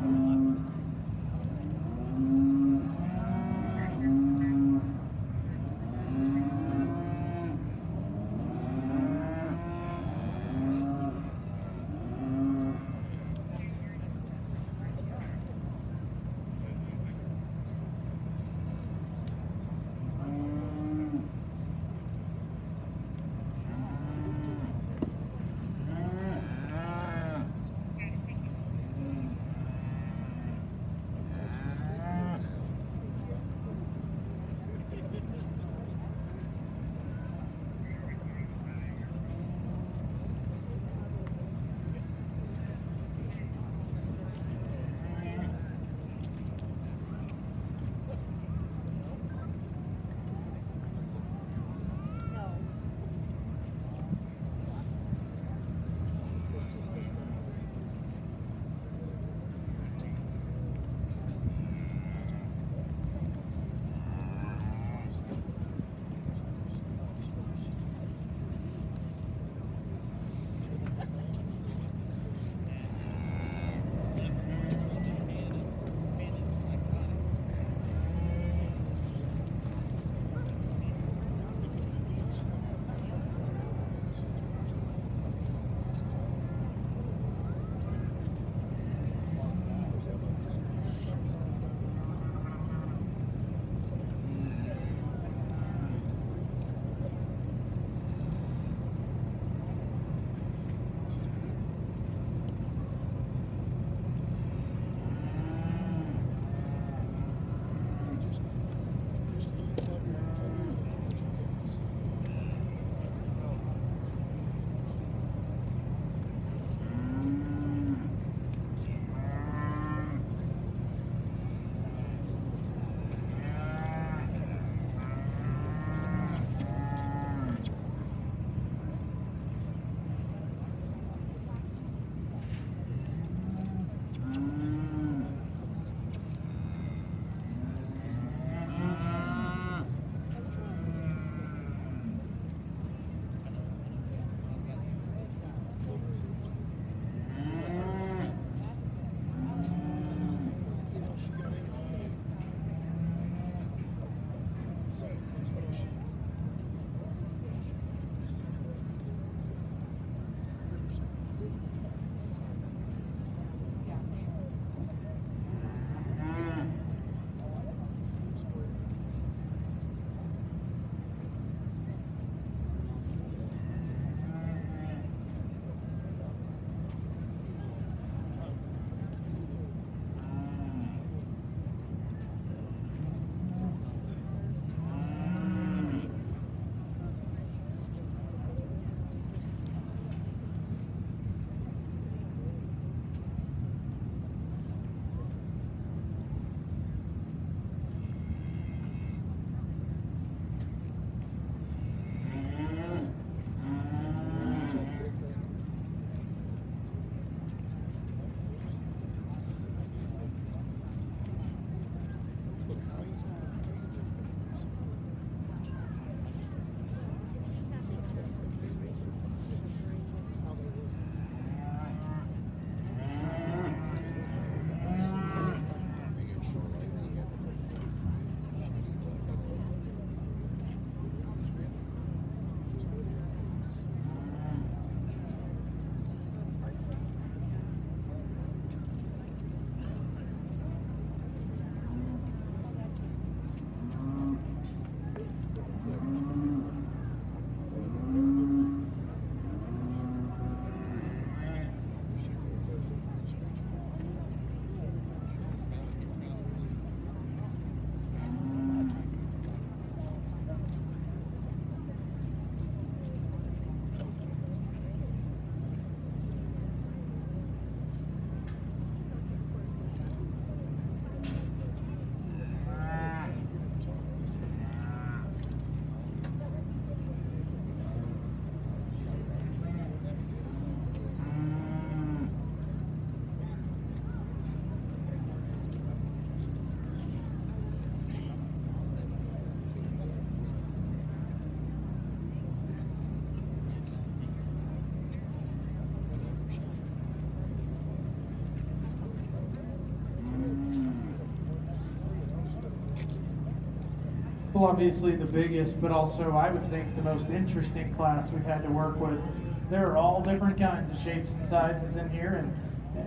Well, obviously the biggest, but also I would think the most interesting class we've had to work with. There are all different kinds of shapes and sizes in here,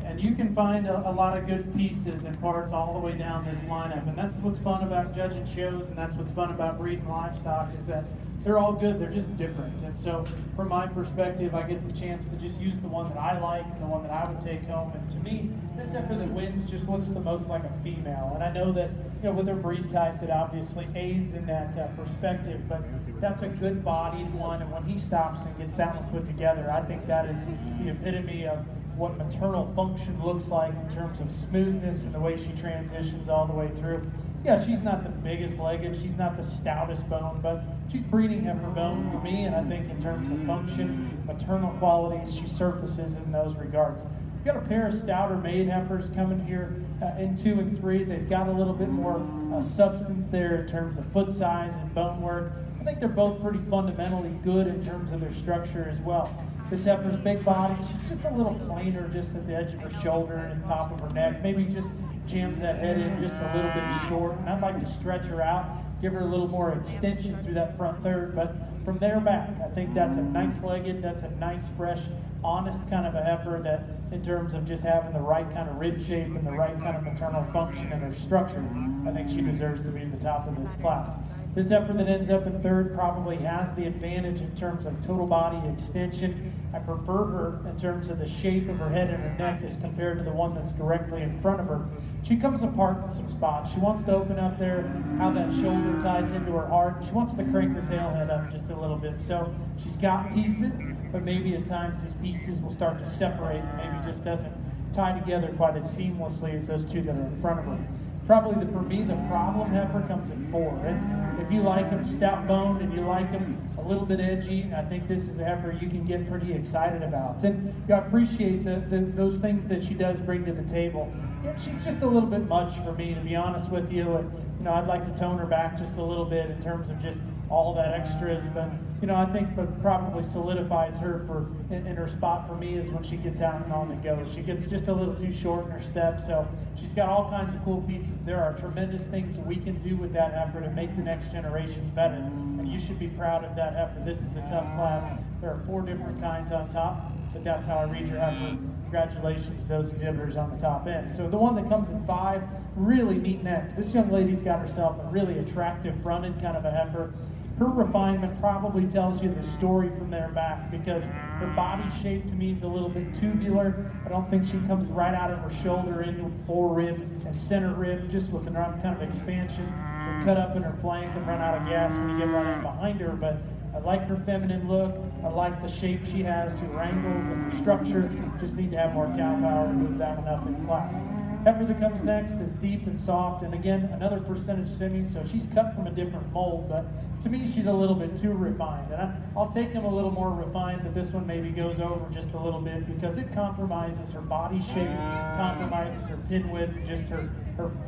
and you can find a lot of good pieces and parts all the way down this lineup. And that's what's fun about judging shows, and that's what's fun about breeding livestock, is that they're all good, they're just different. And so from my perspective, I get the chance to just use the one that I like and the one that I would take home. And to me, this heifer that wins just looks the most like a female. And I know that, you know, with her breed type, it obviously aids in that perspective, but that's a good bodied one. And when he stops and gets that one put together, I think that is the epitome of what maternal function looks like in terms of smoothness and the way she transitions all the way through. Yeah, she's not the biggest legged, she's not the stoutest bone, but she's breeding heifer bone for me, and I think in terms of function, maternal qualities, she surfaces in those regards. We've got a pair of stouter maid heifers coming here in 2 and 3. They've got a little bit more substance there in terms of foot size and bone work. I think they're both pretty fundamentally good in terms of their structure as well. This heifer's big body, she's just a little plainer just at the edge of her shoulder and top of her neck. Maybe just jams that head in just a little bit short, and I'd like to stretch her out, give her a little more extension through that front third. But from there back, I think that's a nice legged, that's a nice, fresh, honest kind of a heifer that, in terms of just having the right kind of rib shape and the right kind of maternal function in her structure, I think she deserves to be at the top of this class. This heifer that ends up in third probably has the advantage in terms of total body extension. I prefer her in terms of the shape of her head and her neck as compared to the one that's directly in front of her. She comes apart in some spots. She wants to open up there, how that shoulder ties into her heart. She wants to crank her tail head up just a little bit. So she's got pieces, but maybe at times these pieces will start to separate and maybe just doesn't tie together quite as seamlessly as those two that are in front of her. Probably, for me, the problem heifer comes at 4. And if you like them stout boned and you like them a little bit edgy, I think this is a heifer you can get pretty excited about. And I appreciate those things that she does bring to the table. Yeah, she's just a little bit much for me, to be honest with you. And, you know, I'd like to tone her back just a little bit in terms of just all that extras. But, you know, I think what probably solidifies her in her spot for me is when she gets out and on the go. She gets just a little too short in her step. So she's got all kinds of cool pieces. There are tremendous things we can do with that heifer to make the next generation better. And you should be proud of that heifer. This is a tough class. There are 4 different kinds on top, but that's how I read your heifer. Congratulations to those exhibitors on the top end. So the one that comes in 5, really neat neck. This young lady's got herself a really attractive fronted kind of a heifer. Her refinement probably tells you the story from there back, because her body shape to me is a little bit tubular. I don't think she comes right out of her shoulder into fore rib and center rib just with enough kind of expansion to cut up in her flank and run out of gas when you get right in behind her. But I like her feminine look. I like the shape she has to her angles and her structure. Just need to have more cow power to move that one up in class. Heifer that comes next is deep and soft, and again, another percentage semi, so she's cut from a different mold, but to me, she's a little bit too refined. And I'll take them a little more refined, but this one maybe goes over just a little bit because it compromises her body shape, compromises her pin width, and just her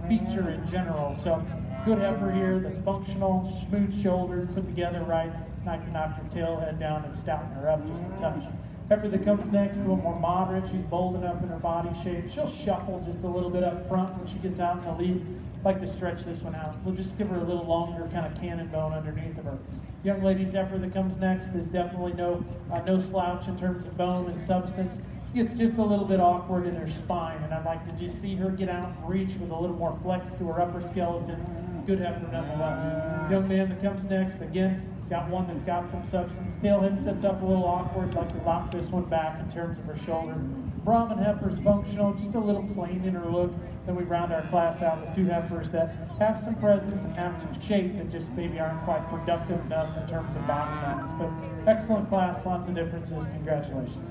feature in general. So good heifer here that's functional, smooth shouldered, put together right. I can knock her tail head down and stouten her up just a touch. Heifer that comes next, a little more moderate. She's bold enough in her body shape. She'll shuffle just a little bit up front when she gets out in the lead. I'd like to stretch this one out. We'll just give her a little longer kind of cannon bone underneath of her. Young lady's heifer that comes next is definitely no slouch in terms of bone and substance. It's just a little bit awkward in her spine, and I'd like to just see her get out and reach with a little more flex to her upper skeleton. Good heifer nonetheless. Young man that comes next, again, got one that's got some substance. Tailhead sets up a little awkward, like to lock this one back in terms of her shoulder. Brahman heifer's functional, just a little plain in her look. Then we round our class out with 2 heifers that have some presence and have some shape that just maybe aren't quite productive enough in terms of body mass. But excellent class, lots of differences. Congratulations.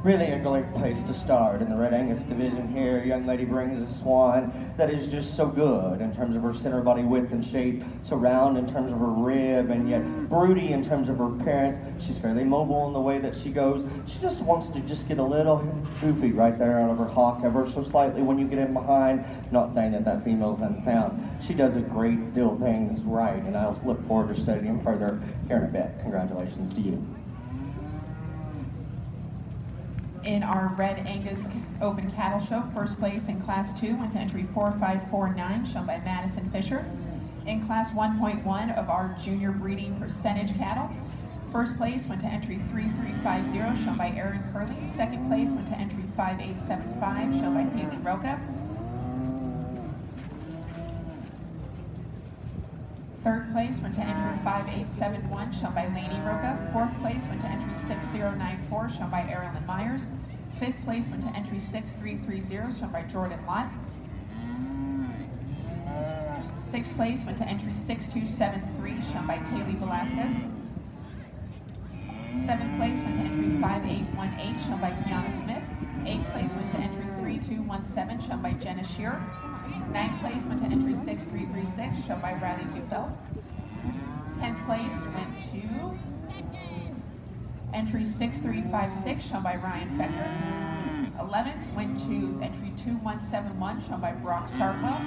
Really a great place to start in the Red Angus division here. Young lady brings a swan that is just so good in terms of her center body width and shape, so round in terms of her rib, and yet broody in terms of her appearance. She's fairly mobile in the way that she goes. She just wants to just get a little goofy right there out of her hock ever so slightly when you get in behind. Not saying that female's unsound. She does a great deal of things right, and I'll look forward to studying further here in a bit. Congratulations to you. In our Red Angus Open Cattle Show, first place in Class 2 went to entry 4549, shown by Madison Fisher. In Class 1.1 of our Junior Breeding Percentage Cattle, first place went to entry 3350, shown by Aaron Curley. Second place went to entry 5875, shown by Haley Roca. Third place went to entry 5871, shown by Lainey Roca. Fourth place went to entry 6094, shown by Erilyn Myers. Fifth place went to entry 6330, shown by Jordan Lott. Sixth place went to entry 6273, shown by Taylor Velasquez. Seventh place went to entry 5818, shown by Kiana Smith. Eighth place went to entry 3217, shown by Jenna Shearer. Ninth place went to entry 6336, shown by Riley Zufeld. 10th place went to entry 6356, shown by Ryan Fecker. 11th went to entry 2171, shown by Brock Sartwell.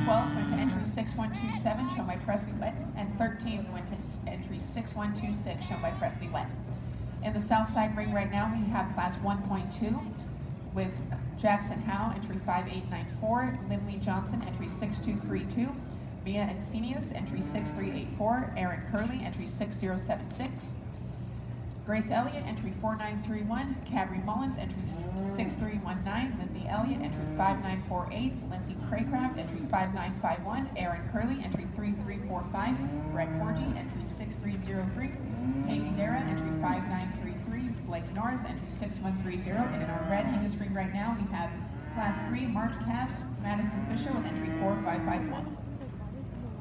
12th went to entry 6127, shown by Presley Wett. And 13th went to entry 6126, shown by Presley Wett. In the south side ring right now, we have class 1.2 with Jackson Howe, entry 5894, Lindley Johnson, entry 6232, Mia Encinius, entry 6384, Aaron Curley, entry 6076, Grace Elliott, entry 4931, Cabri Mullins, entry 6319, Lindsay Elliott, entry 5948, Lindsay Craycraft, entry 5951, Aaron Curley, entry 3345, Brett Forgy, entry 6303, Haley Dara, entry 5933, Blake Norris, entry 6130, and in our red Angus ring right now, we have Class 3 March Calves, Madison Fisher with entry 4551.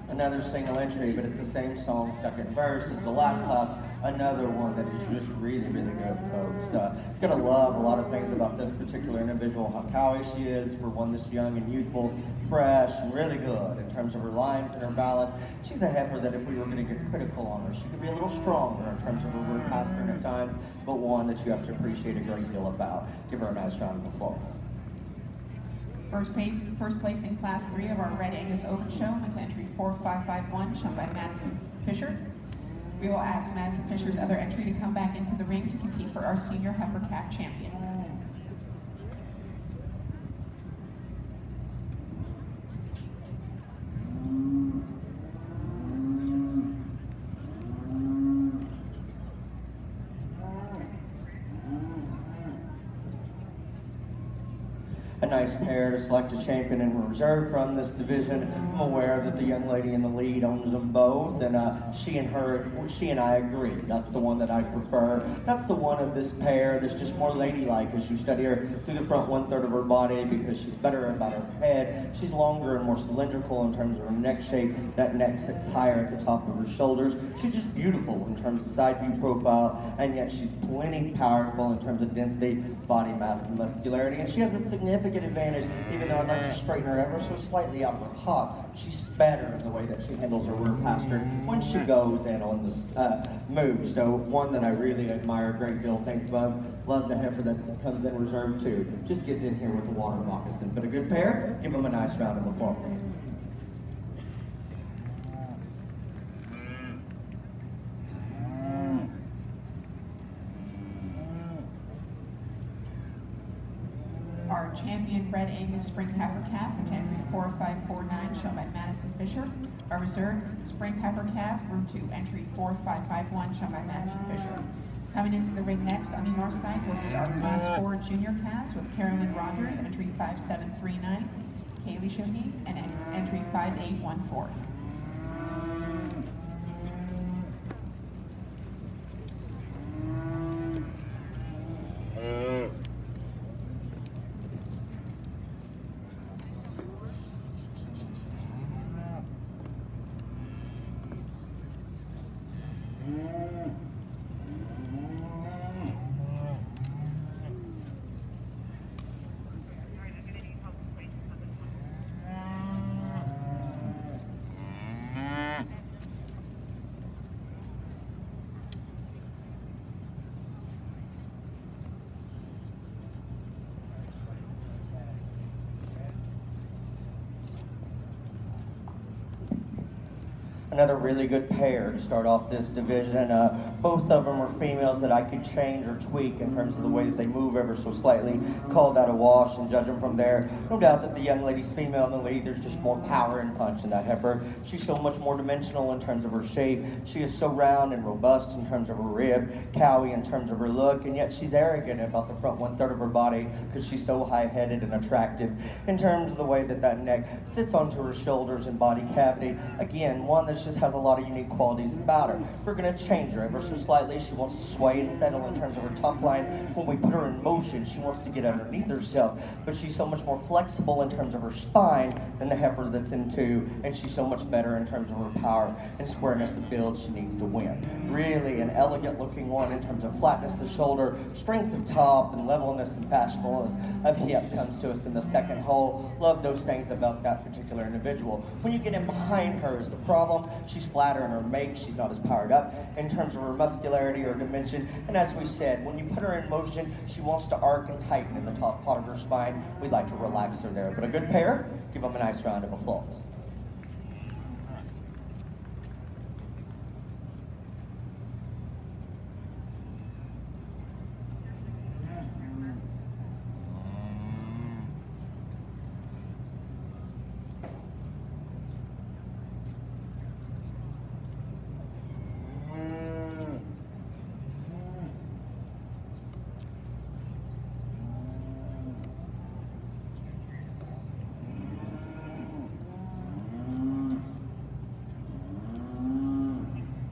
Another single entry, but it's the same song, second verse as the last class. Another one that is just really, really good, folks. You're gonna love a lot of things about this particular individual, how cowy she is for one this young and youthful, fresh, and really good in terms of her lines and her balance. She's a heifer that if we were gonna get critical on her, she could be a little stronger in terms of her word pasturing at times, but one that you have to appreciate a great deal about. Give her a nice round of applause. First place in Class 3 of our Red Angus Open Show went to entry 4551, shown by Madison Fisher. We will ask Madison Fisher's other entry to come back into the ring to compete for our Senior Heifer Calf Champion. A nice pair to select a champion and reserve from this division. I'm aware that the young lady in the lead owns them both, and she and I agree. That's the one that I prefer. That's the one of this pair that's just more ladylike as you study her through the front 1/3 of her body, because she's better about her head. She's longer and more cylindrical in terms of her neck shape. That neck sits higher at the top of her shoulders. She's just beautiful in terms of side view profile, and yet she's plenty powerful in terms of density, body mass, and muscularity. And she has a significant advantage, even though I'd like to straighten her ever so slightly out of her hop. She's better in the way that she handles her rear pasture when she goes in on this move. So one that I really admire a great deal. Thanks, Bub. Love the heifer that comes in reserve too. Just gets in here with the water moccasin. But a good pair, give them a nice round of applause. Our champion Red Angus Spring Heifer Calf with entry 4549, shown by Madison Fisher. Our reserve Spring Heifer Calf, room 2, entry 4551, shown by Madison Fisher. Coming into the ring next on the north side will be our Class 4 Junior Calves with Carolyn Rogers, entry 5739, Kaylee Shoheen, and entry 5814. Another really good pair to start off this division. Both of them are females that I could change or tweak in terms of the way that they move ever so slightly. Call that a wash and judge them from there. No doubt that the young lady's female in the lead. There's just more power and punch in that heifer. She's so much more dimensional in terms of her shape. She is so round and robust in terms of her rib, cowy in terms of her look, and yet she's arrogant about the front 1/3 of her body because she's so high-headed and attractive in terms of the way that that neck sits onto her shoulders and body cavity. Again, one that just has a lot of unique qualities about her. If we're going to change her ever so slightly, she wants to sway and settle in terms of her top line. When we put her in motion, she wants to get underneath herself, but she's so much more flexible in terms of her spine than the heifer that's in 2, and she's so much better in terms of her power and squareness of build she needs to win. Really an elegant looking one in terms of flatness of shoulder, strength of top, and levelness and fashionableness of hip comes to us in the second hole. Love those things about that particular individual. When you get in behind her is the problem. She's flatter in her make, she's not as powered up in terms of her muscularity or dimension, and as we said, when you put her in motion, she wants to arc and tighten in the top part of her spine. We'd like to relax her there, but a good pair, give them a nice round of applause.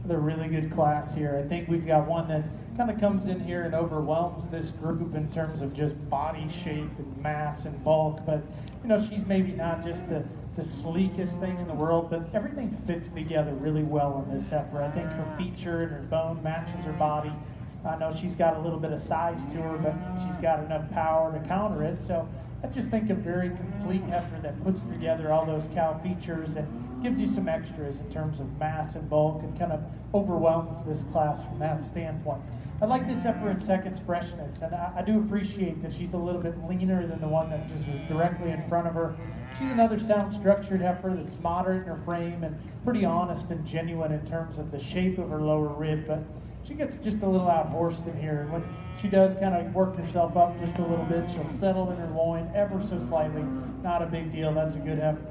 They're really good class here. I think we've got one that kind of comes in here and overwhelms this group in terms of just body shape and mass and bulk. But, you know, she's maybe not just the sleekest thing in the world, but everything fits together really well in this heifer. I think her feature and her bone matches her body. I know she's got a little bit of size to her, but she's got enough power to counter it. So I just think a very complete heifer that puts together all those cow features and gives you some extras in terms of mass and bulk and kind of overwhelms this class from that standpoint. I like this heifer in second's freshness, and I do appreciate that she's a little bit leaner than the one that just is directly in front of her. She's another sound structured heifer that's moderate in her frame and pretty honest and genuine in terms of the shape of her lower rib, but she gets just a little out-horsed in here. When she does kind of work herself up just a little bit, she'll settle in her loin ever so slightly. Not a big deal, that's a good heifer.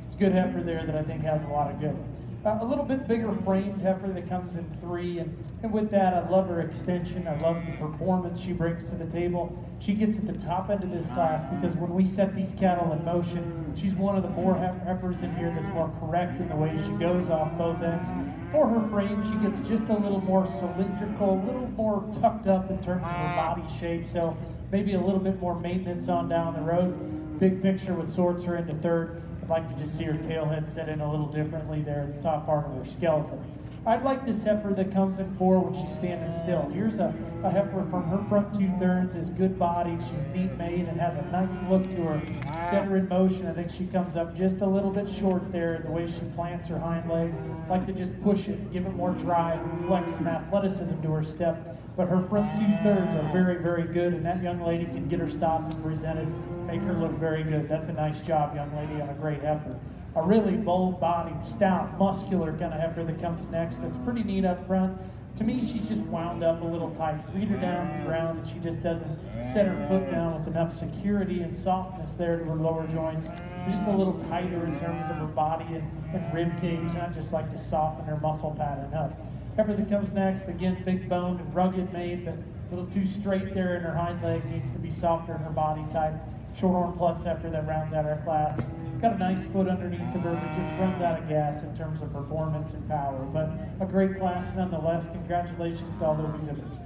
It's a good heifer there that I think has a lot of good. A little bit bigger framed heifer that comes in 3, and with that, I love her extension. I love the performance she brings to the table. She gets at the top end of this class because when we set these cattle in motion, she's one of the more heifers in here that's more correct in the way she goes off both ends. For her frame, she gets just a little more cylindrical, a little more tucked up in terms of her body shape, so maybe a little bit more maintenance on down the road. Big picture, what sorts her into 3rd. I'd like to just see her tail head set in a little differently there at the top part of her skeleton. I'd like this heifer that comes in 4 when she's standing still. Here's a heifer from her front 2/3, is good bodied, she's neat made, and has a nice look to her. Set her in motion, I think she comes up just a little bit short there, the way she plants her hind leg. I'd like to just push it, give it more drive and flex and athleticism to her step. But her front 2/3 are very, very good, and that young lady can get her stopped and presented, make her look very good. That's a nice job, young lady, on a great heifer. A really bold-bodied, stout, muscular kind of heifer that comes next that's pretty neat up front. To me, she's just wound up a little tight. Lead her down to the ground, and she just doesn't set her foot down with enough security and softness there to her lower joints. Just a little tighter in terms of her body and rib cage, and I just like to soften her muscle pattern up. Heifer that comes next, again, big boned and rugged made, but a little too straight there in her hind leg, needs to be softer in her body type. Shorthorn plus heifer that rounds out our class. Got a nice foot underneath of her, but just runs out of gas in terms of performance and power. But a great class nonetheless. Congratulations to all those exhibitors.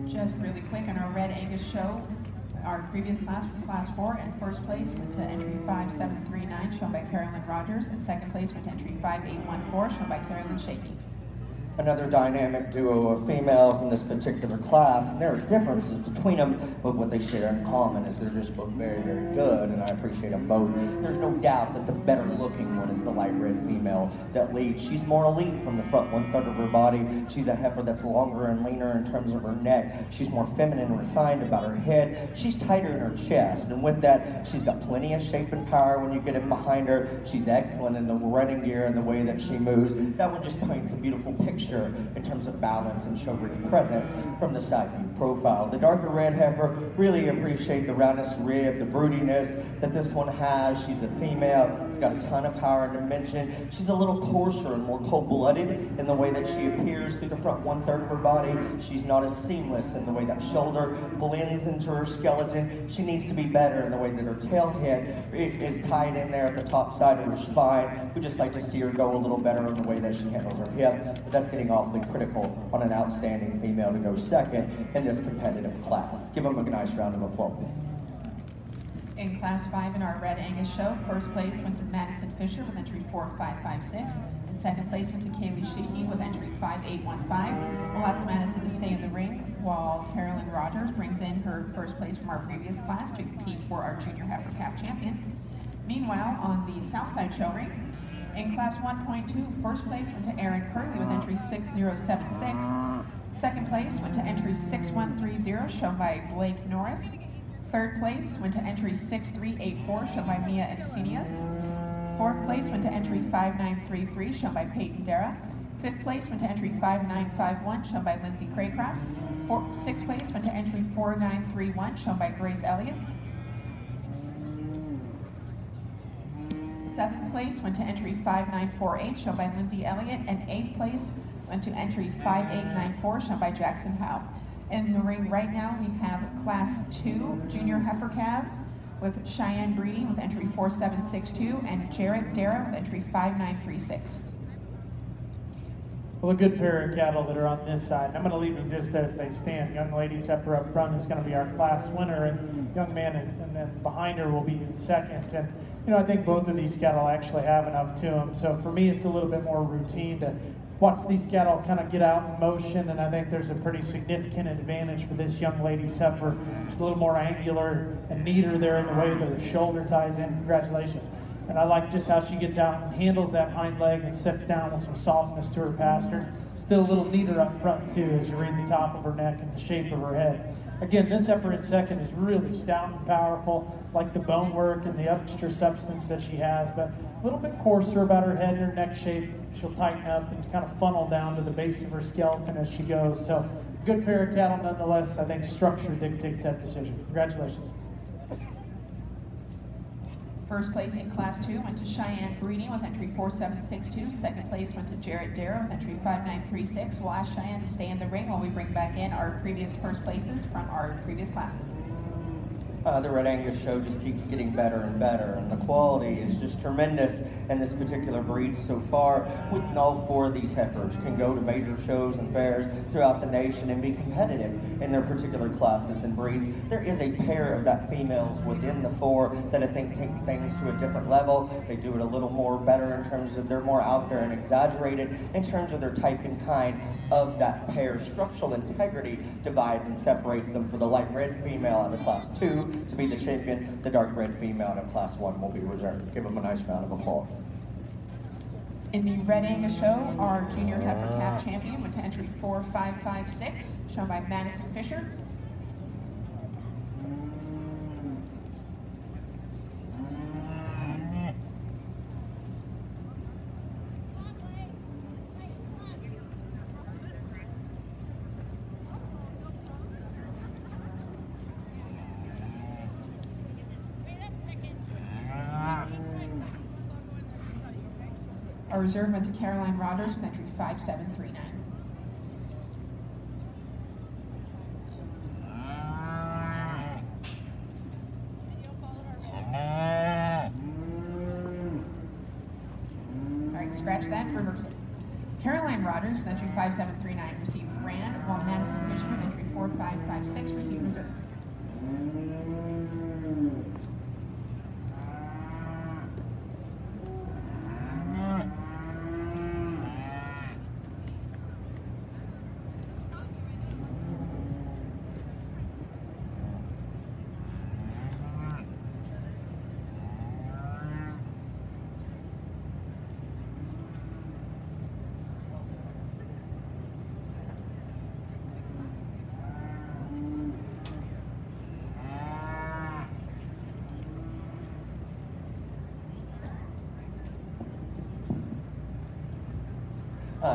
Just really quick, on our Red Angus show, our previous class was class 4, and first place went to entry 5739, shown by Carolyn Rogers, and second place went to entry 5814, shown by Carolyn Shaky. another dynamic duo of females in this particular class, and there are differences between them, but what they share in common is they're just both very, very good, and I appreciate them both. There's no doubt that the better looking one is the light red female that leads. She's more elite from the front 1/3 of her body. She's a heifer that's longer and leaner in terms of her neck. She's more feminine and refined about her head. She's tighter in her chest, and with that, she's got plenty of shape and power when you get in behind her. She's excellent in the running gear and the way that she moves. That one just paints a beautiful picture in terms of balance and showing presence from the side view profile. The darker red heifer, really appreciate the roundness rib, the broodiness that this one has. She's a female. It's got a ton of power and dimension. She's a little coarser and more cold-blooded in the way that she appears through the front 1/3 of her body. She's not as seamless in the way that shoulder blends into her skeleton. She needs to be better in the way that her tail head is tied in there at the top side of her spine. We just like to see her go a little better in the way that she handles her hip, but that's getting awfully critical on an outstanding female to go second in this competitive class. Give them a nice round of applause. In Class 5 in our Red Angus show, first place went to Madison Fisher with entry 4556, and second place went to Kaylee Sheehy with entry 5815. We'll ask Madison to stay in the ring while Carolyn Rogers brings in her first place from our previous class to compete for our Junior Heifer Cap champion. Meanwhile, on the Southside show ring, in Class 1.2, first place went to Aaron Curley with entry 6076. Second place went to entry 6130, shown by Blake Norris. Third place went to entry 6384, shown by Mia Encinias. Fourth place went to entry 5933, shown by Peyton Dara. Fifth place went to entry 5951, shown by Lindsay Craycraft. Sixth place went to entry 4931, shown by Grace Elliott. Seventh place went to entry 5948, shown by Lindsay Elliott, and eighth place went to entry 5894, shown by Jackson Howe. In the ring right now, we have Class 2 Junior Heifer Calves with Cheyenne Breeding with entry 4762 and Jarrett Dara with entry 5936. Well, a good pair of cattle that are on this side. I'm going to leave them just as they stand. Young lady's heifer up front is going to be our class winner, and young man and then behind her will be in second. And I think both of these cattle actually have enough to them. So for me, it's a little bit more routine to watch these cattle kind of get out in motion, and I think there's a pretty significant advantage for this young lady's heifer. She's a little more angular and neater there in the way that her shoulder ties in. Congratulations. And I like just how she gets out and handles that hind leg and sets down with some softness to her pastern. Still a little neater up front too, as you read the top of her neck and the shape of her head. Again, this heifer in second is really stout and powerful, like the bone work and the extra substance that she has, but a little bit coarser about her head and her neck shape. She'll tighten up and kind of funnel down to the base of her skeleton as she goes. So, good pair of cattle nonetheless. I think structure dictates that decision. Congratulations. First place in Class 2 went to Cheyenne Breeding with entry 4762. Second place went to Jarrett Dara with entry 5936. We'll ask Cheyenne to stay in the ring while we bring back in our previous first places from our previous classes. The Red Angus show just keeps getting better and better, and the quality is just tremendous in this particular breed so far. All four of these heifers can go to major shows and fairs throughout the nation and be competitive in their particular classes and breeds. There is a pair of that females within the four that I think take things to a different level. They do it a little more better in terms of they're more out there and exaggerated in terms of their type and kind of that pair. Structural integrity divides and separates them. For the light red female out of Class 2 to be the champion, the dark red female out of Class 1 will be reserved. Give them a nice round of applause. In the Red Angus show, our Junior Heifer Cap champion went to entry 4556, shown by Madison Fisher. Our reserve went to Caroline Rogers with entry 5739. All right, scratch that, reverse it. Caroline Rogers with entry 5739 received Rand, while Madison Fisher with entry 4556 received reserve.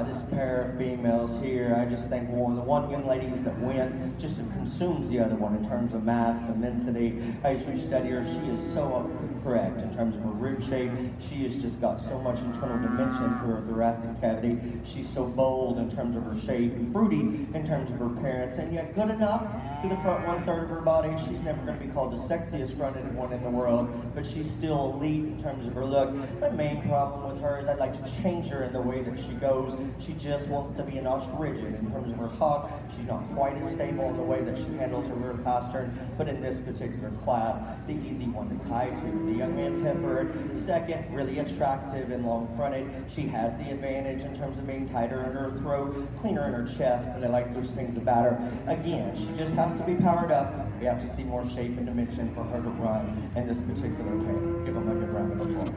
This pair of females here, I just think the one young lady that wins just consumes the other one in terms of mass, immensity. As you study her, she is so correct in terms of her root shape. She has just got so much internal dimension to her thoracic cavity. She's so bold in terms of her shape and fruity in terms of her appearance, and yet good enough to the front 1/3 of her body. She's never going to be called the sexiest fronted one in the world, but she's still elite in terms of her look. My main problem with her is I'd like to change her in the way that she goes. She just wants to be a notch rigid in terms of her hock. She's not quite as stable in the way that she handles her rear pastern, but in this particular class, the easy one to tie to. The young man's heifer, second, really attractive and long-fronted. She has the advantage in terms of being tighter in her throat, cleaner in her chest, and I like those things about her. Again, she just has to be powered up. We have to see more shape and dimension for her to run in this particular pair. Give them a good round of applause.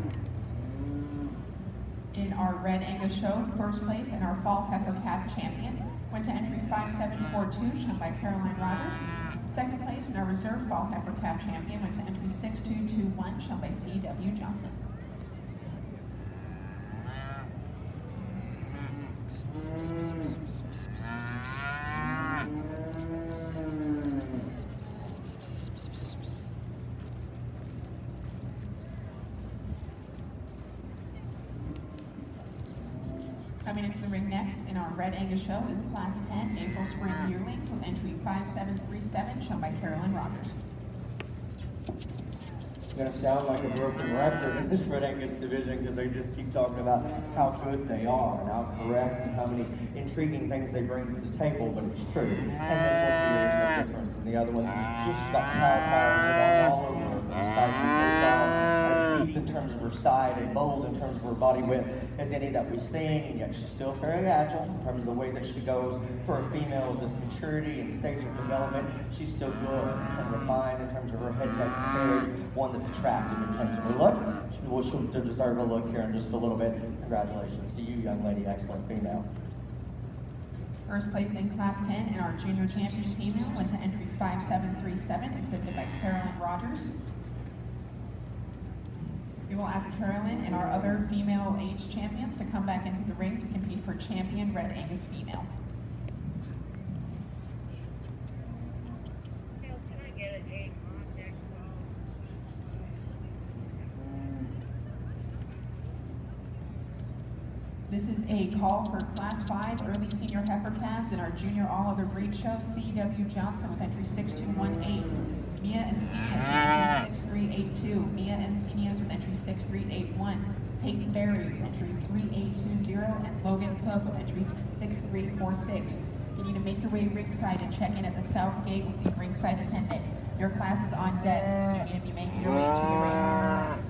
In our Red Angus show, first place in our Fall Heifer Calf Champion went to entry 5742, shown by Caroline Rogers. Second place in our Reserve Fall Heifer Calf Champion went to entry 6221, shown by C.W. Johnson. Coming into the ring next in our Red Angus show is Class 10 April Spring Yearlings with entry 5737, shown by Carolyn Rogers. It's going to sound like a broken record in this Red Angus division because they just keep talking about how good they are and how correct and how many intriguing things they bring to the table, but it's true. And this one here is no different from the other ones. Just got power all over her side profile. Deep in terms of her side and bold in terms of her body width as any that we've seen, and yet she's still very agile in terms of the way that she goes. For a female of this maturity and stage of development, she's still good in terms of refined, in terms of her head, neck, and carriage, one that's attractive in terms of her look. She'll deserve a look here in just a little bit. Congratulations to you, young lady, excellent female. First place in Class 10 in our Junior Champion female went to entry 5737, exhibited by Carolyn Rogers. We will ask Carolyn and our other female age champions to come back into the ring to compete for champion Red Angus female. This is a call for Class 5 early senior heifer calves in our junior all other breed show. C.W. Johnson with entry 6218. Mia Encinias with entry 6382. Mia Encinias with entry 6381. Peyton Berry with entry 3820. And Logan Cook with entry 6346. You need to make your way ringside and check in at the south gate with the ringside attendant. Your class is on deck, so you need to be making your way to the ring.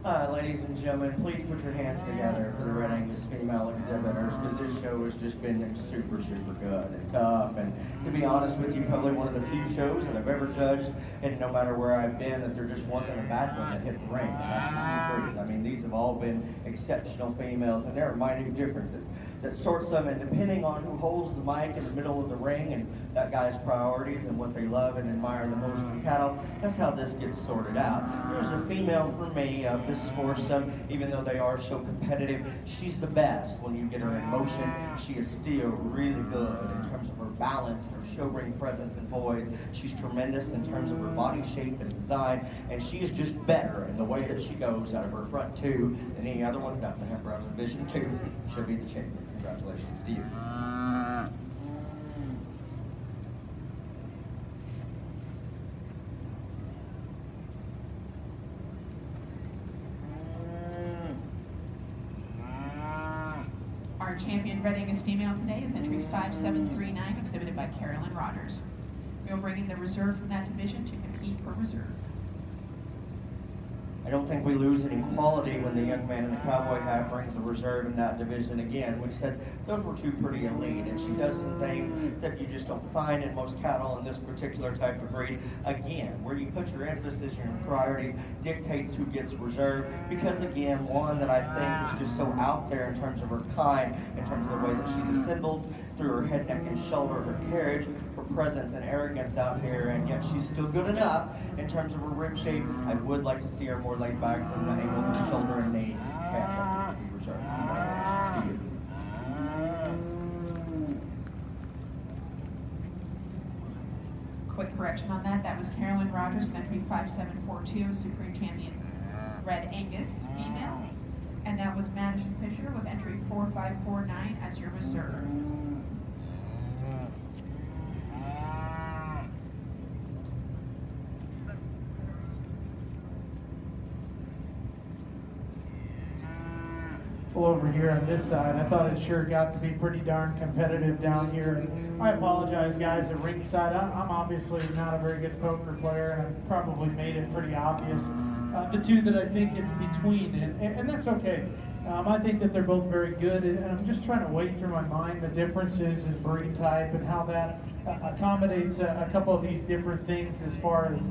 Ladies and gentlemen, please put your hands together for the Red Angus female exhibitors, because this show has just been super, super good and tough. And to be honest with you, probably one of the few shows that I've ever judged, and no matter where I've been, that there just wasn't a bad one that hit the ring. And that's just the truth. I mean, these have all been exceptional females, and there are minute differences that sorts them, and depending on who holds the mic in the middle of the ring and that guy's priorities and what they love and admire the most in cattle, that's how this gets sorted out. There's a female for me of this foursome, even though they are so competitive, she's the best when you get her in motion. She is still really good in terms of her balance, her show ring presence and poise. She's tremendous in terms of her body shape and design, and she is just better in the way that she goes out of her front two than any other one. That's the heifer out of Division 2. She'll be the champion. Congratulations to you. Our champion Red Angus female today is entry 5739, exhibited by Carolyn Rogers. We'll bring in the reserve from that division to compete for reserve. I don't think we lose any quality when the young man in the cowboy hat brings the reserve in that division again. We said those were two pretty elite, and she does some things that you just don't find in most cattle in this particular type of breed. Again, where you put your emphasis, your priorities, dictates who gets reserve, because again, one that I think is just so out there in terms of her kind, in terms of the way that she's assembled, through her head, neck, and shoulder, her carriage, her presence and arrogance out here, and yet she's still good enough in terms of her rib shape. I would like to see her more laid back from the angle of the shoulder and knee. Calf be reserved. Congratulations to you. Quick correction on that. That was Carolyn Rogers with entry 5742, Supreme Champion Red Angus female. And that was Madison Fisher with entry 4549 as your reserve. Well, over here on this side, I thought it sure got to be pretty darn competitive down here. And I apologize, guys, at ringside. I'm obviously not a very good poker player, and I've probably made it pretty obvious. The two that I think it's between, and that's okay. I think that they're both very good, and I'm just trying to weigh through my mind the differences in breed type and how that accommodates a couple of these different things as far as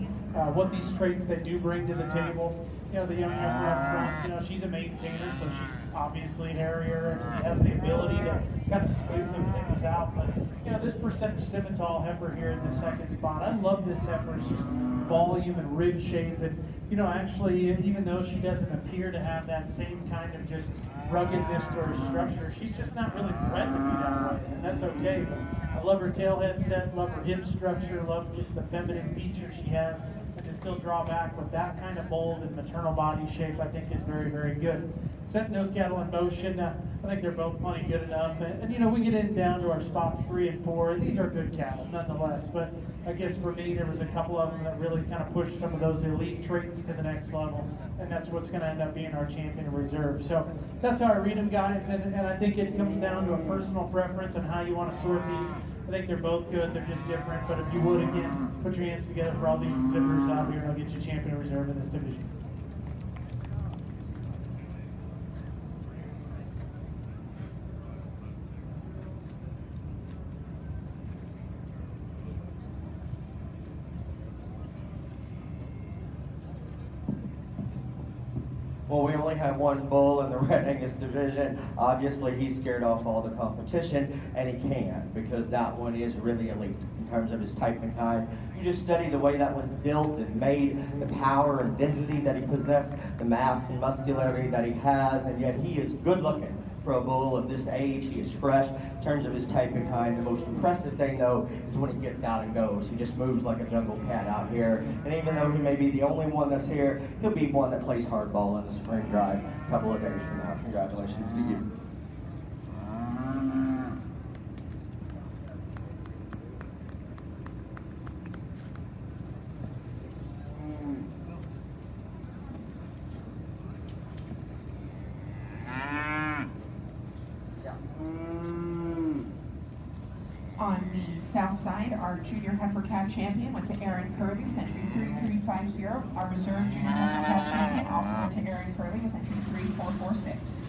what these traits they do bring to the table. You know, the young heifer up front, you know, she's a maintainer, so she's obviously hairier and has the ability to kind of smooth them things out. But, you know, this percentage Simmental heifer here at the second spot, I love this heifer's just volume and rib shape. And, you know, actually, even though she doesn't appear to have that same kind of just ruggedness to her structure, she's just not really bred to be that way, and that's okay. But I love her tailhead set, love her hip structure, love just the feminine features she has, and to still draw back with that kind of bold and maternal body shape, I think is very, very good. Setting those cattle in motion, I think they're both plenty good enough. And you know, we get in down to our spots 3 and 4, and these are good cattle nonetheless. But I guess for me, there was a couple of them that really kind of pushed some of those elite traits to the next level, and that's what's going to end up being our champion in reserve. So that's how I read them, guys, and I think it comes down to a personal preference on how you want to sort these. I think they're both good, they're just different, but if you would, again, put your hands together for all these exhibitors out here, and I'll get you champion in reserve in this division. Well, we only have one bull in the Red Angus division. Obviously, he scared off all the competition, and he can, because that one is really elite in terms of his type and kind. You just study the way that one's built and made, the power and density that he possesses, the mass and muscularity that he has, and yet he is good looking. For a bull of this age, he is fresh. In terms of his type and kind, the most impressive thing, though, is when he gets out and goes. He just moves like a jungle cat out here. And even though he may be the only one that's here, he'll be one that plays hardball in the spring drive a couple of days from now. Congratulations to you. On the South side, our junior heifer calf champion went to Aaron Kirby with entry 3350. Our reserve junior heifer calf champion also went to Aaron Curley with entry 3446.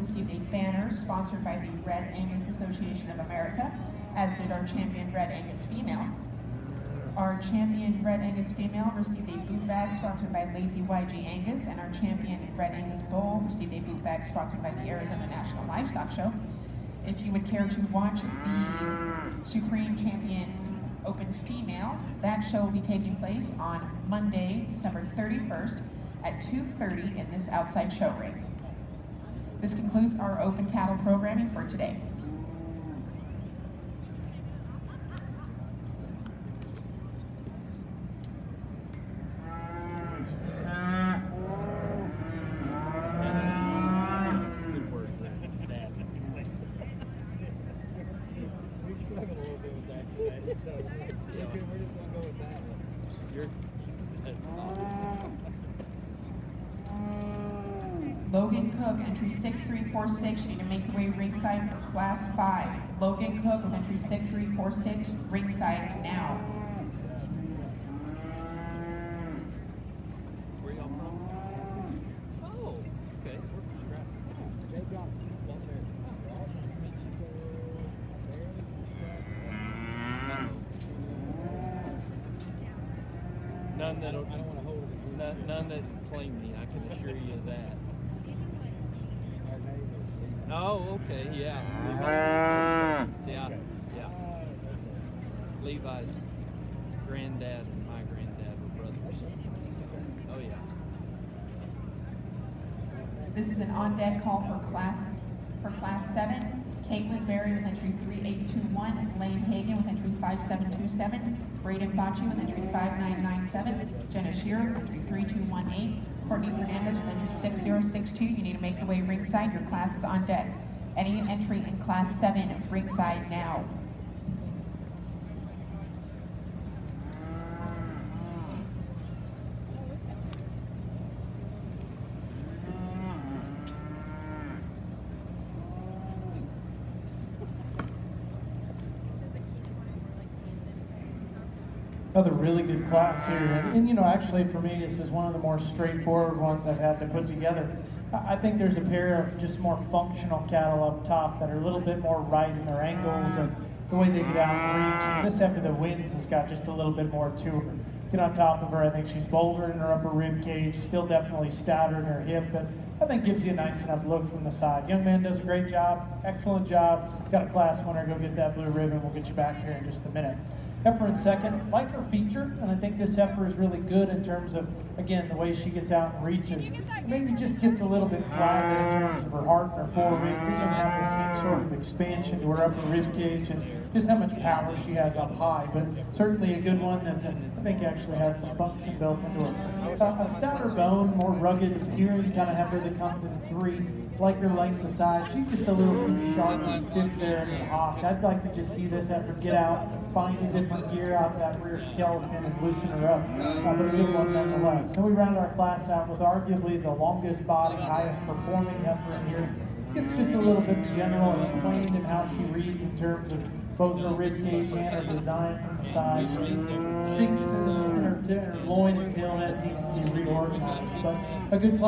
Received a banner sponsored by the Red Angus Association of America, as did our champion Red Angus female. Our champion Red Angus female received a boot bag sponsored by Lazy YG Angus, and our champion Red Angus bull received a boot bag sponsored by the Arizona National Livestock Show. If you would care to watch the Supreme Champion Open Female, that show will be taking place on Monday, December 31st at 2:30 in this outside show ring. This concludes our open cattle programming for today. We struggled a little bit with that today, so we're just going to go with that one. That's awesome. Logan Cook, entry 6346. You need to make your way ringside for Class 5. Logan Cook with entry 6346, ringside now. Where y'all from? Oh, okay. We're from Stratford. Jay Johnson, down there. None that I don't want to hold it. none that claim me, I can assure you of that. Our neighbor. Oh, okay, yeah. Yeah. Levi's granddad and my granddad were brothers. Oh yeah. This is an on-deck call for Class 7. Caitlin Berry with entry 3821, Lane Hagan with entry 5727, Braden Bocci with entry 5997, Jenna Shearer with entry 3218, Courtney Fernandez with entry 6062. You need to make your way ringside. Your class is on deck. Any entry in Class 7, ringside now. Another really good class here, and you know, actually for me, this is one of the more straightforward ones I've had to put together. I think there's a pair of just more functional cattle up top that are a little bit more right in their angles and the way they get out and reach. And this heifer that wins has got just a little bit more to her. Get on top of her, I think she's bolder in her upper rib cage, still definitely stouter in her hip, but I think gives you a nice enough look from the side. Young man does a great job, excellent job. Got a class winner, go get that blue ribbon. We'll get you back here in just a minute. Heifer in second, like her feature, and I think this heifer is really good in terms of, again, the way she gets out and reaches. Maybe just gets a little bit flat in terms of her heart and her forehead. Doesn't have the same sort of expansion to her upper rib cage and just how much power she has up high, but certainly a good one that I think actually has some function built into her. A stouter bone, more rugged appearing kind of heifer that comes in 3. Like her length aside, she's just a little too sharp and stiff there in her hock. I'd like to just see this heifer get out, find a different gear out that rear skeleton and loosen her up. But a good one nonetheless. So we round our class out with arguably the longest body, highest performing heifer in here. It's just a little bit general and plain in how she reads in terms of both her rib cage and her design from the side. She just sinks in her loin and tailhead needs to be reorganized. But a good class.